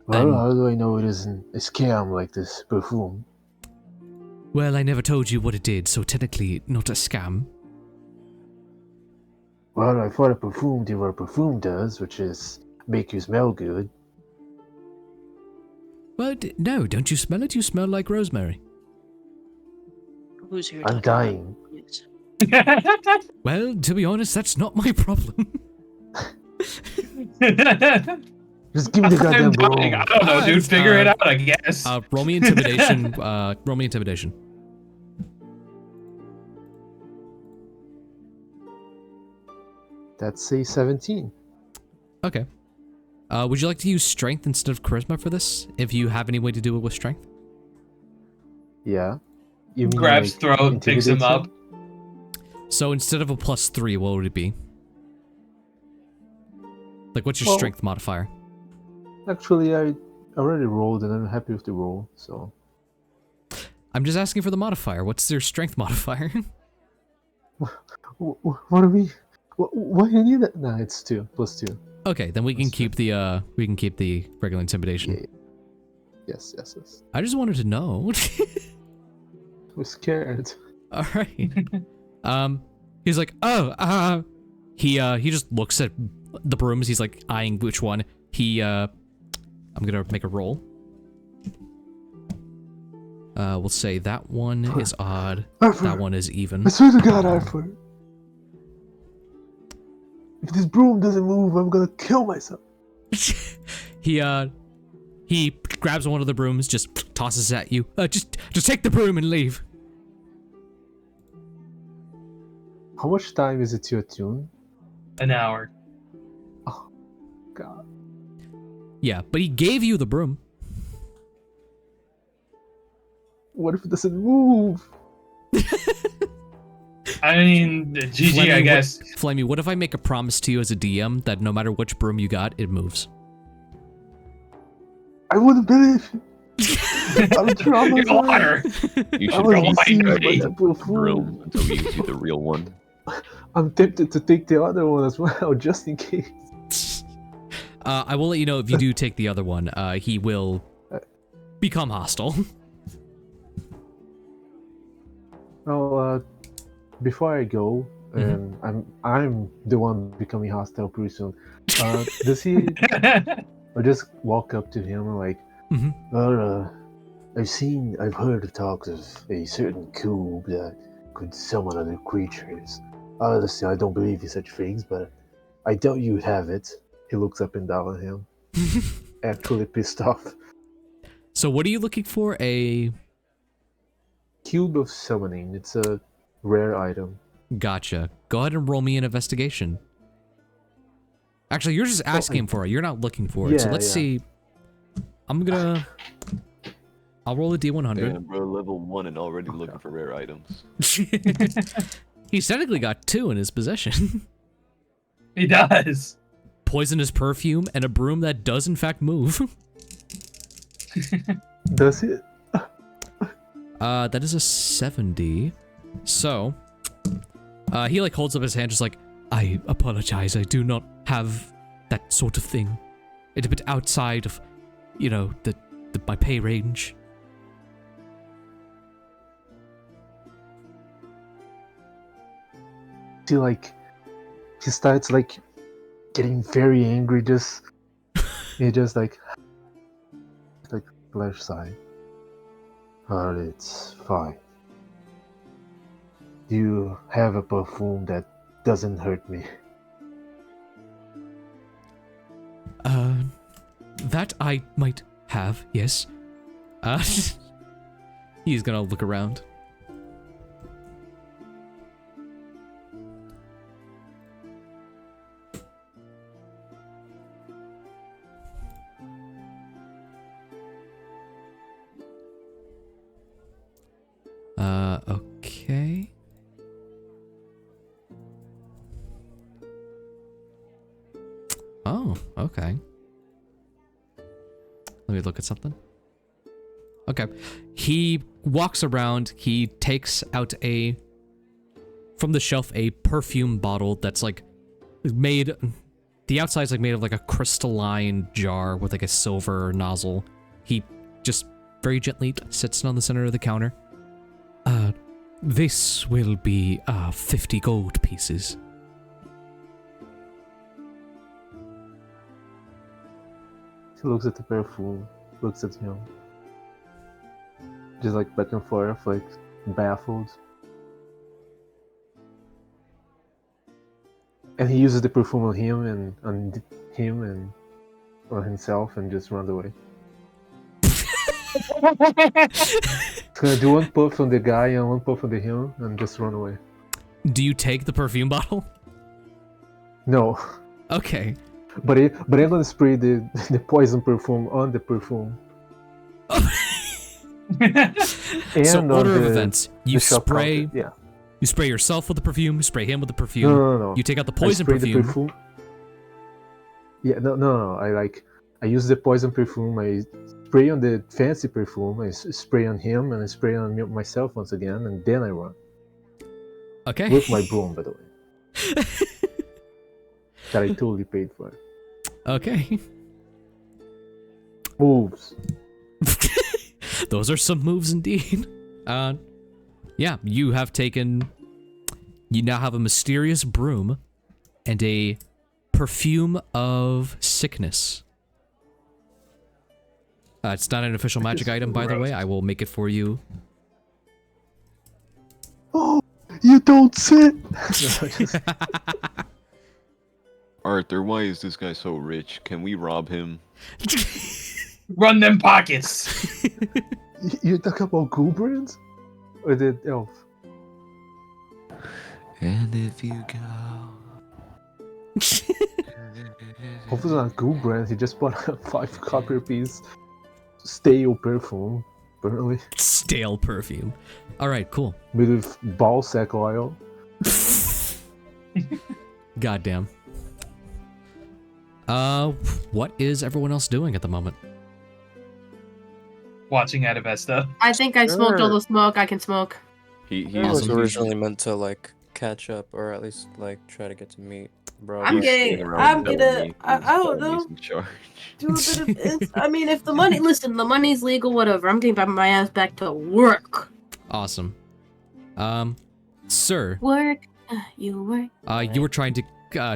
Well, how do I know it isn't a scam like this perfume? Well, I never told you what it did, so technically not a scam. Well, I thought a perfume did what a perfume does, which is make you smell good. Well, no, don't you smell it? You smell like rosemary. Who's here? I'm dying. Well, to be honest, that's not my problem. Just give me the goddamn broom. I don't know, dude. Figure it out, I guess. Roll me intimidation. Roll me intimidation. That's a 17. Okay. Would you like to use strength instead of charisma for this? If you have any way to do it with strength? Yeah. You mean Grabs like throat, picks him up. So instead of a +3, what would it be? Like, what's your strength modifier? Actually, I already rolled and I'm happy with the roll, so... I'm just asking for the modifier. What's your strength modifier? What do we... Why do you need that? Nah, it's 2. +2. Okay, then we can keep the regular intimidation. Yeah. Yes. I just wanted to know. I was scared. All right. He's like, He just looks at the brooms. He's like eyeing which one. I'm gonna make a roll. We'll say that one is odd. That one is even. I swear to God, Arthur. If this broom doesn't move, I'm gonna kill myself. He grabs one of the brooms, just tosses it at you. Just take the broom and leave. How much time is it to attune? An hour. Oh, God. Yeah, but he gave you the broom. What if it doesn't move? I mean, GG, Flemmy, I guess. Flemmy, what if I make a promise to you as a DM that no matter which broom you got, it moves? I wouldn't believe you. I'm traumatized. You're a liar. You I should was be deceived by ready that broom. room until we give you the real one. I'm tempted to take the other one as well, just in case. I will let you know if you do take the other one. He will become hostile. Well, before I go, and I'm the one becoming hostile pretty soon. Does he? I just walk up to him like, well, I've heard the talks of a certain cube that could summon other creatures. Honestly, I don't believe in such things, but I doubt you have it. He looks up and down at him, actually pissed off. So what are you looking for? A cube of summoning. It's a rare item. Gotcha. Go ahead and roll me an investigation. Actually, you're just asking for it. You're not looking for it. So let's see. I'll roll a D100. Damn, bro, level 1 and already looking for rare items. He's technically got 2 in his possession. He does. Poisonous perfume and a broom that does in fact move. Does it? That is a 70. So, he like holds up his hand just like, I apologize, I do not have that sort of thing. It's a bit outside of, you know, my pay range. He starts like getting very angry, he just like flash side. It's fine. You have a perfume that doesn't hurt me. That I might have, yes. He's gonna look around. Okay. Oh, okay. Let me look at something. Okay. He walks around, he takes out from the shelf a perfume bottle that's like made, the outside's like made of like a crystalline jar with like a silver nozzle. He just very gently sits it on the center of the counter. This will be 50 gold pieces. He looks at the perfume, looks at him. Just like back and forth, like baffled. And he uses the perfume on him and on himself and just runs away. He's gonna do one puff on the guy and one puff on the him and just run away. Do you take the perfume bottle? No. Okay. But I'm gonna spray the poison perfume on the perfume. So order of events. You spray. Yeah. You spray yourself with the perfume. You spray him with the perfume. No. You take out the poison I spray perfume. The perfume. Yeah. No. I use the poison perfume. I spray on the fancy perfume. I spray on him and I spray on myself once again, and then I run. Okay. With my broom, by the way. That I totally paid for. Okay. Moves. Those are some moves indeed. Yeah, you now have a mysterious broom and a perfume of sickness. It's not an official magic item, by the way. I will make it for you. Oh, you don't sit! Arthur, why is this guy so rich? Can we rob him? Run them pockets! You talk about Gulbrand? Or the elf? And if you go... Hopefully not Gulbrand, he just bought a 5 copper piece stale perfume, apparently. Stale perfume. Alright, cool. Made with ballsack oil. Goddamn. What is everyone else doing at the moment? Watching Adavesta. I think I smoked all the smoke I can smoke. He was originally meant to like catch up, or at least like try to get to meet bro. I don't know. Do a bit of, I mean, if the money, listen, the money's legal, whatever. I'm getting my ass back to work. Awesome. Sir. Work. You work. You were trying to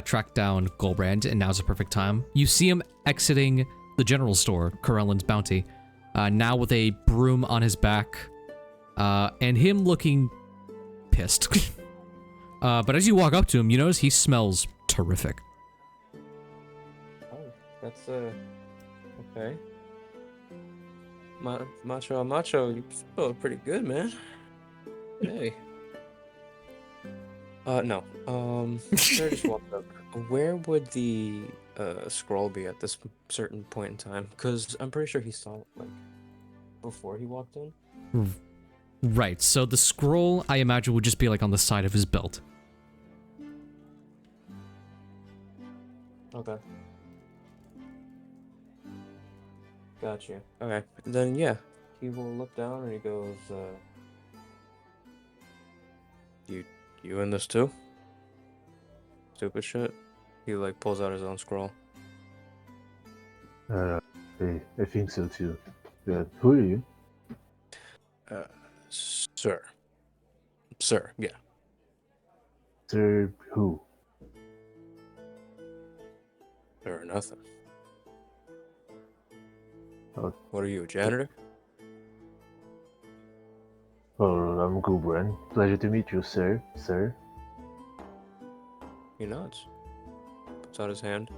track down Gulbrand, and now's a perfect time. You see him exiting the general store, Corellin's Bounty, now with a broom on his back, and him looking pissed. But as you walk up to him, you notice he smells terrific. Oh, that's okay. Macho, you smell pretty good, man. Hey. No. Sir just walked up. Where would the scroll be at this certain point in time? Because I'm pretty sure he saw it like before he walked in. Right. So the scroll, I imagine, would just be like on the side of his belt. Okay. Gotcha. Okay. Then yeah, he will look down and he goes, You in this too? Stupid shit. He like pulls out his own scroll. I think so too. Who are you? Sir. Sir, yeah. Sir who? Or nothing. Oh. What are you, a janitor? Oh, I'm Gulbrand. Pleasure to meet you, sir. Sir. He nods. Puts out his hand.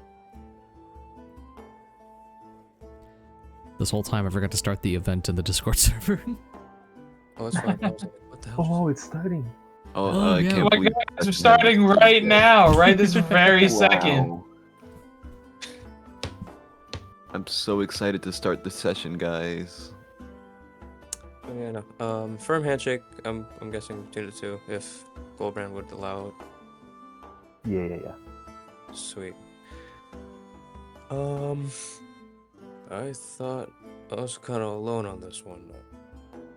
This whole time I forgot to start the event in the Discord server. Oh, it's fine. I was like, what the hell? Oh, it's starting. Oh, I yeah. can't Oh my believe god, that's we're starting right now, right this very Wow. second. I'm so excited to start the session, guys. Oh, yeah, no. Firm handshake. I'm guessing between the two, if Gulbrand would allow it. Yeah. Sweet. I thought I was kind of alone on this one.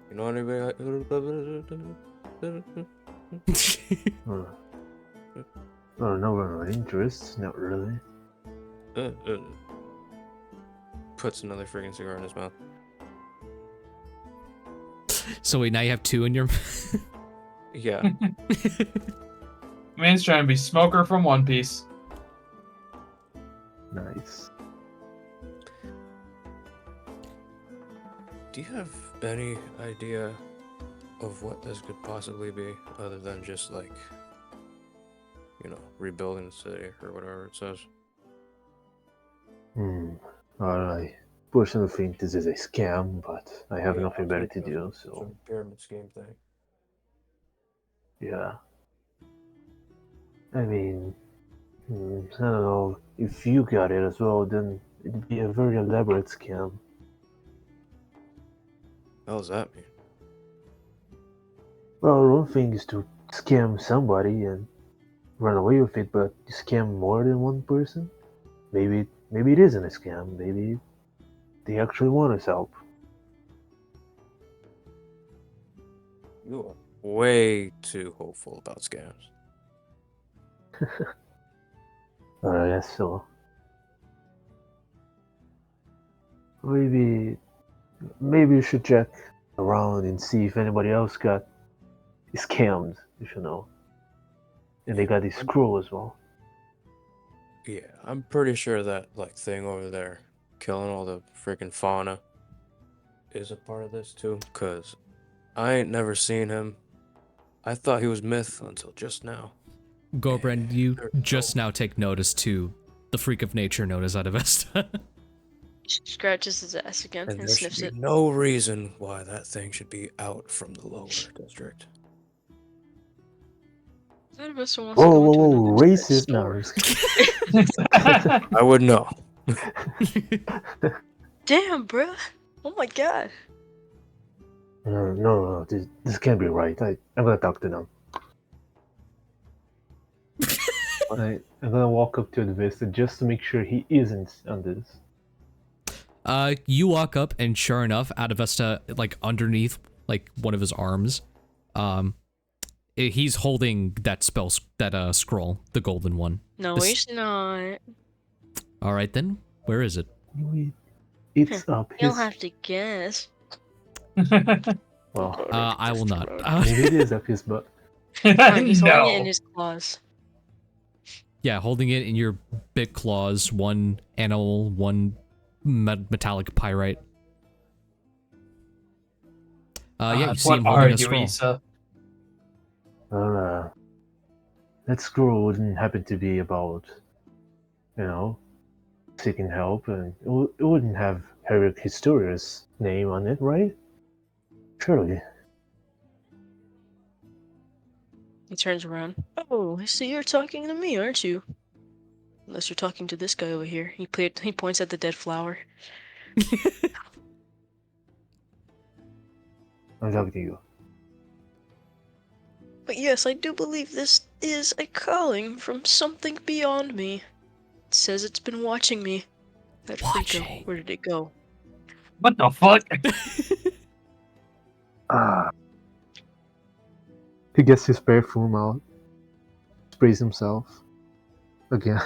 You know anybody? No interest. Not really. Puts another freaking cigar in his mouth. So wait, now you have 2 in your... Yeah. Man's trying to be smoker from One Piece. Nice. Do you have any idea of what this could possibly be, other than just like, rebuilding the city or whatever it says? I personally think this is a scam, but I have nothing better to do, so... Some pyramid scheme thing. Yeah. I mean... I don't know, if you got it as well, then it'd be a very elaborate scam. What does that mean? Well, one thing is to scam somebody and run away with it, but you scam more than one person? Maybe it isn't a scam, maybe they actually want us help. You are way too hopeful about scams. I guess so. Maybe you should check around and see if anybody else got scammed, if you know. And they got this scroll as well. Yeah, I'm pretty sure that like thing over there, killing all the freaking fauna, is a part of this too. Cause I ain't never seen him. I thought he was myth until just now. Gulbrand, you There- just now take notice to the freak of nature known as Adavesta. Scratches his ass again And and there should sniffs be it. no reason why that thing should be out from the lower district. Adavesta wants to Whoa, go whoa, into whoa, another racist! No, store. I'm just kidding. I would know. Damn, bruh. Oh my god. No, this can't be right. I'm gonna talk to them. I'm gonna walk up to Adavesta just to make sure he isn't on this. You walk up, and sure enough, Adavesta, like underneath, like one of his arms, he's holding that scroll, the golden one. No, This- he's not. All right then, where is it? Wait, it's up You'll his. have to guess. Well, I will not. maybe it is up his butt. No, he's holding it in No. his claws. Yeah, holding it in your big claws, one animal, one metallic pyrite. Yeah, you see what him are holding a you, scroll. Issa? That scroll wouldn't happen to be about, seeking help, and it wouldn't have Herrick Historia's name on it, right? Surely. He turns around. Oh, I see you're talking to me, aren't you? Unless you're talking to this guy over here. He points at the dead flower. I'm talking to you. But yes, I do believe this is a calling from something beyond me. It says it's been watching me. That freako, Watching. where did it go? What the fuck? He gets his perfume out, sprays himself again.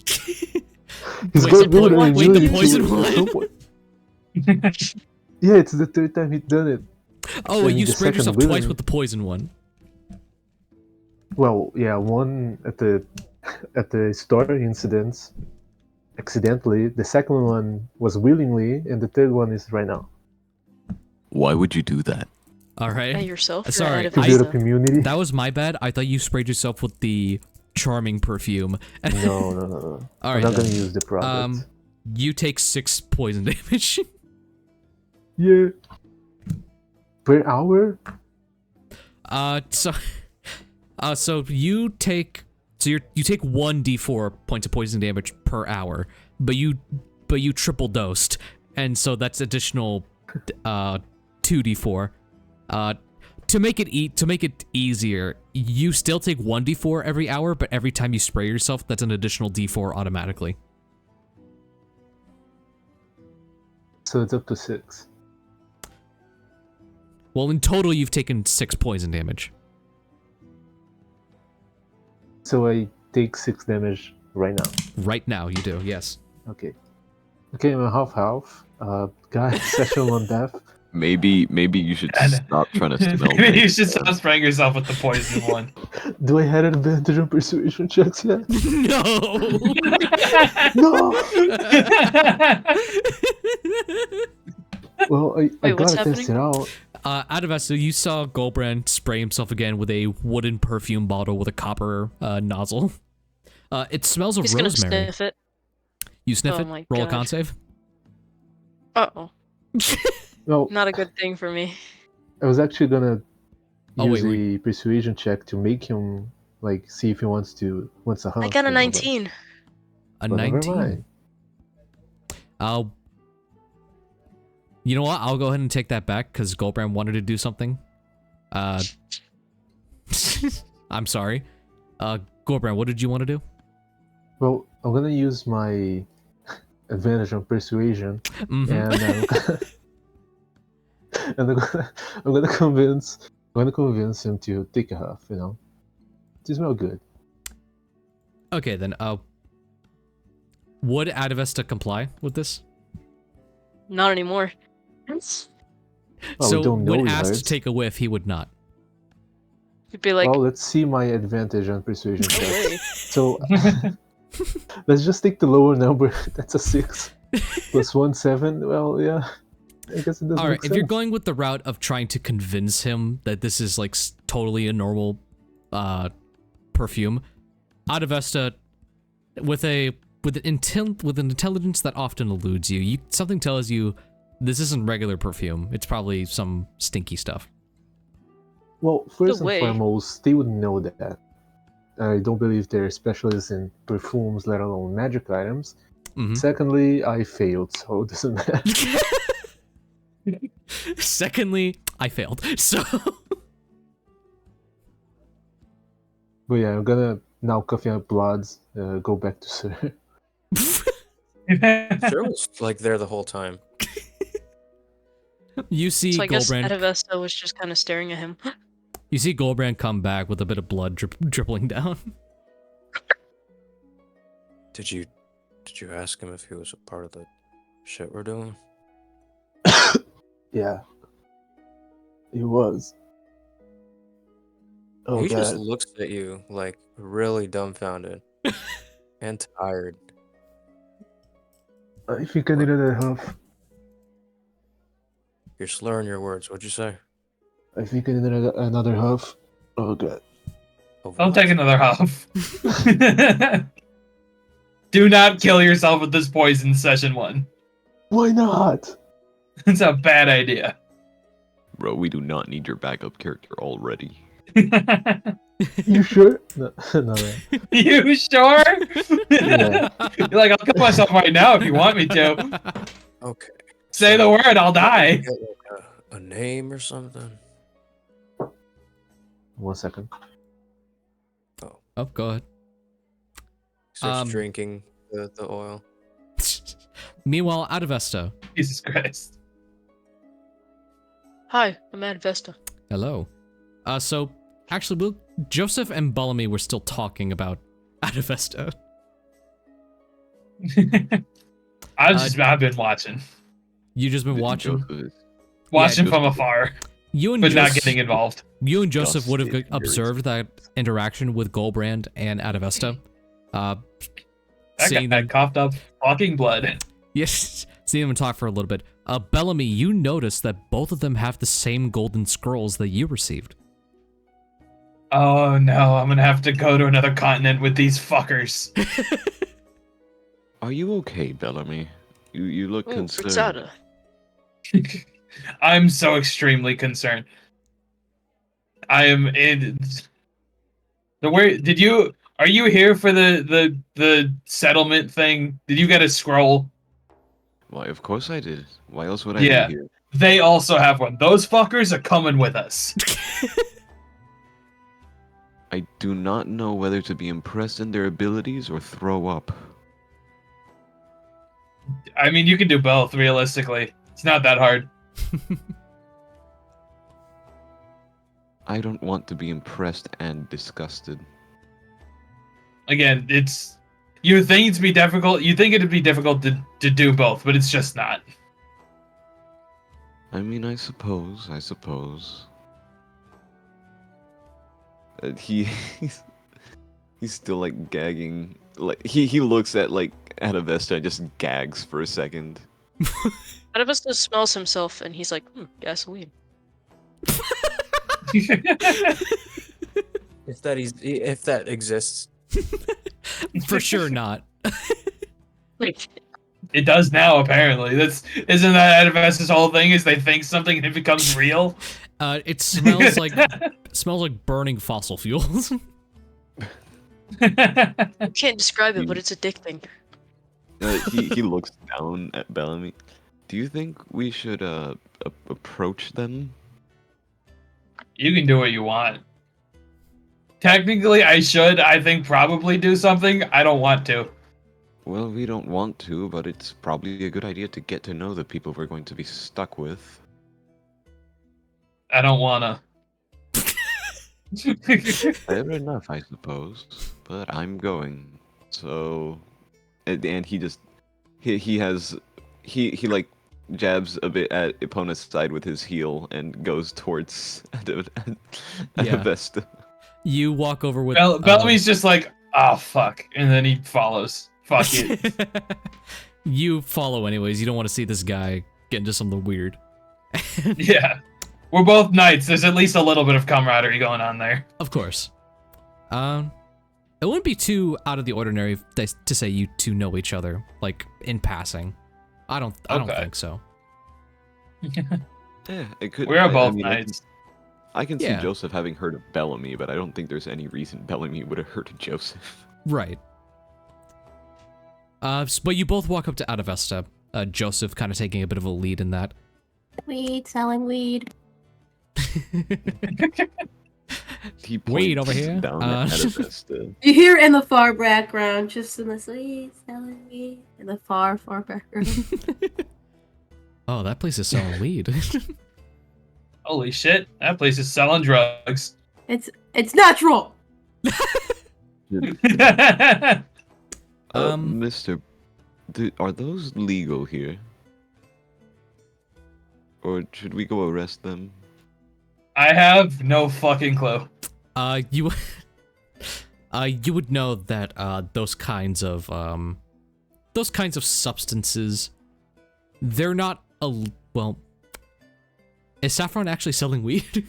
He's Wait, got the good po- wait, the immunity poison to it at some one? point. Yeah, it's the third time he's done it. Oh, And you the sprayed second yourself twice willing- with the poison one. Well, yeah, one at the store incidents, accidentally. The second one was willingly, and the third one is right now. Why would you do that? All At right. yourself? or Sorry, at To I- build up Adavesta? immunity. That was my bad. I thought you sprayed yourself with the charming perfume. No. All I'm right. not then. gonna use the product. You take 6 poison damage. Yeah. Per hour? So you take 1d4 points of poison damage per hour, but you triple dosed, and so that's additional 2d4. To make it easier, you still take 1d4 every hour, but every time you spray yourself, that's an additional d4 automatically. So it's up to 6. Well, in total, you've taken 6 poison damage. So I take 6 damage right now. Right now, you do, yes. Okay. Okay, I'm a half. Guys, session on death. Maybe you should stop trying to smell. Maybe you things. should stop spraying yourself with the poison one. Do I have an advantage on persuasion checks yet? No! No! Well, I Wait, what's gotta test it happening? out. Adavesta, you saw Gulbrand spray himself again with a wooden perfume bottle with a copper nozzle. It smells of He's gonna rosemary. sniff it. You sniff Oh it? my Roll a God. con save. Uh-oh. No, Not a good thing for me. I was actually gonna Oh, use wait, a persuasion check to make him see if he wants a hug. I got a but- 19. A but never 19. mind. You know what? I'll go ahead and take that back because Gulbrand wanted to do something. I'm sorry. Gulbrand, what did you want to do? Well, I'm gonna use my advantage on persuasion, Mhm. and I'm gonna convince him to take a huff. To smell good. Okay, then. Would Adavesta comply with this? Not anymore. Oh, So we don't know when yet. asked to take a whiff, he would not. You'd be like, Well, let's see my advantage on persuasion no check. way. So Let's just take the lower number. That's a 6. Plus 1, 7. Well, yeah. I guess it doesn't All right, make if you're sense. going with the route of trying to convince him that this is like totally a normal perfume, Adavesta, with an intelligence that often eludes you, something tells you this isn't regular perfume. It's probably some stinky stuff. Well, first and way. foremost, they would know that. I don't believe they're specialists in perfumes, let alone magic items. Mhm. Secondly, I failed, so it doesn't matter. Secondly, I failed. So But yeah, I'm gonna now coffee up bloods, go back to Sir. Sure was like there the whole time. you see So I guess Gulbrand. Adavesta was just kind of staring at him. You see Gulbrand come back with a bit of blood dribbling down. Did you ask him if he was a part of the shit we're doing? Yeah. He was. Oh, He God. just looks at you like really dumbfounded and tired. If you can do another half. You're slurring your words. What'd you say? If you can do another half. Oh, God. I'll take another half. Do not kill yourself with this poison, session 1. Why not? It's a bad idea. Bro, we do not need your backup character already. You sure? No, no. You sure? Yeah. You're like, I'll kill myself right now if you want me to. Okay. Say the word, I'll die. Get like a name or something. 1 second. Oh, go ahead. Starts drinking the oil. Meanwhile, Adavesta. Jesus Christ. Hi, I'm Adavesta. Hello. So, actually, Joseph and Bellamy were still talking about Adavesta. I've been watching. You just been watching? Watching Yeah, from afar. You and but not Joseph- getting involved. You and Joseph would have Dusted observed that interaction with Gulbrand and Adavesta. That Seeing guy them, coughed up fucking blood. yes, seeing them talk for a little bit. Bellamy, you notice that both of them have the same golden scrolls that you received. Oh no, I'm gonna have to go to another continent with these fuckers. Are you okay, Bellamy? You look Ooh, concerned. frittata. I'm so extremely concerned. I am in the where are you here for the settlement thing? Did you get a scroll? Why, of course I did. Why else would I Yeah. be here? They also have one. Those fuckers are coming with us. I do not know whether to be impressed in their abilities or throw up. I mean, you can do both, realistically. It's not that hard. I don't want to be impressed and disgusted. Again, you think it'd be difficult. You think it'd be difficult to do both, but it's just not. I mean, I suppose. He's still like gagging. Like he looks at like Adavesta and just gags for a second. Adavesta smells himself and he's like, gasoline. If that exists. For sure not. It does now, apparently. Isn't that Adavesta's whole thing? Is they think something and it becomes real? It smells like burning fossil fuels. I can't describe it, but it's addicting. He looks down at Bellamy. Do you think we should approach them? You can do what you want. Technically, I think, probably do something. I don't want to. Well, we don't want to, but it's probably a good idea to get to know the people we're going to be stuck with. I don't wanna. Fair enough, I suppose. But I'm going. So, and he like jabs a bit at opponent's side with his heel and goes towards Adavesta. You walk over with Bellamy's just like, Oh, fuck. And then he follows. Fuck it. You follow anyways. You don't want to see this guy get into something weird. Yeah. We're both knights. There's at least a little bit of camaraderie going on there. Of course. It wouldn't be too out of the ordinary to say you two know each other, like in passing. I don't think so. Yeah, it could. We're both mean, knights. I can see Yeah. Joseph having heard of Bellamy, but I don't think there's any reason Bellamy would have heard of Joseph. Right. But you both walk up to Adavesta. Joseph kind of taking a bit of a lead in that. Weed, selling weed. He Weed points over here? down at Adavesta. You hear in the far background, just in the weed, selling weed, in the far background. Oh, that place is selling weed. Holy shit. That place is selling drugs. It's natural. Mister, are those legal here? Or should we go arrest them? I have no fucking clue. You would know that those kinds of substances, they're not well. Is Saffron actually selling weed?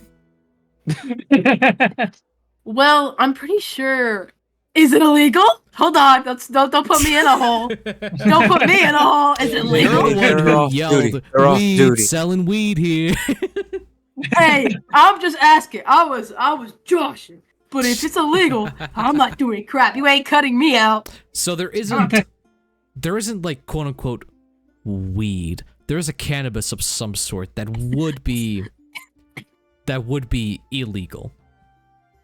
Well, I'm pretty sure. Is it illegal? Hold on, don't put me in a hole. Don't put me in a hole. Is it legal? You're the one who yelled, "Weed, selling weed here." Hey, I'm just asking. I was joshing. But if it's illegal, I'm not doing crap. You ain't cutting me out. So there isn't like quote unquote weed. There is a cannabis of some sort that would be illegal.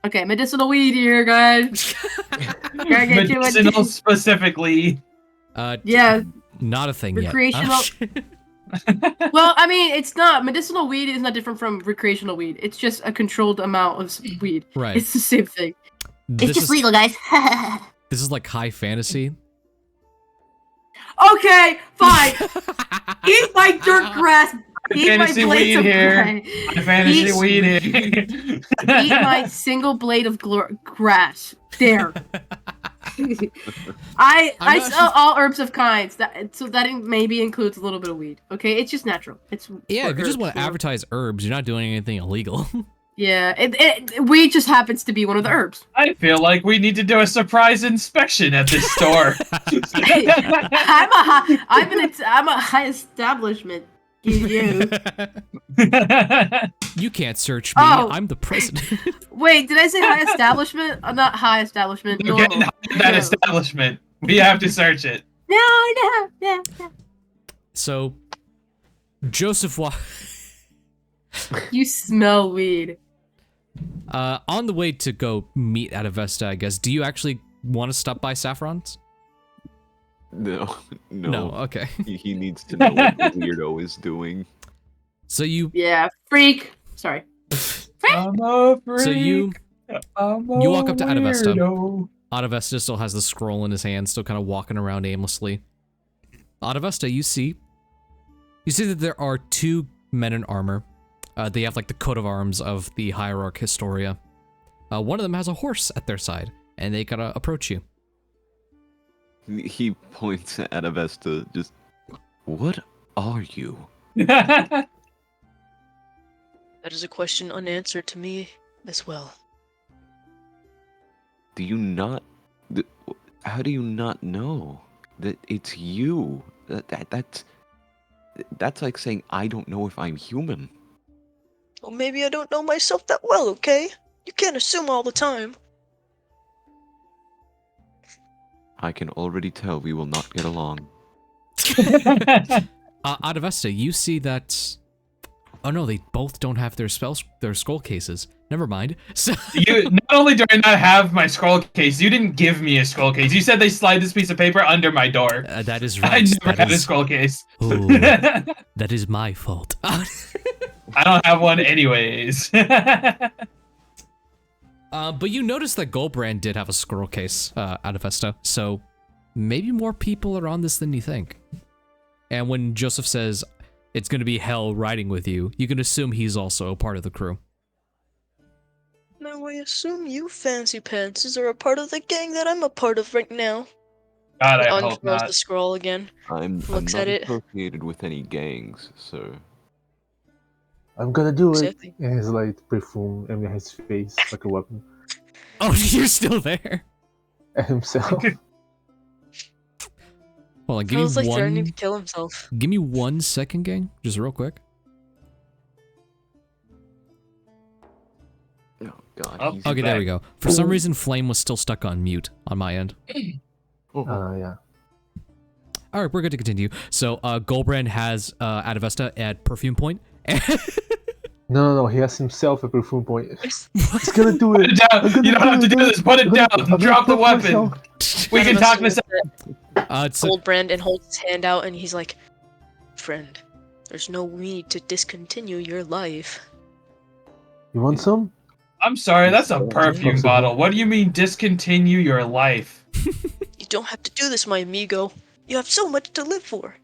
Okay, medicinal weed here, guys. Gotta get you Medicinal specifically. Yeah. Not a thing recreational. yet. Well, I mean, it's not. Medicinal weed is not different from recreational weed. It's just a controlled amount of weed. Right. It's the same thing. It's just legal, guys. This is like high fantasy. Okay, fine. Eat my dirt grass. Eat my Fantasy blades weed of here. grass. Fantasy weed here. Eat my single blade of grass. There. I sell all herbs of kinds. So that maybe includes a little bit of weed. Okay, it's just natural. It's Yeah, if you just want to so- advertise herbs, you're not doing anything illegal. Yeah, weed just happens to be one of the herbs. I feel like we need to do a surprise inspection at this store. I'm a high establishment. You. You can't search me. Oh. I'm the president. Wait, did I say high establishment? Not high establishment. We're Normal. getting that No. establishment. We have to search it. No. So, Joseph You smell weed. on the way to go meet Adavesta, I guess, do you actually want to stop by Saffron's? No. Okay. He needs to know what the weirdo is doing. So you Yeah, freak. Sorry. I'm a freak. So you walk up to Adavesta. weirdo. Adavesta still has the scroll in his hand, still kind of walking around aimlessly. Adavesta, you see that there are two men in armor. They have like the coat of arms of the Hierarch Historia. One of them has a horse at their side, and they gotta approach you. He points at Adavesta, just, what are you? That is a question unanswered to me as well. Do you not... How do you not know that it's you? That's like saying, I don't know if I'm human. Well, maybe I don't know myself that well, okay? You can't assume all the time. I can already tell we will not get along. Adavesta, you see that... Oh no, they both don't have their scroll cases. Never mind. So You not only do I not have my scroll case, you didn't give me a scroll case. You said they slide this piece of paper under my door. that is I right. never had a scroll case. Ooh, that is my fault. I don't have one anyways. But you notice that Gulbrand did have a scroll case, Adavesta, so maybe more people are on this than you think. And when Joseph says it's going to be hell riding with you, you can assume he's also a part of the crew. Now, Oh, I assume you fancy pantses are a part of the gang that I'm a part of right now. God, He I hope unfurls not. the scroll again. I'm Looks not at it. associated with any gangs, so I'm gonna do Exactly. it. And his like perfume in his face like a weapon. Oh, you're still there. At himself. Hold on, give Feels me like threatening to one. kill himself. Give me 1 second, gang. Just real quick. oh god. Oh, he's Okay, there back. we go. For some reason, Flame was still stuck on mute on my end. Yeah. All right, we're good to continue. So, Gulbrand has Adavesta at perfume point. No, he has himself a perfume point. He's gonna do Put it. it down. You don't have to do this. Put it down. Drop the weapon. We can talk this out. Goldbrand and holds his hand out, and he's like, "Friend, there's no need to discontinue your life." You want some? I'm sorry, that's a perfume bottle. What do you mean discontinue your life? You don't have to do this, my amigo. You have so much to live for.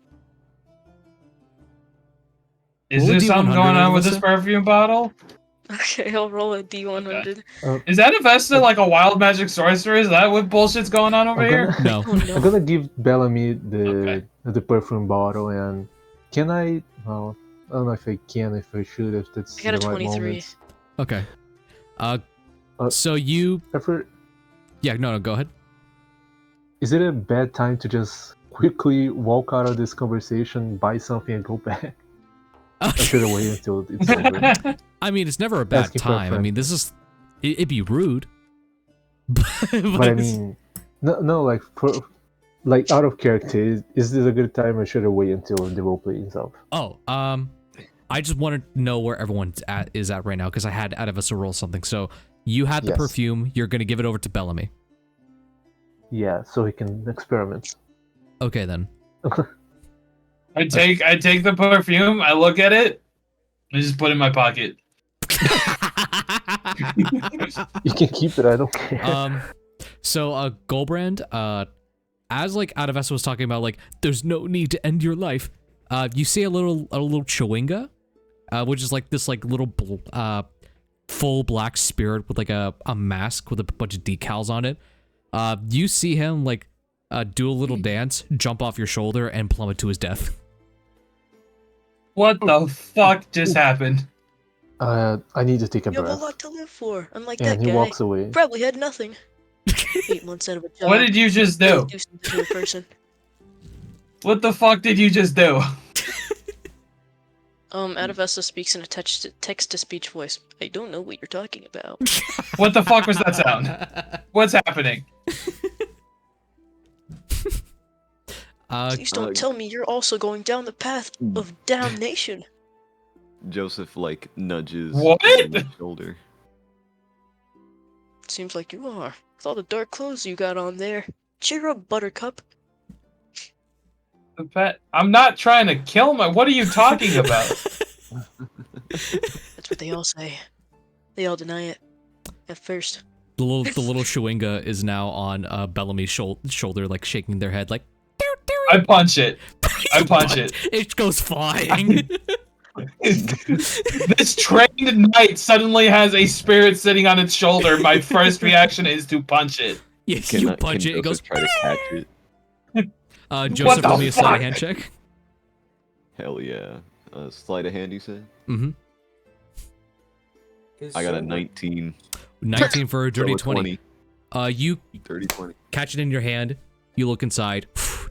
Is Roll a there something D100, going on with this Adavesta? perfume bottle? Okay, I'll roll a D100. Is Adavesta like a wild magic sorcerer? Is that what bullshit's going on over here? No. Oh no. I'm gonna give Bellamy Okay. the perfume bottle, and can I? Well, I don't know if I can, if I should, if that's I got a the right 23. moment. Okay. Uh, So you... Ever, Yeah, no, go ahead. is it a bad time to just quickly walk out of this conversation, buy something, and go back? I should have waited until it's over. I mean, it's never a bad Asking for a time. I friend. mean, this is... It'd be rude. But I mean, no, like out of character, is this a good time? Or should I wait until the roleplay is up? Oh, I just want to know where everyone is at right now, because I had Adavesta roll something. So, you had the Yes. perfume. You're going to give it over to Bellamy. Yeah, so he can experiment. Okay, then. I take the perfume, I look at it, I just put it in my pocket. You can keep it. I don't care. So, Gulbrand, as like Adavesta was talking about, like, there's no need to end your life. You see a little chewinga, which is like this like little full black spirit with like a mask with a bunch of decals on it. You see him like do a little dance, jump off your shoulder, and plummet to his death. What the fuck just happened? I need to take a You have a breath. lot to live for. Unlike And that he guy, walks away. probably had nothing. 8 months out of a job. What did you just do? Do something to a person. What the fuck did you just do? Adavesta speaks in a text-to-speech voice. I don't know what you're talking about. What the fuck was that sound? What's happening? Please don't tell me you're also going down the path of damnation. Joseph like nudges What? him on the shoulder. Seems like you are. With all the dark clothes you got on there. Cheer up, Buttercup. I'm not trying to kill my. What are you talking about? That's what they all say. They all deny it. At first. The little chewinga is now on Bellamy's shoulder, like shaking their head, like. I punch it. I punch it. It goes flying. This trained knight suddenly has a spirit sitting on its shoulder. My first reaction is to punch it. Yes, you punch it. It goes. Try to catch it. Joseph, roll me a sleight of hand check. Hell yeah. Sleight of hand, you said? Mm-hmm. I got a 19. 19 for a dirty So a 20. You Dirty 20. catch it in your hand. You look inside.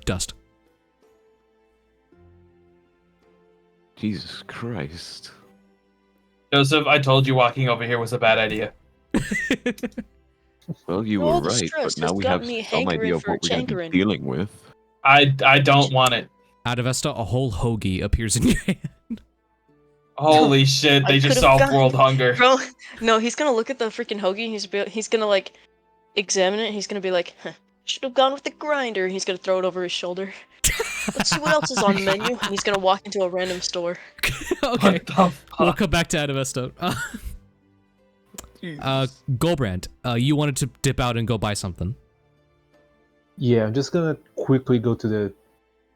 Dust. Jesus Christ. Joseph, I told you walking over here was a bad idea. Well, you All were the right, stress but now has we got have me some idea hankering of for what we're going to be chankering. dealing with. I don't want it. Adavesta, a whole hoagie appears in your hand. Holy shit, they I just could've solved gotten- world hunger. Bro, no, he's gonna look at the freaking hoagie. He's gonna like examine it. He's gonna be like, huh, should have gone with the grinder. He's gonna throw it over his shoulder. Let's see what else is on the menu. And he's gonna walk into a random store. Okay, What the fuck? we'll come back to Adavesta. Gulbrand, you wanted to dip out and go buy something. Yeah, I'm just gonna quickly go to the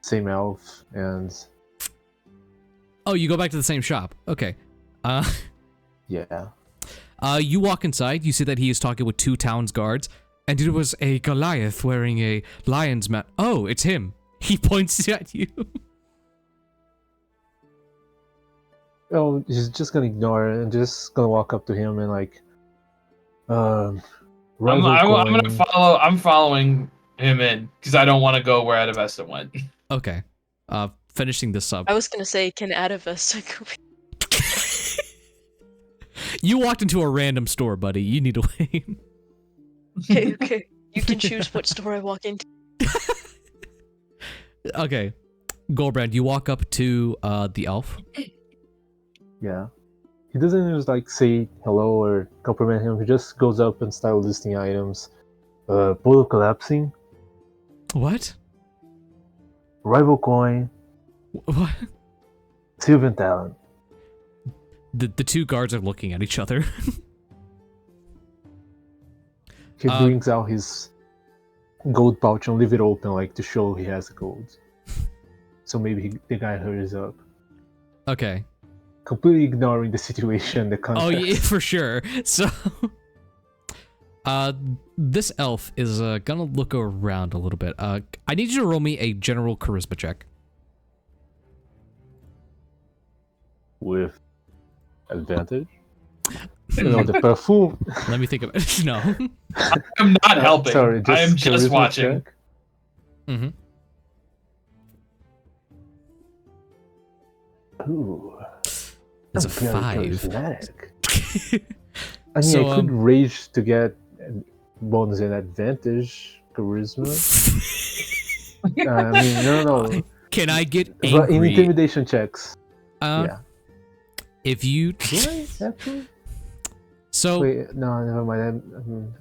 same elf and Oh, you go back to the same shop. Okay. yeah. You walk inside, you see that he is talking with 2 town's guards, and it was a Goliath wearing a lion's mask. Oh, it's him. He points at you. Oh, he's just gonna ignore it and just gonna walk up to him and like, I'm gonna follow. I'm following him in because I don't want to go where Adavesta went. Okay. Finishing this up. I was gonna say, can Adavesta go? You walked into a random store, buddy. You need to wait. Okay. You can choose what store I walk into. Okay. Gulbrand, you walk up to the elf. Yeah. He doesn't just like say hello or compliment him. He just goes up and starts listing items. Polo collapsing. What? Rival coin. What? Sylvan talent. The 2 guards are looking at each other. He brings out his gold pouch and leave it open, like to show he has gold. So maybe the guy hurries up. Okay. Completely ignoring the situation, the context. Oh yeah, for sure. So, this elf is gonna look around a little bit. I need you to roll me a general charisma check. With advantage? No, the perfume. Let me think of it. No. I'm not helping. Sorry, I am just charisma watching. check. Mm-hmm. Ooh. It's a I'm very 5. charismatic. I mean, So, I could rage to get bonus and advantage charisma. I mean, no. Can I get But in angry? intimidation checks. Yeah. If you... Do I, actually? So... Wait, no, never mind.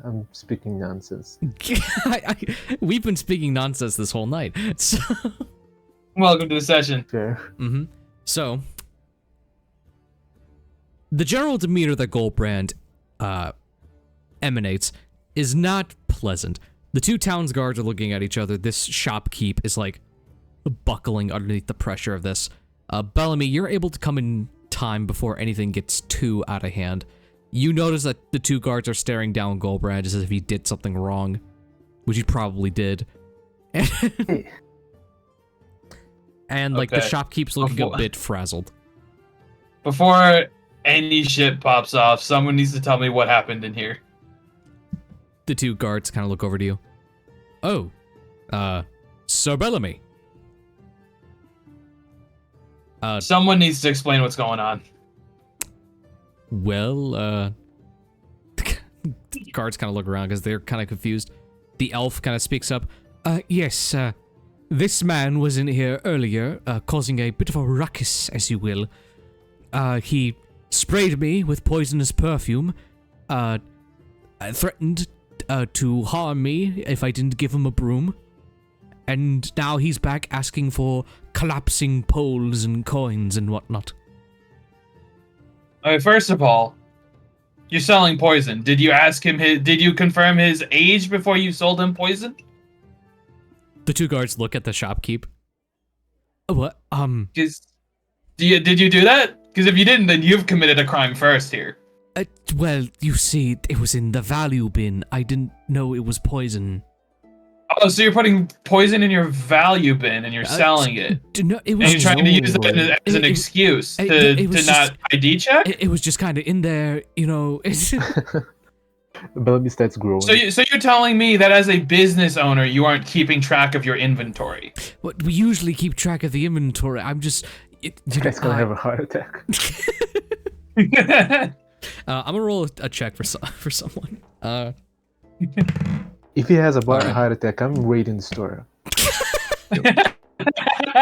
I'm speaking nonsense. We've been speaking nonsense this whole night. So... Welcome to the session. Fair. Mm-hmm. So... The general demeanor that Gulbrand emanates is not pleasant. The 2 town's guards are looking at each other. This shopkeep is like buckling underneath the pressure of this. Bellamy, you're able to come in time before anything gets too out of hand. You notice that the 2 guards are staring down Gulbrand as if he did something wrong, which he probably did. And like the shopkeep's looking a bit frazzled. Before any shit pops off, someone needs to tell me what happened in here. The 2 guards kind of look over to you. Oh, Sir Bellamy. Someone needs to explain what's going on. Well, the guards kind of look around because they're kind of confused. The elf kind of speaks up. Yes, this man was in here earlier, causing a bit of a ruckus, as you will. He sprayed me with poisonous perfume, threatened to harm me if I didn't give him a broom, and now he's back asking for collapsing poles and coins and whatnot. Okay, first of all, you're selling poison. Did you ask him did you confirm his age before you sold him poison? The 2 guards look at the shopkeep. What? Did you do that? Because if you didn't, then you've committed a crime first here. Well, you see, it was in the value bin. I didn't know it was poison. Oh, so you're putting poison in your value bin and you're selling it. No, it was and you're trying to use that as an excuse to not ID check? It was just kind of in there, you know. Bellamy starts growing. So you're telling me that as a business owner, you aren't keeping track of your inventory? What we usually keep track of the inventory. I'm just... You guys gonna have a heart attack. I'm gonna roll a check for someone. If he has a heart attack, I'm raiding the store.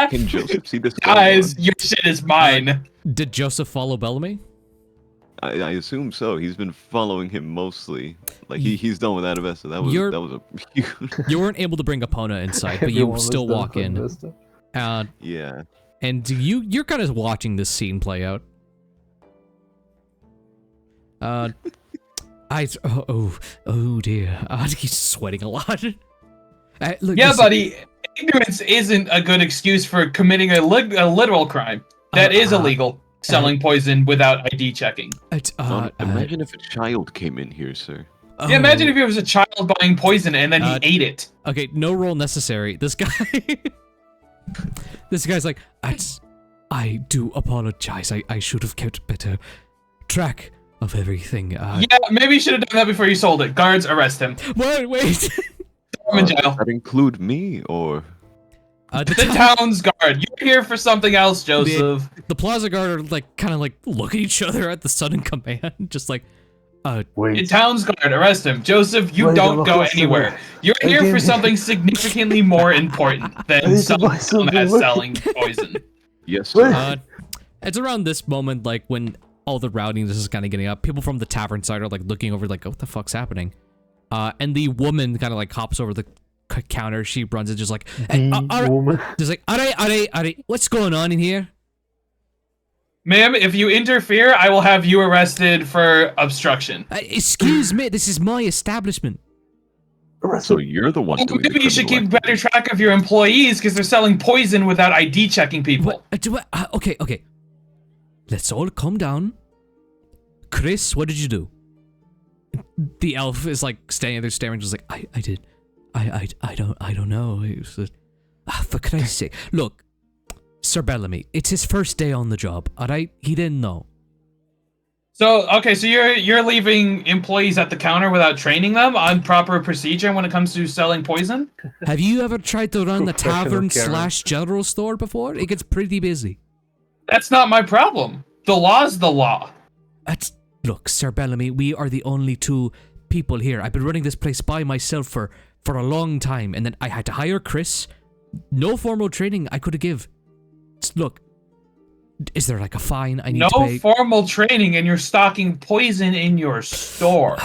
Can Joseph see this? Guys, your shit is mine. Did Joseph follow Bellamy? I assume so. He's been following him mostly. Like he's done with Adavesta. That was a. You weren't able to bring Epona inside, but you still walk in. Yeah. And you're kind of watching this scene play out. Oh dear. He's sweating a lot. Look, buddy. Ignorance isn't a good excuse for committing a literal crime. That is illegal. selling poison without ID checking. Imagine if a child came in here, sir. Yeah, imagine if it was a child buying poison and then he ate it. Okay, no roll necessary. This guy, this guy's like, I do apologize. I should have kept better track of everything. Yeah, maybe you should have done that before you sold it. Guards, arrest him. Wait. Throw him in jail. Does that include me, or? The town's guard. You're here for something else, Joseph. The plaza guard are like, kind of like look at each other at the sudden command, just like, The town's guard, arrest him. Joseph, you don't go anywhere. You're here for something significantly more important than some dumbass selling poison. Yes, sir. It's around this moment, like, when all the rowdiness is kind of getting up. People from the tavern side are, like, looking over, like, what the fuck's happening? And the woman kind of, like, hops over the counter. She runs and just, like, just like, are, what's going on in here? Ma'am, if you interfere, I will have you arrested for obstruction. Excuse me, this is my establishment. So you're the one doing maybe you should keep better track of your employees because they're selling poison without ID checking people. Okay. Let's all calm down. Chris, what did you do? The elf is like standing there staring, just like, I don't know. It was, for Christ's sake. Look, Sir Bellamy, it's his first day on the job, alright? He didn't know. So you're leaving employees at the counter without training them on proper procedure when it comes to selling poison? Have you ever tried to run the tavern / general store before? It gets pretty busy. That's not my problem. The law's the law. Look, Sir Bellamy, we are the only two people here. I've been running this place by myself for a long time, and then I had to hire Chris. No formal training I could have give. Look, is there like a fine I need to pay? No formal training, and you're stocking poison in your store.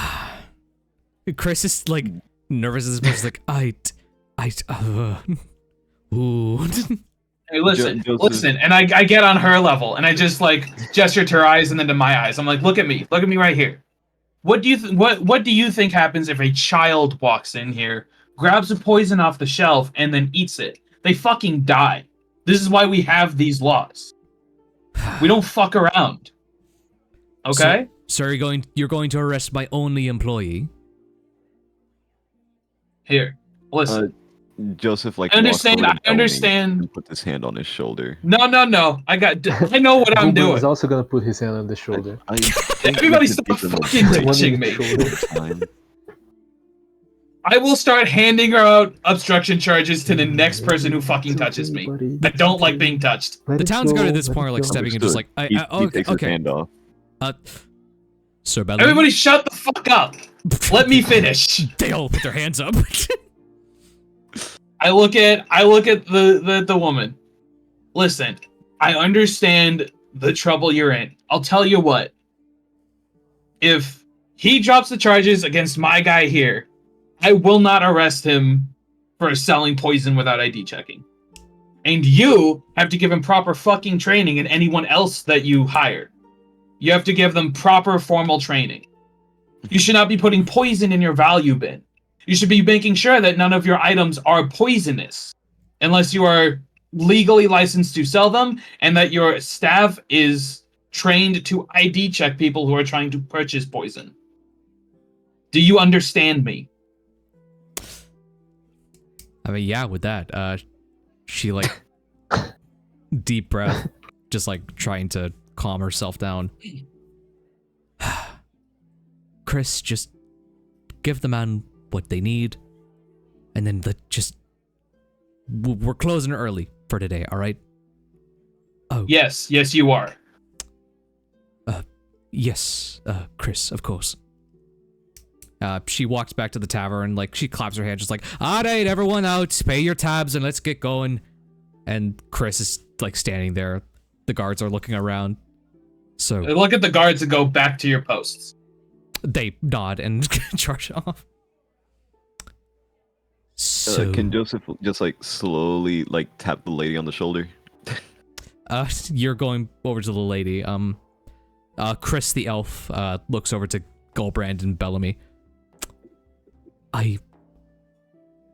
Chris is like nervous as much as like ooh. Hey, listen, and I get on her level, and I just like gesture to her eyes and then to my eyes. I'm like, look at me right here. What do you think happens if a child walks in here, grabs a poison off the shelf, and then eats it? They fucking die. This is why we have these laws. We don't fuck around. Okay? So you're going to arrest my only employee? Here, listen. Joseph, like, I understand. and put his hand on his shoulder. No. I know what I'm doing. He's also gonna put his hand on the shoulder. Everybody stop fucking touching me. I will start handing out obstruction charges to the next person who fucking touches me. I don't like being touched. The town's guard at this point are like stepping in, just like, he takes his hand off. Sir Bellamy. Everybody shut the fuck up. Let me finish. They all put their hands up. I look at the woman. Listen, I understand the trouble you're in. I'll tell you what. If he drops the charges against my guy here, I will not arrest him for selling poison without ID checking. And you have to give him proper fucking training, and anyone else that you hire. You have to give them proper formal training. You should not be putting poison in your value bin. You should be making sure that none of your items are poisonous, unless you are legally licensed to sell them, and that your staff is trained to ID check people who are trying to purchase poison. Do you understand me? I mean, yeah, with that, she like deep breath, just like trying to calm herself down. Chris, just give the man what they need, and then we're closing early for today, all right? Oh. Yes, you are. Yes, Chris, of course. She walks back to the tavern, like, she claps her hands, just like, all right, everyone out, pay your tabs, and let's get going. And Chris is, like, standing there. The guards are looking around. So look at the guards and go back to your posts. They nod and charge off. So can Joseph just, like, slowly, like, tap the lady on the shoulder? You're going over to the lady. Chris the elf, looks over to Gulbrand and Bellamy.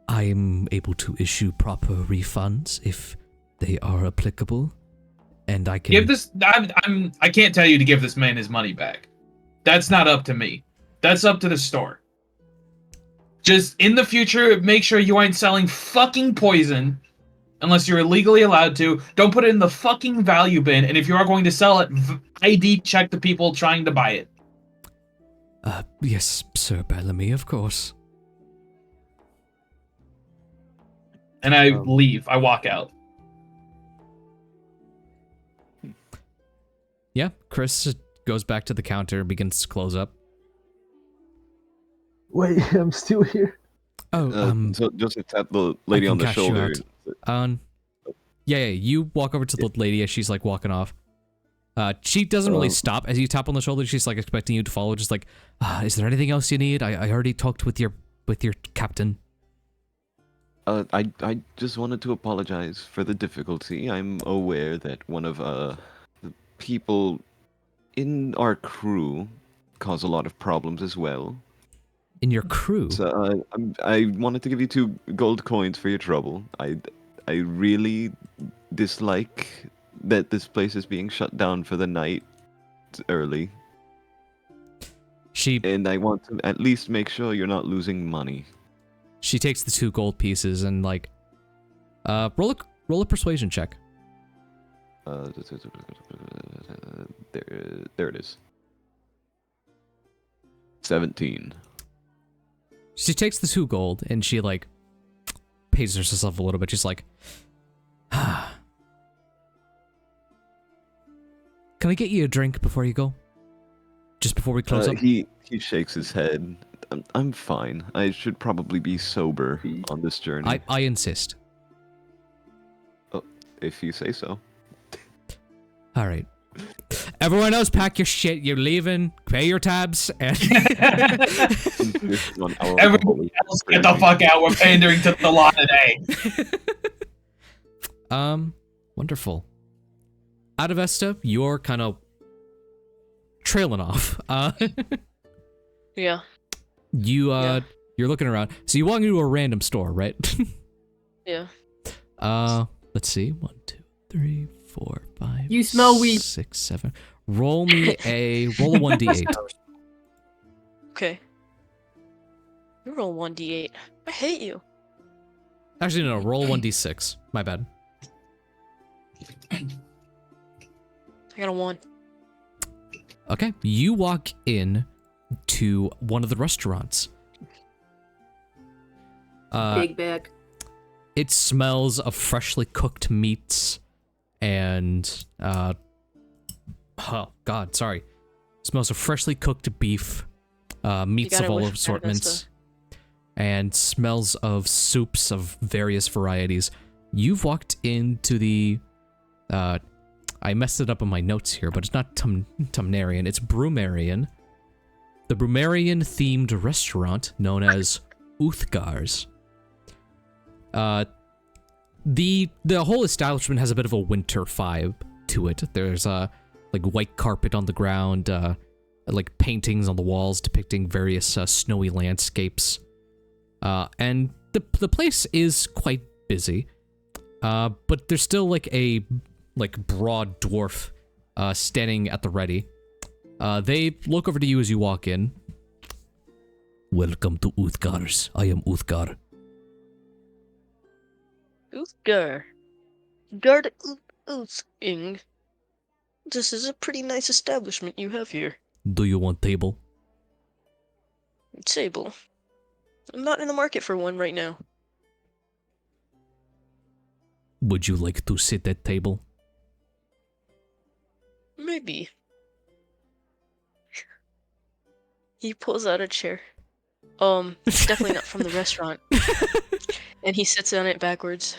I'm able to issue proper refunds if they are applicable. and I can Give this. I can't tell you to give this man his money back. That's not up to me. That's up to the store. Just in the future, make sure you aren't selling fucking poison unless you're legally allowed to. Don't put it in the fucking value bin. And if you are going to sell it, ID check the people trying to buy it. Yes, Sir Bellamy, of course. And I leave. I walk out. Yeah, Chris goes back to the counter, begins to close up. Wait, I'm still here. Oh, so just tap the lady on the shoulder. Yeah, you walk over to the lady as she's like walking off. She doesn't really stop as you tap on the shoulder. She's like expecting you to follow, just like, is there anything else you need? I already talked with your captain. I just wanted to apologize for the difficulty. I'm aware that one of the people in our crew cause a lot of problems as well. In your crew? So I wanted to give you 2 gold coins for your trouble. I really dislike that this place is being shut down for the night early. And I want to at least make sure you're not losing money. She takes the 2 gold pieces and like, roll a persuasion check. There it is. 17. She takes the 2 gold and she like paces herself a little bit. She's like, can I get you a drink before you go? Just before we close up? He shakes his head. I'm fine. I should probably be sober on this journey. I insist. Oh, if you say so. All right. Everyone else, pack your shit. You're leaving. Pay your tabs. And everybody else, get the fuck out. We're pandering to the law today. Wonderful. Adavesta, you're kind of trailing off. Yeah. You're looking around. So you walk into a random store, right? Yeah. Let's see. 1, 2, 3, 4, 5. You smell weed. 6, 7. Roll a 1d8. Okay. You roll 1d8. I hate you. Actually, no. Roll 1d6. My bad. I got a 1. Okay. You walk in to one of the restaurants. Big bag. It smells of freshly cooked meats and oh god, sorry. Smells of freshly cooked beef, meats of all assortments, and smells of soups of various varieties. You've walked into the I messed it up in my notes here, but it's not Tumnarian, it's Brumarian. The Brumarian themed restaurant known as Uthgar's. The whole establishment has a bit of a winter vibe to it. There's like white carpet on the ground, like paintings on the walls depicting various snowy landscapes. And the place is quite busy. But there's still like a broad dwarf standing at the ready. They look over to you as you walk in. Welcome to Uthgar's. I am Uthgar. Uthgar. Gard Uthing. This is a pretty nice establishment you have here. Do you want table? Table. I'm not in the market for one right now. Would you like to sit at table? Maybe. He pulls out a chair. It's definitely not from the restaurant. And he sits on it backwards.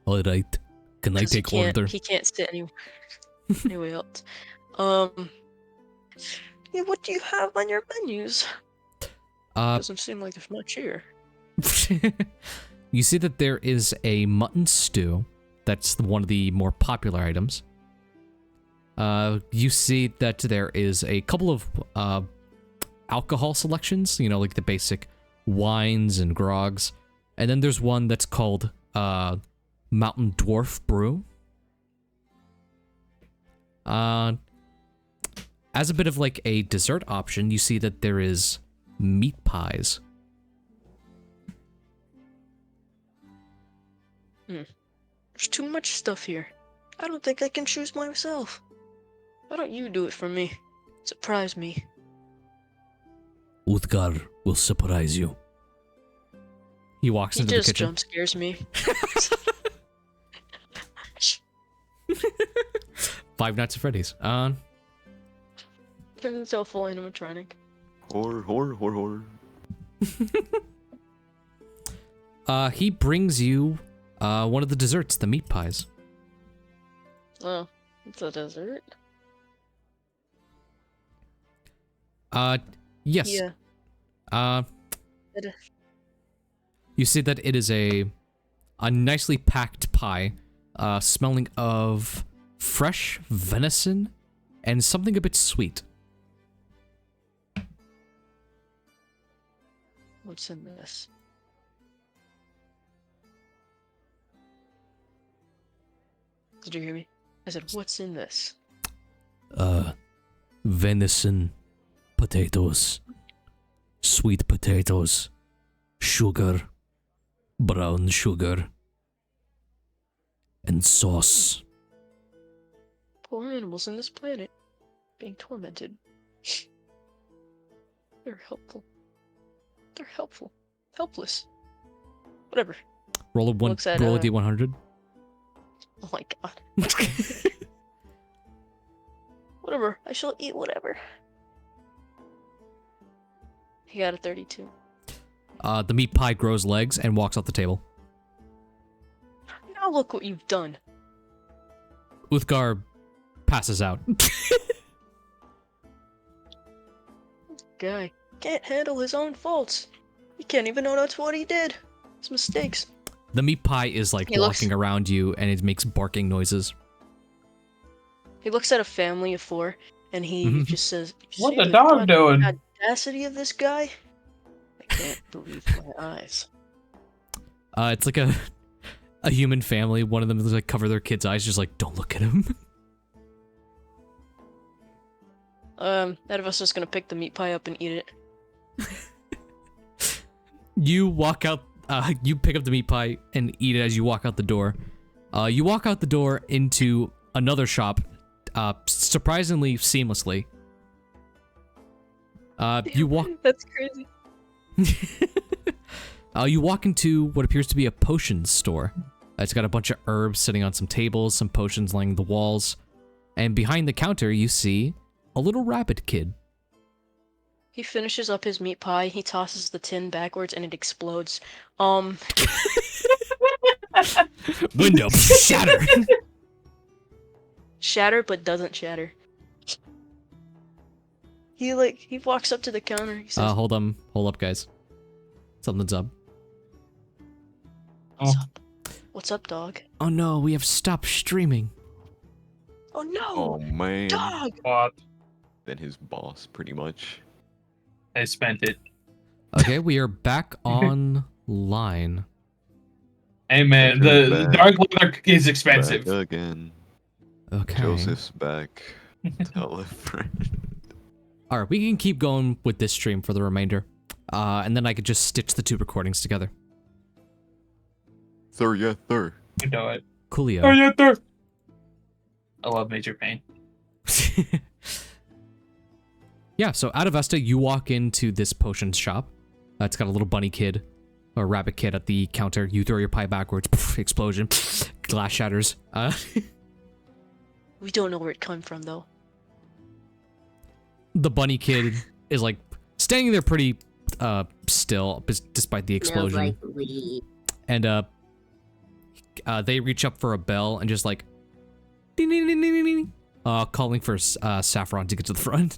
All right. Can I take order? He can't sit anywhere else. Yeah, what do you have on your menus? Doesn't seem like there's much here. You see that there is a mutton stew. That's one of the more popular items. You see that there is a couple of alcohol selections, you know, like the basic wines and grogs. And then there's one that's called Mountain Dwarf Brew, As a bit of like a dessert option, you see that there is meat pies. There's too much stuff here. I don't think I can choose myself. Why don't you do it for me? Surprise me. Uthgar will surprise you. He walks He into the just kitchen. jump scares me. Five Nights at Freddy's. Turns into a full animatronic. Horror. He brings you one of the desserts, the meat pies. Oh, it's a dessert? Yes. Yeah. You see that it is a nicely packed pie, smelling of fresh venison and something a bit sweet. What's in this? Did you hear me? I said, what's in this? Venison, potatoes, sweet potatoes, sugar, brown sugar, and sauce. Poor animals on this planet, being tormented. They're helpful. They're helpful. Helpless. Whatever. Roll a D100. Oh my god. Whatever. I shall eat whatever. He got a 32. The meat pie grows legs and walks off the table. Now look what you've done. Uthgar passes out. Guy can't handle his own faults. He can't even know that's what he did. His mistakes. The meat pie is like walking around you and it makes barking noises. He looks at a family of 4 and he just says, What the dog doing? Audacity of this guy? I can't believe my eyes. It's like a human family. One of them is like cover their kid's eyes, just like, don't look at him. Adavesta's gonna pick the meat pie up and eat it. You walk out, you pick up the meat pie and eat it as you walk out the door. You walk out the door into another shop, surprisingly seamlessly. You walk. That's crazy. You walk into what appears to be a potions store. It's got a bunch of herbs sitting on some tables, some potions lining the walls, and behind the counter you see a little rabbit kid. He finishes up his meat pie, he tosses the tin backwards, and it explodes. Window shatter. Shatter, but doesn't shatter. He walks up to the counter. He says, hold up, guys. Something's up. What's up? What's up, dog? Oh no, we have stopped streaming. Oh no! Oh man. Dog! What? Then his boss, pretty much. I spent it. Okay, we are back online. Hey man, the dark leather is expensive. Back again. Okay. Joseph's back. Tell a friend. Alright, we can keep going with this stream for the remainder. And then I could just stitch the 2 recordings together. Thur. You know it. Coolio. Oh yeah, Thur. I love Major Pain. Yeah, so Adavesta, you walk into this potions shop. It's got a little bunny kid, or rabbit kid at the counter. You throw your pie backwards, explosion, glass shatters. We don't know where it came from, though. The bunny kid is like standing there pretty still, despite the explosion. And they reach up for a bell and just like ding, ding, ding, ding, ding, calling for Saffron to get to the front.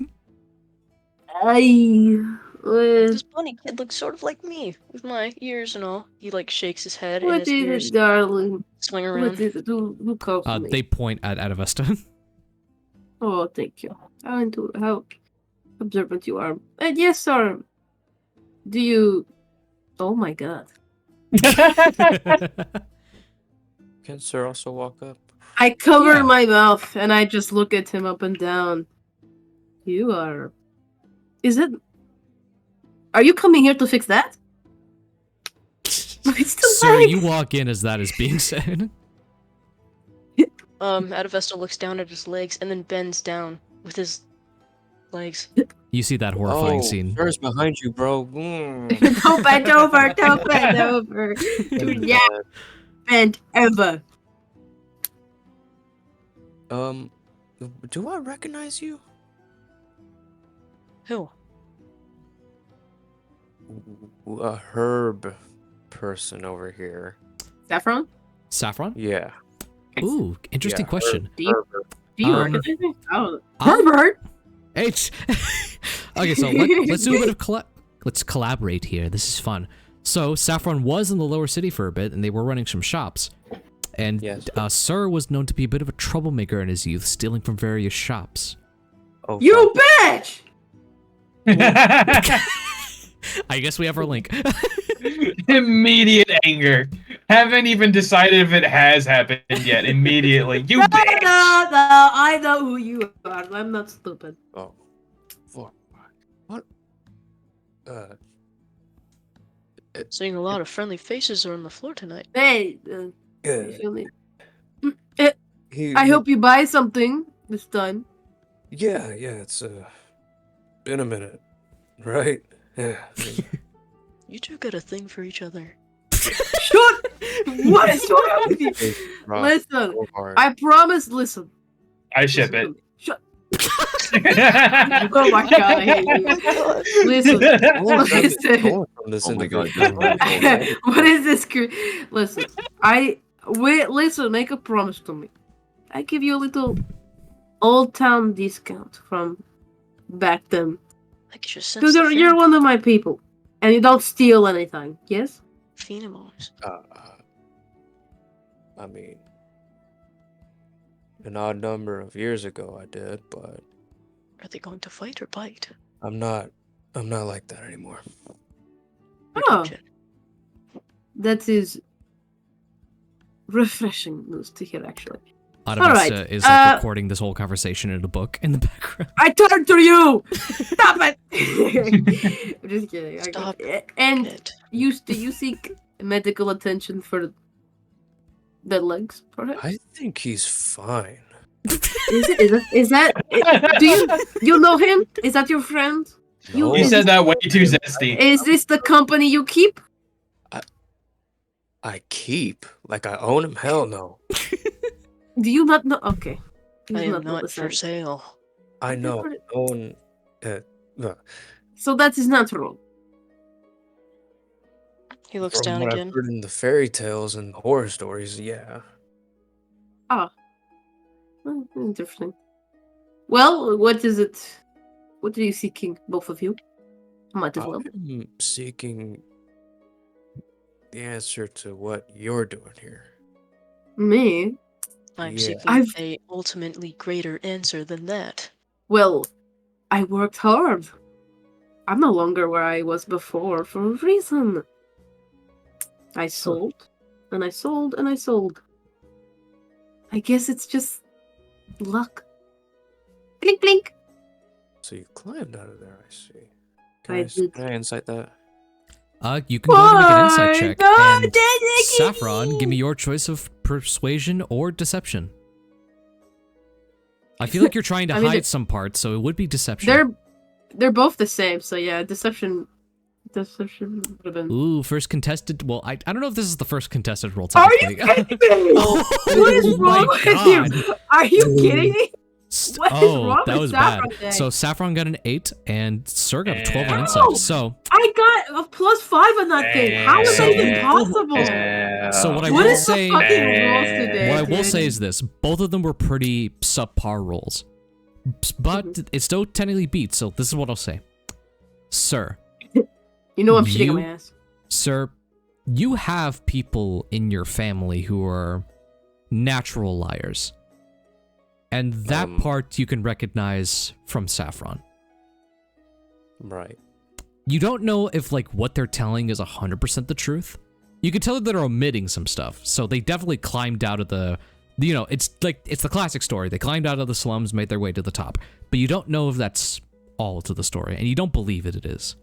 This bunny kid looks sort of like me, with my ears and all. He like shakes his head and What his is ears it, darling? swing around. What is it? Who calls me? They point at Adavesta. Oh, thank you. I know how observant you are. And yes, sir. Do you... Oh my god. Can Sir also walk up? I cover Yeah. my mouth and I just look at him up and down. You are. Are you coming here to fix that? It's the Sir, legs. you walk in as that is being said. Adavesta looks down at his legs and then bends down with his legs. You see that horrifying Oh, scene. Sir's behind you, bro. Don't bend over. Don't bend over. Do not bend over. Do I recognize you? Who? A herb person over here. Saffron? Saffron? Yeah. Ooh, interesting Yeah, question. Do you Um, recognize me? Oh, um, Herbert. H. Okay, so let's do a bit of let's collaborate here. This is fun. So Saffron was in the lower city for a bit, and they were running some shops. And Yes. Sir was known to be a bit of a troublemaker in his youth, stealing from various shops. Oh, You bitch! I guess we have our link. Immediate anger. Haven't even decided if it has happened yet. Immediately. You bitch! No, I know who you are. I'm not stupid. Oh. Fuck. What? Seeing a lot of friendly faces are on the floor tonight. Hey, Yeah. you feel me? He, I hope you buy something this time. Yeah, it's been a minute, right? Yeah. You two got a thing for each other. Shut! What is wrong with you? Listen, So hard. I promise. Listen. I ship it. Shut. Oh my god, I hate you. Listen. Listen. Oh my god. What is this? Listen, listen, make a promise to me. I give you a little old town discount from back then. I could just sense Because the you're one of my people. And you don't steal anything, yes? pheromones. I mean, an odd number of years ago I did, but Are they going to fight or bite? I'm not like that anymore. Oh, Reduction. that is refreshing news to hear, actually. Adavesta Alright, is like recording this whole conversation in a book in the background. I turn to you! Stop it! I'm just kidding. Stop And it. you seek medical attention for the legs, perhaps? I think he's fine. Is that do you know him? Is that your friend? No, You said that way too zesty. Is this the company you keep? I keep like I own him. Hell no. Do you not know? Okay. You I do am know not the for same. sale. I know. Own. So that is natural. He looks From down what again. I've heard in the fairy tales and horror stories, yeah. Interesting. Well, what is it? What are you seeking, both of you? I might as well. I'm seeking the answer to what you're doing here. Me? I'm Yeah. seeking a ultimately greater answer than that. Well, I worked hard. I'm no longer where I was before for a reason. I sold, and I sold, and I sold. I guess it's just luck. Blink, blink. So you climbed out of there, I see. I did. Can I insight that? You can go ahead and make an insight Why? check. No, And Daddy! Saffron, give me your choice of persuasion or deception. I feel like you're trying to I mean, hide some parts, so it would be deception. They're both the same, so yeah, deception would have been. Ooh, first contested. Well, I don't know if this is the first contested roll. Are you technically. kidding me? What is Oh wrong my with God. you? Are you kidding me? What is wrong that with was Saffron bad. today? So Saffron got an 8, and Sir got a 12 on No! insight. So, I got a +5 on that thing. How is that even possible? so what I What will is the say, fucking rules today? what I will dude? say is this: both of them were pretty subpar rolls, but it still technically beats. So this is what I'll say, Sir. You know I'm shitting on my you- ass. Sir, you have people in your family who are natural liars. And that part you can recognize from Saffron. Right. You don't know if like what they're telling is 100% the truth. You can tell that they're omitting some stuff. So they definitely climbed out of the You know, it's the classic story. They climbed out of the slums, made their way to the top. But you don't know if that's all to the story, and you don't believe it is.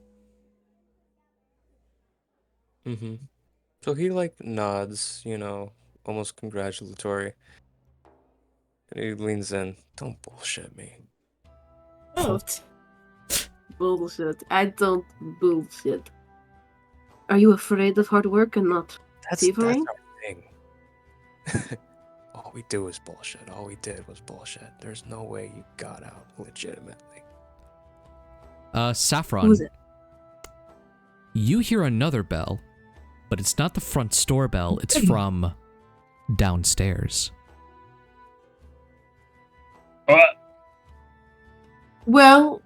Mm-hmm. So he like nods, almost congratulatory. And he leans in. Don't bullshit me. What? Bullshit. I don't bullshit. Are you afraid of hard work and not That's thievery? our thing. All we do is bullshit. All we did was bullshit. There's no way you got out legitimately. Saffron. Who's it? You hear another bell, but it's not the front store bell. It's from downstairs. Well,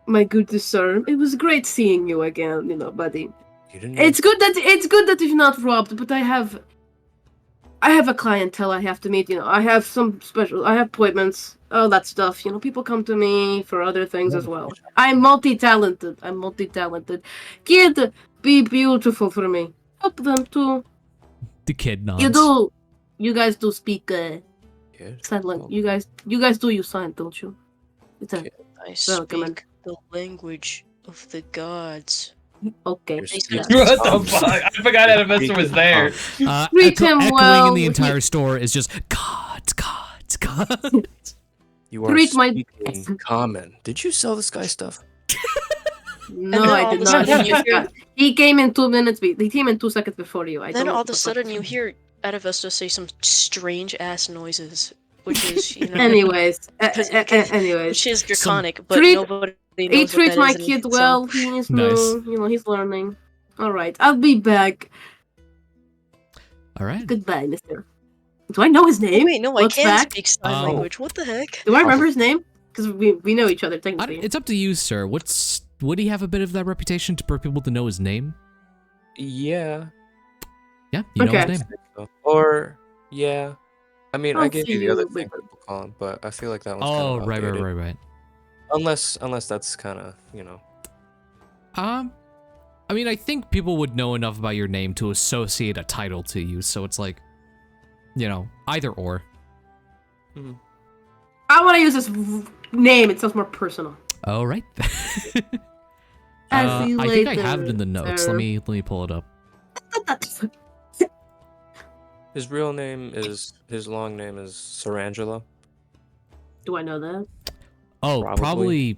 my good sir, it was great seeing you again, buddy. You didn't. It's good that you're not robbed, but I have a clientele I have to meet. I have appointments, all that stuff. People come to me for other things as well. I'm multi-talented. Kid, be beautiful for me. Help them too. The kid nods. You guys do speak Kid? sign language. You guys do use sign, don't you? It's a I Welcome. speak the language of the gods. okay. You're They speaking said- What the fuck? I forgot Adavesta was there. Treat him Echoing well. in the entire store is just gods. You are Treat my- speaking common. Did you sell this guy stuff? No, then I all did of a not. sudden you hear- He came in 2 minutes. He came in 2 seconds before you. Then all of a sudden you hear Adavesta say some strange ass noises, which is Anyways, which is draconic, but treat- nobody knows he what treats that my is, and kid so- well. He is Nice. new. He's learning. All right, I'll be back. All right. Goodbye, Mister. Do I know his Oh, name? wait, no, I Looks can back. speak sign Oh. language. What the heck? Do I remember his name? Because we know each other technically. It's up to you, sir. Would he have a bit of that reputation for people to know his name? Yeah. Yeah, you know Okay. his name. Or yeah. I mean, I I'll gave see you the other you thing later. people call him, but I feel like that one's Oh, kind of right. outdated. Unless that's kind of I mean, I think people would know enough about your name to associate a title to you, so it's like, either or. I want to use his name. It sounds more personal. All right. I'll see you I think I later, have it in the notes. sir. Let me pull it up. his real name is his long name is Serangelo. Do I know that? Oh, Probably. probably.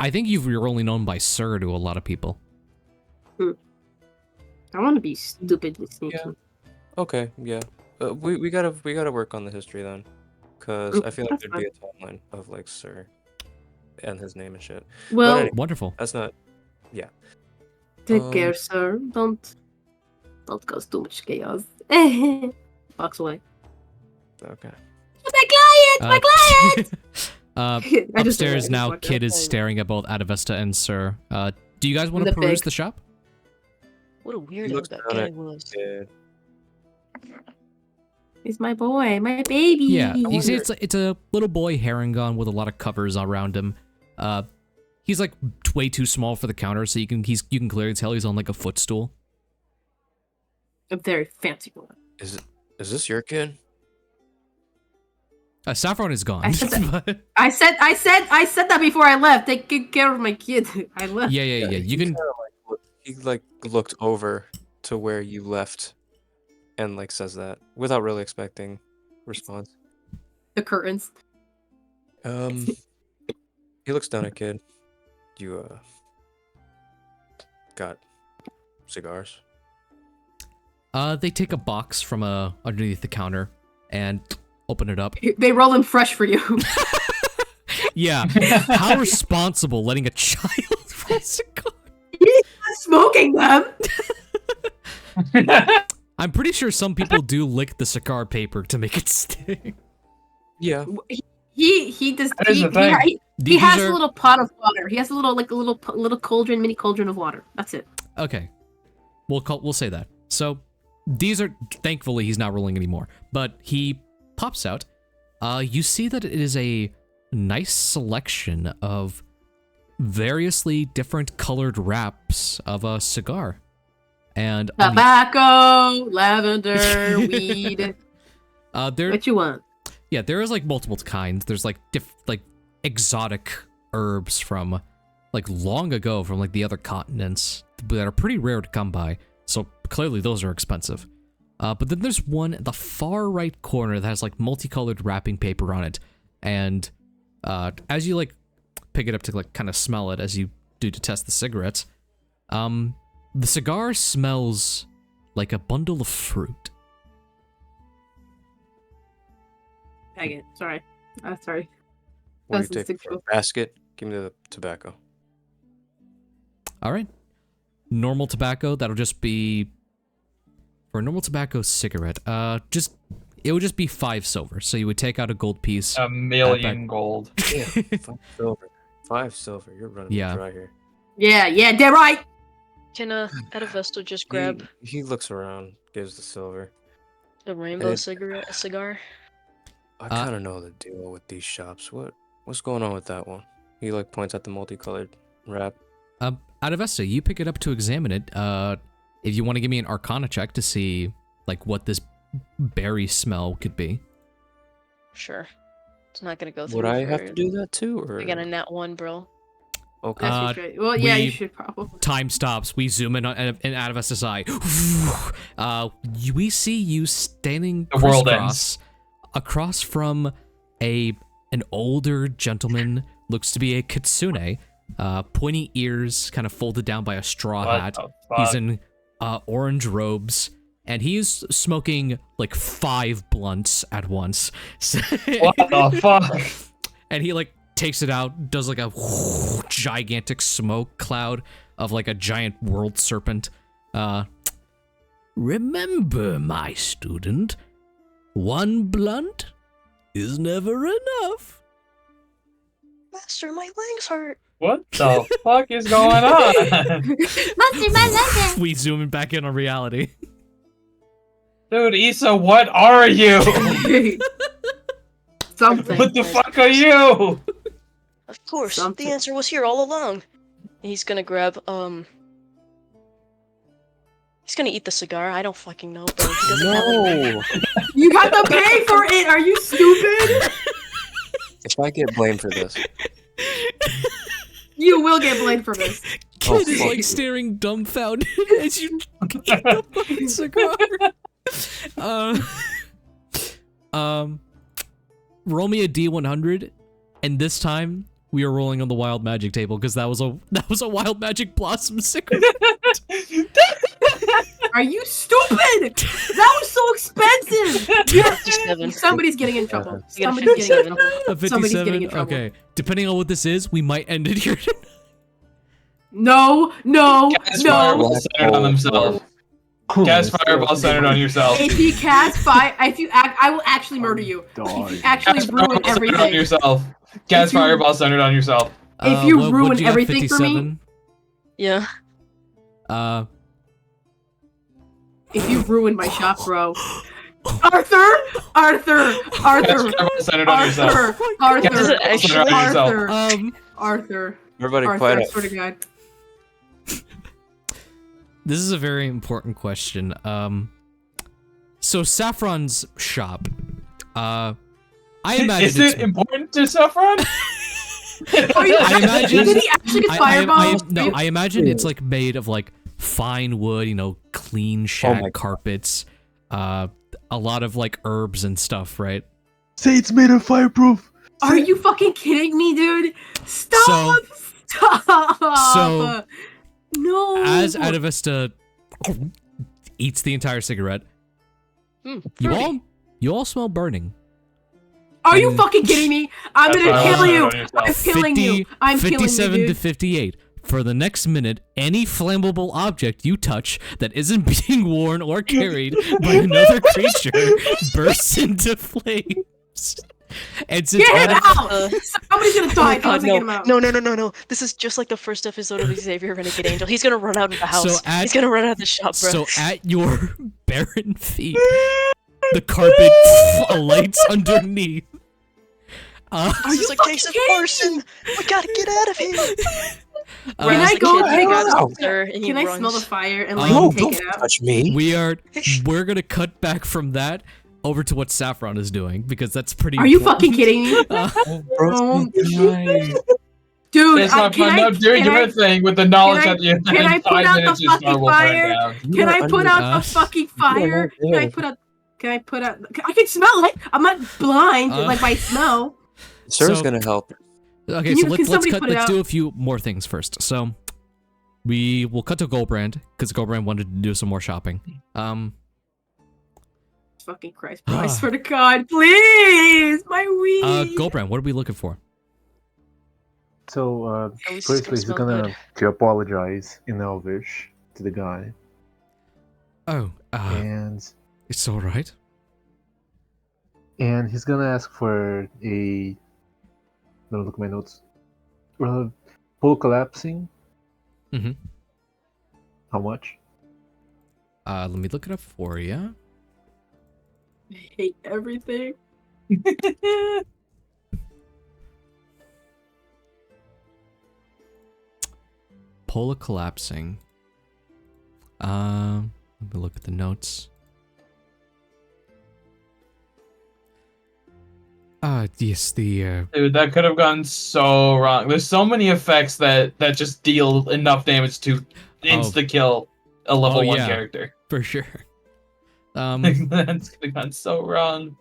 I think you're only known by Sir to a lot of people. I want to be stupidly sneaky. Yeah. Okay, yeah. We gotta work on the history then, because I feel like That's there'd be a timeline of like Sir, and his name and shit. Well, anyway. Wonderful. That's not. take care, sir. Don't cause too much chaos. Walks away. Okay. My client! I just Upstairs said now, that. Kid is staring at both Adavesta and Sir. Do you guys want to The peruse pig. the shop? What a He weirdo looks that down guy at was. Kid. He's my boy, my baby. Yeah, you see, it's a little boy Harangon with a lot of covers around him. He's like way too small for the counter, so you can clearly tell he's on like a footstool. a very fancy one. Is this your kid? Saffron is gone. I said but- I said that before I left. Take good care of my kid. I left. yeah. You can. He like looked over to where you left, and like says that without really expecting response. The curtains. He looks down at Kid. You got cigars? They take a box from underneath the counter and open it up. They roll them fresh for you. Yeah, how responsible letting a child roll a cigar. Smoking them. I'm pretty sure some people do lick the cigar paper to make it stick. Yeah. He does. That is the thing. He These has are- a little pot of water. He has a little cauldron, mini cauldron of water. That's it. Okay, we'll say that. So these are, thankfully he's not rolling anymore, but he pops out. You see that it is a nice selection of variously different colored wraps of a cigar, and on the- Tobacco, lavender, weed. There. What you want? Yeah, there is like multiple kinds. There's like exotic herbs from like long ago from like the other continents that are pretty rare to come by. So clearly those are expensive. But then there's one in the far right corner that has like multicolored wrapping paper on it. And as you like pick it up to like kind of smell it as you do to test the cigarettes, the cigar smells like a bundle of fruit. Dang it. Sorry. Sorry. What do you That's take for a basket? Give me the tobacco. All right. Normal tobacco, that'll just be for a normal tobacco cigarette. It would just be 5 silver. So you would take out a gold piece. A million gold. Yeah, 5 silver. 5 silver. You're running me dry here. Yeah, dead right. Can Adavesta just grab He looks around, gives the silver. the rainbow cigar? I kind of know the deal with these shops. What's going on with that one? He like points at the multicolored wrap. Adavesta, you pick it up to examine it. If you want to give me an Arcana check to see like what this berry smell could be. Sure. It's not gonna go through. Would I have to do that too, or? I got a nat 1, bro. Okay. Well, yeah, you should probably. Time stops. We zoom in Adavesta's eye. We see you standing crisscross across from an older gentleman. Looks to be a kitsune. Pointy ears, kind of folded down by a straw hat. He's in orange robes, and he's smoking like 5 blunts at once. What the fuck? And he like takes it out, does like a gigantic smoke cloud of like a giant world serpent. Remember, my student, 1 blunt is never enough. Master, my legs hurt. What the fuck is going on? Master, my legs. We zoom in back in on reality. Dude, Issa, what are you? Something. What the fuck are you? Of course, the answer was here all along. He's gonna grab, he's gonna eat the cigar. I don't fucking know, bro. He doesn't have any. You have to pay for it. Are you stupid? If I get blamed for this, You will get blamed for this. Kid is like staring dumbfounded as you eat the fucking cigar. Roll me a D100, and this time we are rolling on the wild magic table because that was a wild magic blossom cigarette. Are you stupid? That was so expensive. Somebody's getting in trouble. Somebody's getting in trouble. A 57? Somebody's getting in trouble. Okay, depending on what this is, we might end it here. No. Fireball centered on themselves. Cast fireball centered on yourself. If you I will actually murder you. If you actually ruin everything. On yourself. Cast fireball centered on yourself. If you ruin everything for me. Yeah. If you ruin my shop, bro. Arthur. Centered on yourself. Arthur. Everybody quiet I up. swear to God. This is a very important question. So Saffron's shop. I imagine is it important to Saffron? I imagine. Did he actually get fireballs? No, I imagine it's like made of like fine wood, clean shag carpets, a lot of like herbs and stuff, right? Say it's made of fireproof. Are you fucking kidding me, dude? Stop! So, no. As Adavesta eats the entire cigarette, you all smell burning. Are you fucking kidding me? I'm gonna kill you. I'm killing you. I'm killing you, 57 to dude. 58. For the next minute, any flammable object you touch that isn't being worn or carried by another creature bursts into flames. And since Get him out! Somebody's gonna die. God, Get him out. No. This is just like the first episode of Xavier Renegade Angel. He's gonna run out of the house. He's gonna run out of the shop, bro. So at your barren feet, the carpet alights underneath. This is a case of arson. We gotta get out of here. Can I go? Can I smell the fire and like take it out? Touch me. We're gonna cut back from that. over to what Saffron is doing because that's pretty. Are you important. fucking kidding me? Dude, It's not fun. No, do your thing with the knowledge that you can I put out the fucking fire? Can I put out the Uh, fucking fire? Can I put out? I can smell it. I'm not blind like by smell. Sir's So- gonna help. Okay, Can so you- let's can somebody cut. put it Let's out? do a few more things first. So we will cut to Gulbrand because Gulbrand wanted to do some more shopping. Fucking Christ, bro! I swear to God, please, my weed. Gulbrand, what are we looking for? So, At least it's firstly, gonna he's smell gonna to apologize in Elvish to the guy, Oh, and it's all right. he's gonna ask for a. Let me look at my notes. Pool collapsing. Mm-hmm. How much? Let me look it up for you. I hate everything. Polar collapsing. Let me look at the notes. Yes, the Dude, that could have gone so wrong. There's so many effects that just deal enough damage to insta kill a level 1 yeah. character. for sure. That's could have gone so wrong.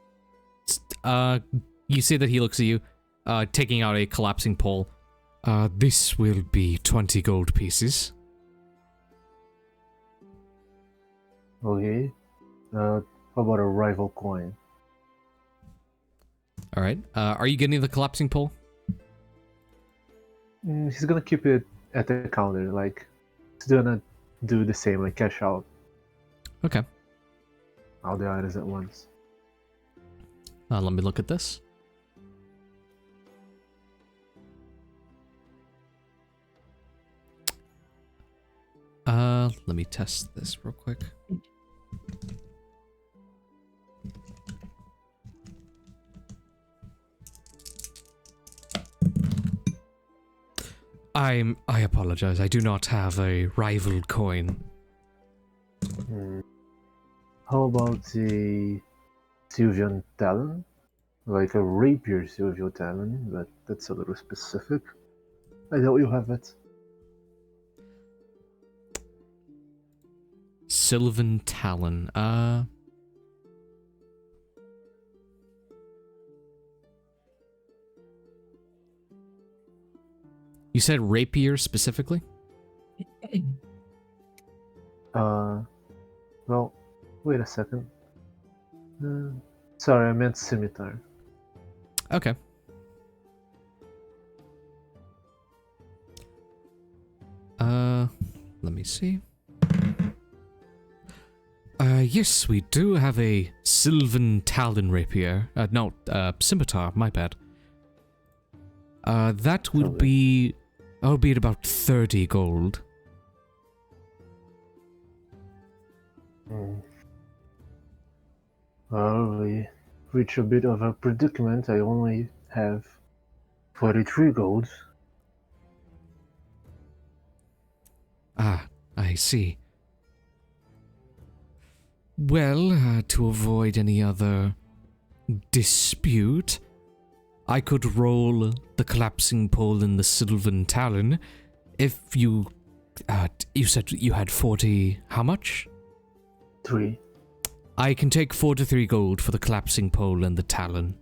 You see that he looks at you, taking out a collapsing pole. This will be 20 gold pieces. Okay. How about a rival coin? All right. Are you getting the collapsing pole? He's gonna keep it at the counter. Like, he's gonna do the same, like cash out Okay. all the items at once. Let me look at this. Let me test this real quick. I apologize. I do not have a rival coin. How about the Sylvian Talon? Like a rapier Sylvian Talon, but that's a little specific. I doubt you have it. Sylvan Talon. You said rapier specifically? Well, wait a second. Sorry, I meant scimitar. Okay. Let me see. Yes, we do have a Sylvan Talon rapier. No, scimitar, my bad. That would be... That would be at about 30 gold. Well, we reach a bit of a predicament. I only have 43 golds. Ah, I see. Well, to avoid any other dispute, I could roll the collapsing pole in the Sylvan Talon if you... you said you had 40... How much? 3. I can take 43 gold for the collapsing pole and the Talon.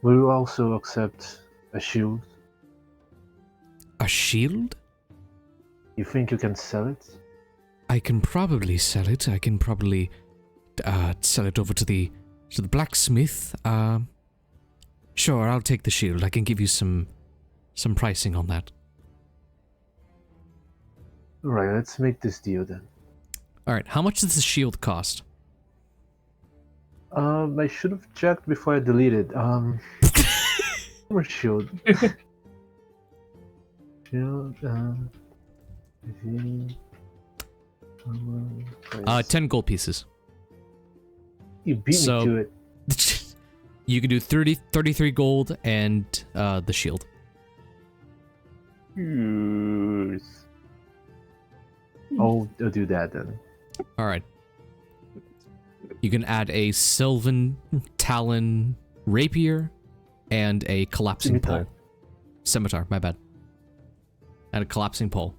Will you also accept a shield? A shield? You think you can sell it? I can probably sell it. I can probably sell it over to the blacksmith. Sure, I'll take the shield. I can give you some pricing on that. Alright, let's make this deal then. Alright, how much does the shield cost? I should have checked before I deleted. Where's shield? Shield, 10 gold pieces. You beat me to it. You can do 33 gold and the shield. Yes. I'll do that then. Alright. You can add a Sylvan Talon Rapier and a collapsing pole. Scimitar, my bad. And a collapsing pole.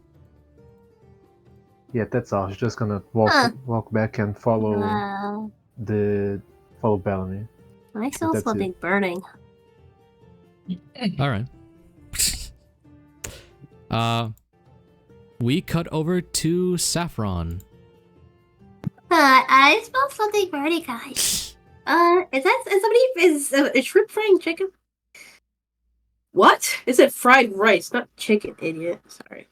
Yeah, that's all. She's just gonna walk back and follow follow Bellamy. My soul's That's living burning. All right. We cut over to Saffron. I smell something burning, guys. Is shrimp frying chicken? What? Is it fried rice, not chicken, idiot? Sorry.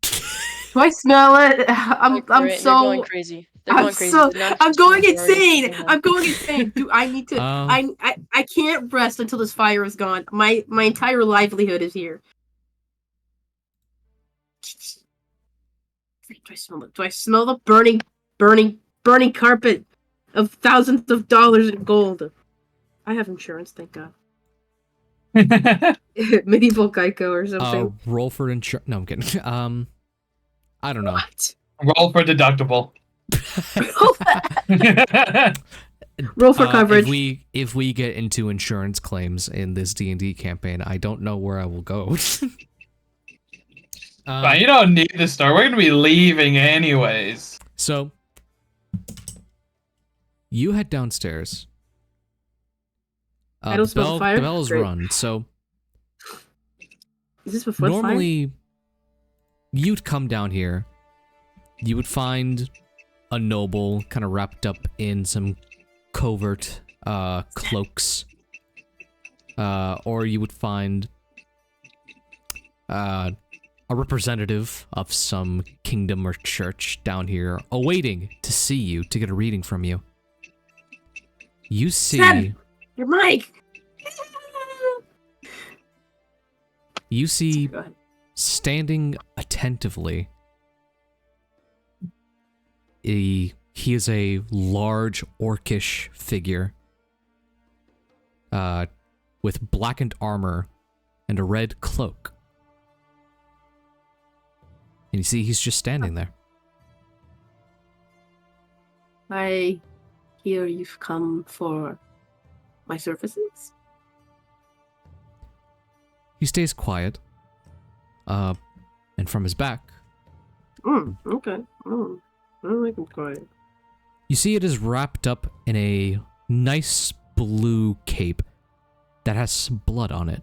Do I smell it? I'm They're going crazy. They're going crazy. I'm going insane. I'm going insane. Do I need to? I can't rest until this fire is gone. My entire livelihood is here. Do I smell it? Do I smell the burning carpet of thousands of dollars in gold? I have insurance, thank God. Medieval Geico or something. Roll for insurance. No, I'm kidding. I don't know. What? Roll for deductible. Roll for coverage. If we get into insurance claims in this D&D campaign, I don't know where I will go. Fine, you don't need the store. We're gonna be leaving anyways. So you head downstairs. I don't smell the fire. The bell is Great. run. So is this before normally you'd come down here. You would find a noble kind of wrapped up in some covert cloaks, or you would find a representative of some kingdom or church down here awaiting to see you, to get a reading from you. You see... Seb, your mic! You see, standing attentively, he is a large orcish figure with blackened armor and a red cloak. And you see he's just standing there. I hear you've come for my services. He stays quiet, and from his back... Okay. I like him quiet. You see it is wrapped up in a nice blue cape that has some blood on it.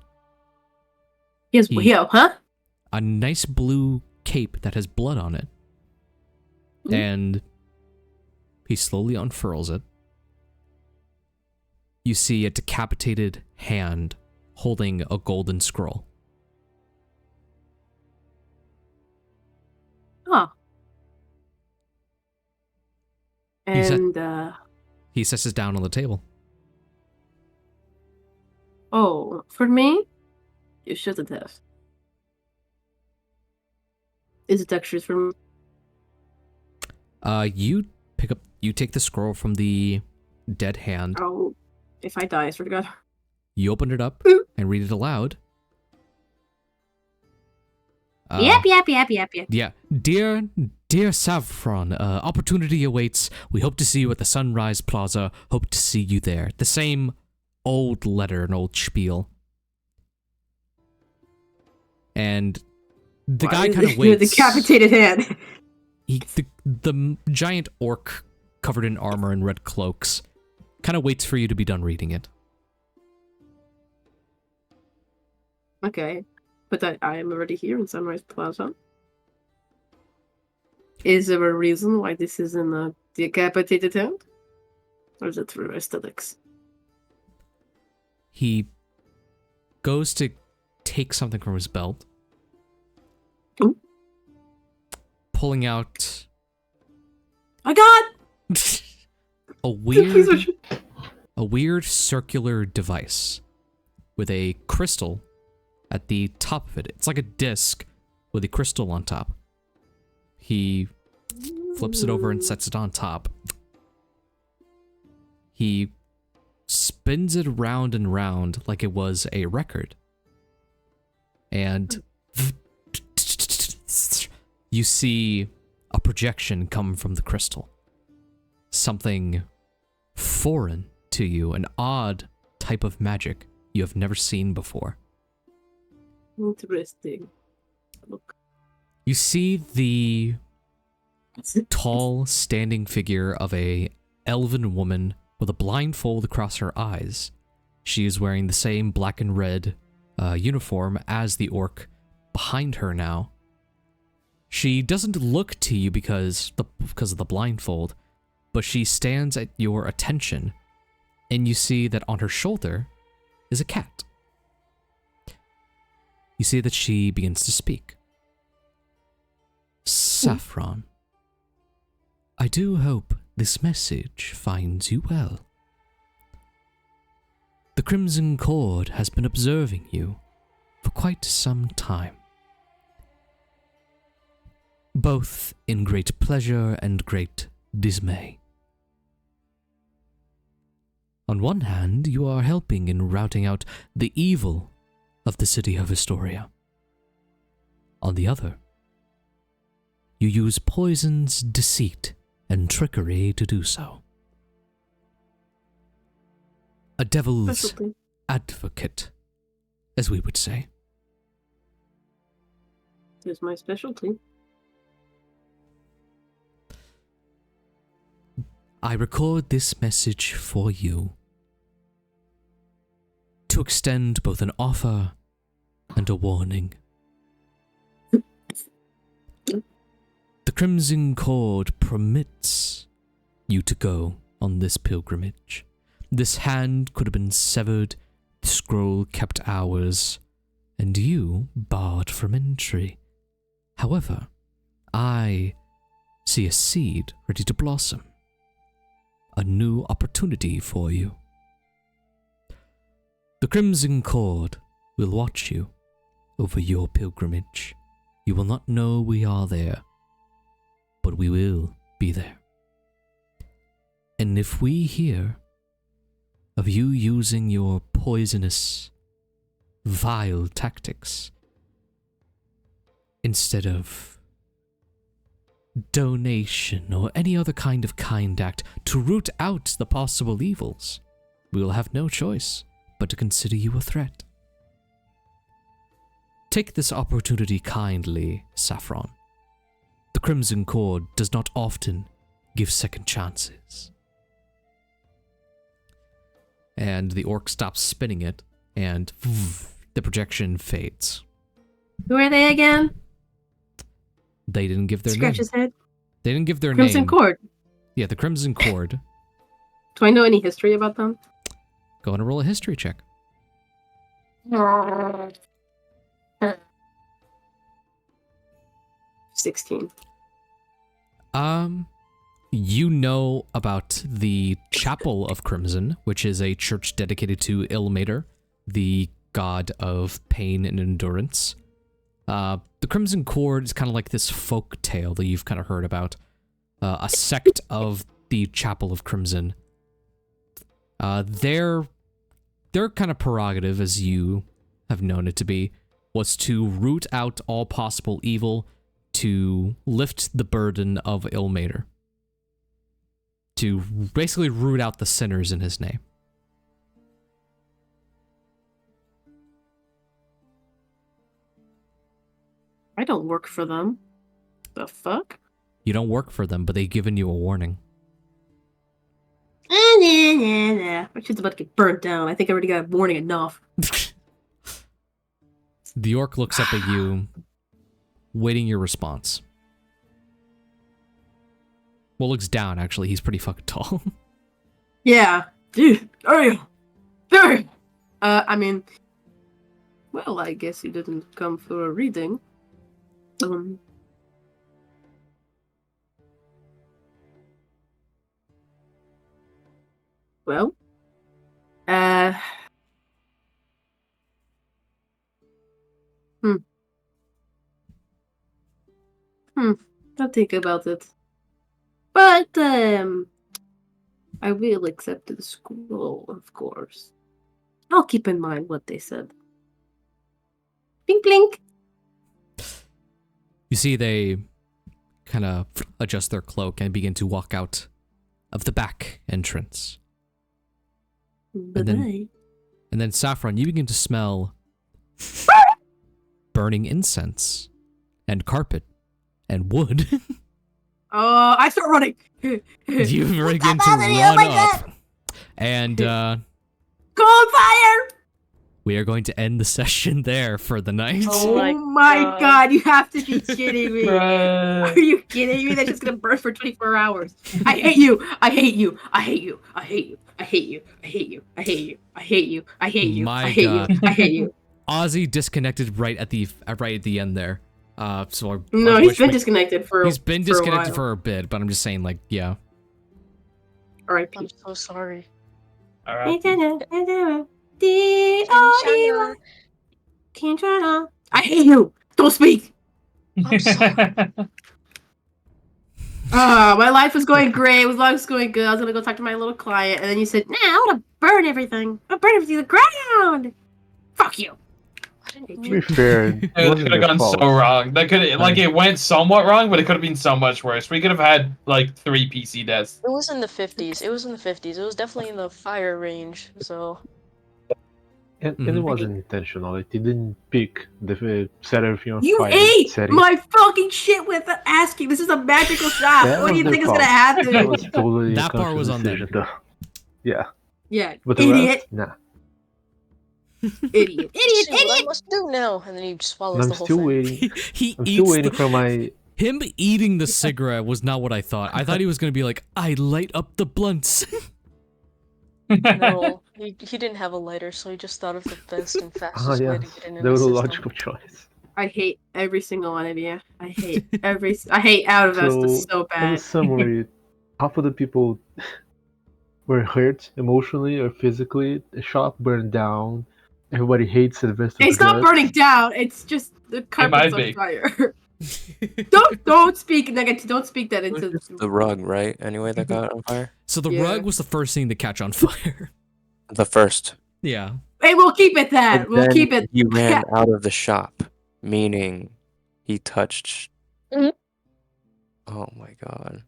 A nice blue cape that has blood on it. And he slowly unfurls it. You see a decapitated hand holding a golden scroll. Oh. And, he sets it down on the table. Oh, for me? You shouldn't have. Is it extras for me? You take the scroll from the dead hand. Oh, if I die, I swear to God. You open it up and read it aloud. Yep. Yeah. Dear Saffron, opportunity awaits. We hope to see you at the Sunrise Plaza. Hope to see you there. The same old letter, an old spiel. And the guy kind of waits. The decapitated hand. The giant orc covered in armor and red cloaks kind of waits for you to be done reading it. Okay. But I am already here in Sunrise Plaza. Is there a reason why this is in a decapitated hand? Or is it through aesthetics? He goes to take something from his belt. Ooh. Pulling out... I got! a weird circular device with a crystal at the top of it. It's like a disc with a crystal on top. He flips it over and sets it on top. He spins it round and round like it was a record. And you see a projection come from the crystal. Something foreign to you, an odd type of magic you have never seen before. Interesting. Look. You see the tall, standing figure of a elven woman with a blindfold across her eyes. She is wearing the same black and red uniform as the orc behind her now. She doesn't look to you because of the blindfold, but she stands at your attention, and you see that on her shoulder is a cat. You see that she begins to speak. Saffron, I do hope this message finds you well. The Crimson Cord has been observing you for quite some time, both in great pleasure and great dismay. On one hand, you are helping in routing out the evil of the city of Historia. On the other, you use poisons, deceit, and trickery to do so. A devil's Specialty. advocate, as we would say. Here's my specialty. I record this message for you to extend both an offer and a warning. The Crimson Cord permits you to go on this pilgrimage. This hand could have been severed, the scroll kept hours, and you barred from entry. However, I see a seed ready to blossom. A new opportunity for you. The Crimson Cord will watch you over your pilgrimage. You will not know we are there, but we will be there. And if we hear of you using your poisonous, vile tactics instead of donation or any other kind of kind act to root out the possible evils, we will have no choice but to consider you a threat. Take this opportunity kindly, Saffron. The Crimson Cord does not often give second chances. And the orc stops spinning it, and the projection fades. Who are they again? They didn't give their Scratch name. his head. They didn't give their Crimson name. Cord. Yeah, the Crimson Cord. Do I know any history about them? Go and roll a history check. 16. You know about the Chapel of Crimson, which is a church dedicated to Ilmater, the god of pain and endurance. The Crimson Cord is kind of like this folk tale that you've kind of heard about. A sect of the Chapel of Crimson. Their kind of prerogative, as you have known it to be, was to root out all possible evil, to lift the burden of Ilmater. To basically root out the sinners in his name. I don't work for them. The fuck? You don't work for them, but they've given you a warning. My shit's about to get burnt down. I think I already got a warning enough. The orc looks up at you, waiting your response. Well, looks down, actually. He's pretty fucking tall. Yeah. Dude. Hey. I mean, well, I guess you didn't come for a reading. Well, I'll think about it. But, I will accept the scroll, of course. I'll keep in mind what they said. Blink, blink. You see they kind of adjust their cloak and begin to walk out of the back entrance Bye-bye. And then Saffron, you begin to smell burning incense and carpet and wood. I start running. You begin to Oh run my up. God. And Go on fire! we are going to end the session there for the night. Oh my god, you have to be kidding me. Are you kidding me? That's just gonna burn for 24 hours. I hate you. I hate you. I hate you. I hate you. I hate you. I hate you. I hate you. I hate you. I hate you. My I hate God. you. I hate you. Ozzy disconnected right at the end there. So No, he's been disconnected for He's been disconnected a for a bit, but I'm just saying, like, yeah. R.I.P. I'm so sorry. Alright. I hate you. Don't speak. I'm sorry. My life was going great. Life was going good. I was gonna go talk to my little client, and then you said, "Nah, I want to burn everything. I'll burn everything to the ground." Fuck you. To be fair, it That wasn't could have your gone fault. so wrong. That could like it went somewhat wrong, but it could have been so much worse. We could have had like 3 PC deaths. It was in the 50s. It was in the 50s. It was definitely in the fire range. So And it wasn't intentional. It didn't pick the set everything on You fire. ate setting. my fucking shit without asking. This is a magical shot. That What do was you their think is gonna fault. happen? That was totally a That part conscious was on them. decision, though. Yeah, Yeah, but the idiot, rest, nah. idiot, see what I idiot. must do now, and then he swallows And I'm the whole still thing. waiting. He I'm still eats waiting the, for my. him eating the cigarette was not what I thought. I thought he was gonna be like, I light up the blunts. No, he didn't have a lighter, so he just thought of the best and fastest way yeah, to get into that the was a system. logical choice. I hate every single one of you. I hate I hate Adavesta so bad. as a summary, half of the people were hurt emotionally or physically. The shop burned down. Everybody hates Adavesta. It's not burning down. It's just the carpet's might on be. fire. don't speak negative. Don't speak that It was into just the rug, right? Anyway, that got on fire. So the Yeah. rug was the first thing to catch on fire. The first. Yeah. Hey, we'll keep it that. But We'll then keep it. He ran out of the shop, meaning he touched. Mhm. Oh my god.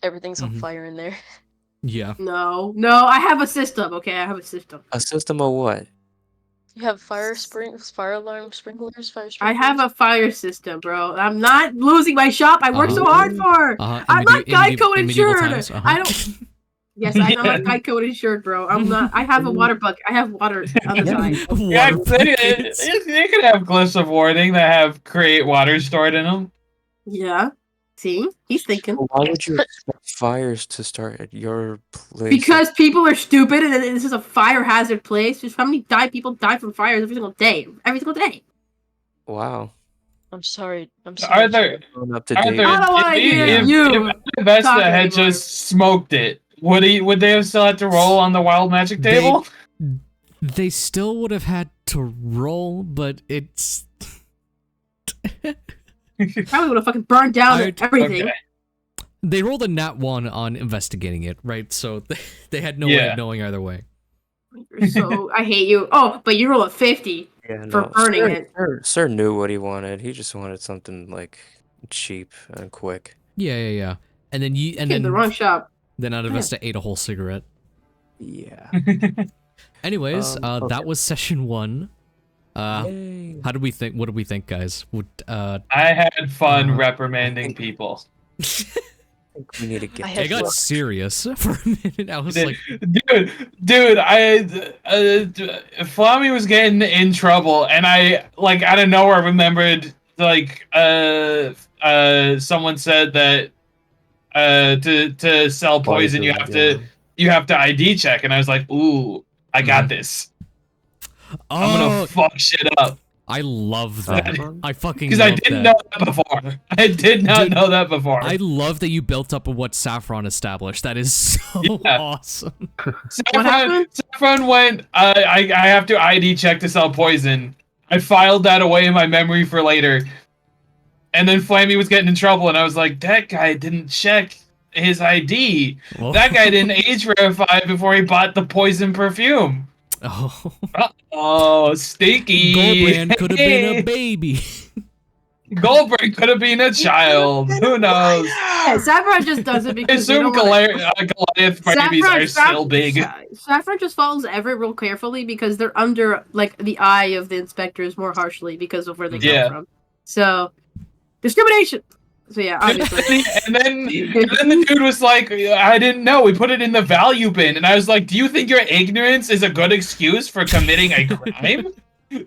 Everything's on Mhm. fire in there. Yeah. No, I have a system. Okay, I have a system. A system of what? You have fire alarm sprinklers, fire sprinklers. I have a fire system, bro. I'm not losing my shop. I worked so hard for. In I'm not Geico in medieval insured. times, I don't. Yes, I'm not Geico insured, bro. I'm not. I have a water bucket. I have water on the side. Yeah, Water they, buckets. you could have glyphs of warning that have create water stored in them. Yeah. See, he's thinking. Why would you expect fires to start at your place? Because people are stupid, and this is a fire hazard place. Just how many people die from fires every single day? Every single day. Wow. I'm sorry. I'm sorry. Arthur, Going up to Arthur, date. I don't wanna hear you if Adavesta talk had anymore. just smoked it, would they have still had to roll on the wild magic table? They still would have had to roll, but it's Probably would have fucking burned down everything. Okay. they rolled a nat 1 on investigating it, right? So they had no way Yeah. of knowing either way. So I hate you. Oh, but you roll a 50 Yeah, for no. burning Sir, it. Sir knew what he wanted. He just wanted something like cheap and quick. Yeah. And then In the wrong shop. then Adavesta ate a whole cigarette. Yeah. Anyways, Okay. that was session 1. Yay. How did we think? What did we think, guys? I had fun reprimanding people. I think we need to get. It got serious for a minute. I was like, dude, Flammy was getting in trouble, and I like out of nowhere remembered like someone said that to sell poison you have to ID check, and I was like, ooh, I got this. I'm gonna fuck shit up. I love that. I fucking because I didn't know that before. I did not know that before. I love that you built up on what Saffron established. That is so awesome. Saffron went. I have to ID check to sell poison. I filed that away in my memory for later. And then Flammy was getting in trouble, and I was like, that guy didn't check his ID. Well- That guy didn't age verify before he bought the poison perfume. Oh, Oh, stinky. Gulbrand could have been a baby. Goldberg could have been a child. Who knows? Yeah, Saffron just does it I because they assume don't wanna... Goliath babies are still big. Saffron just follows every rule carefully because they're under like the eye of the inspectors more harshly because of where they come from. So discrimination. So yeah, obviously. and then the dude was like, I didn't know. We put it in the value bin, and I was like, do you think your ignorance is a good excuse for committing a crime?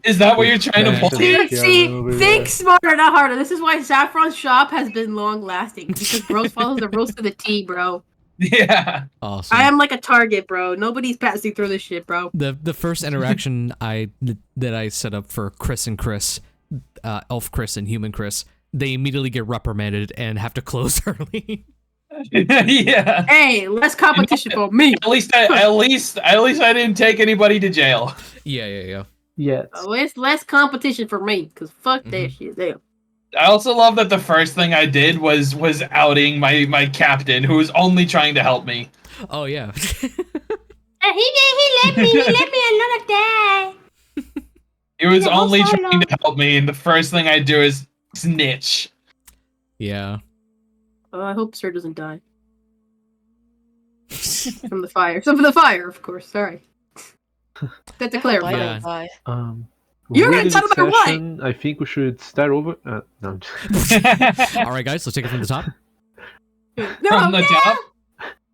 Is that what you're trying to pull? See, think smarter, not harder. This is why Saffron's shop has been long lasting because bros follows the rules to the T, bro. Yeah. Awesome. I am like a target, bro. Nobody's passing through this shit, bro. The first interaction that I set up for Chris and Chris, Elf Chris and Human Chris, they immediately get reprimanded and have to close early. Yeah. Hey, less competition for me. At least I didn't take anybody to jail. Yeah. Yeah. Less competition for me, cause fuck that shit. Damn. I also love that the first thing I did was outing my captain, who was only trying to help me. Oh yeah. He let me alone die. He was only trying to help me, and the first thing I do is snitch. Yeah. Oh, I hope Sir doesn't die. From the fire. From the fire, of course. Sorry. That's to clarify. Yeah. You're gonna talk about what? I think we should start over. No. All right, guys, let's take it from the top. From the top.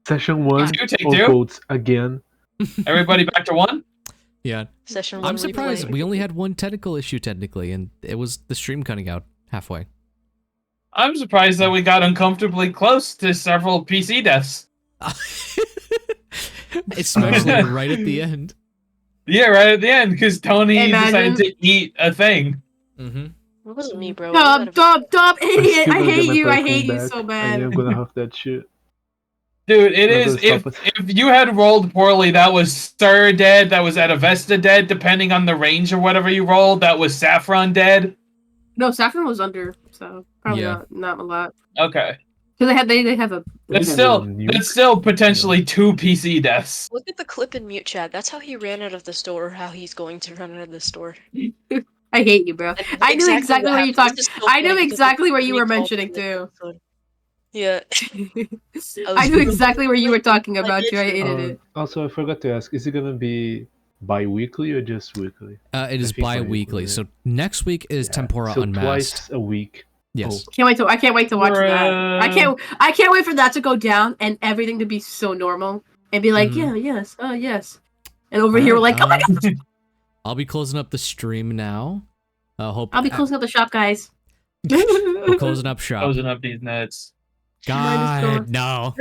Session 1. Take all two. votes again. Everybody back to 1. Yeah. Session 1. I'm surprised we only had one technical issue technically, and it was the stream cutting out halfway. I'm surprised that we got uncomfortably close to several PC deaths. Especially right at the end. Yeah, right at the end, because Tony Imagine. decided to eat a thing. Mm-hmm. It wasn't me, bro. Stop, idiot! I hate you back. so bad. I'm gonna have that shit. Dude, it is. If you had rolled poorly, that was Sir dead, that was Adavesta dead, depending on the range or whatever you rolled, that was Saffron dead. No, Saffron was under, so probably Yeah. not a lot. Okay. Because they have a. That's still potentially 2 PC deaths. Look at the clip in mute chat. That's how he ran out of the store, or how he's going to run out of the store. I hate you, bro. I knew exactly what you talked. I knew exactly where you were recalled mentioning from the too. episode. Yeah. I knew exactly where you were talking about. You, I hated it. Also, I forgot to ask: is it gonna be bi-weekly or just weekly? It is bi-weekly. So next week is Tempora so Unmasked. Twice a week. Yes. I can't wait to watch that. I can't wait for that to go down and everything to be so normal and be like, yes, and over here we're like, oh my god. I'll be closing up the stream now. I'll be closing up the shop, guys. We're closing up shop. Closing up these nuts. God, no.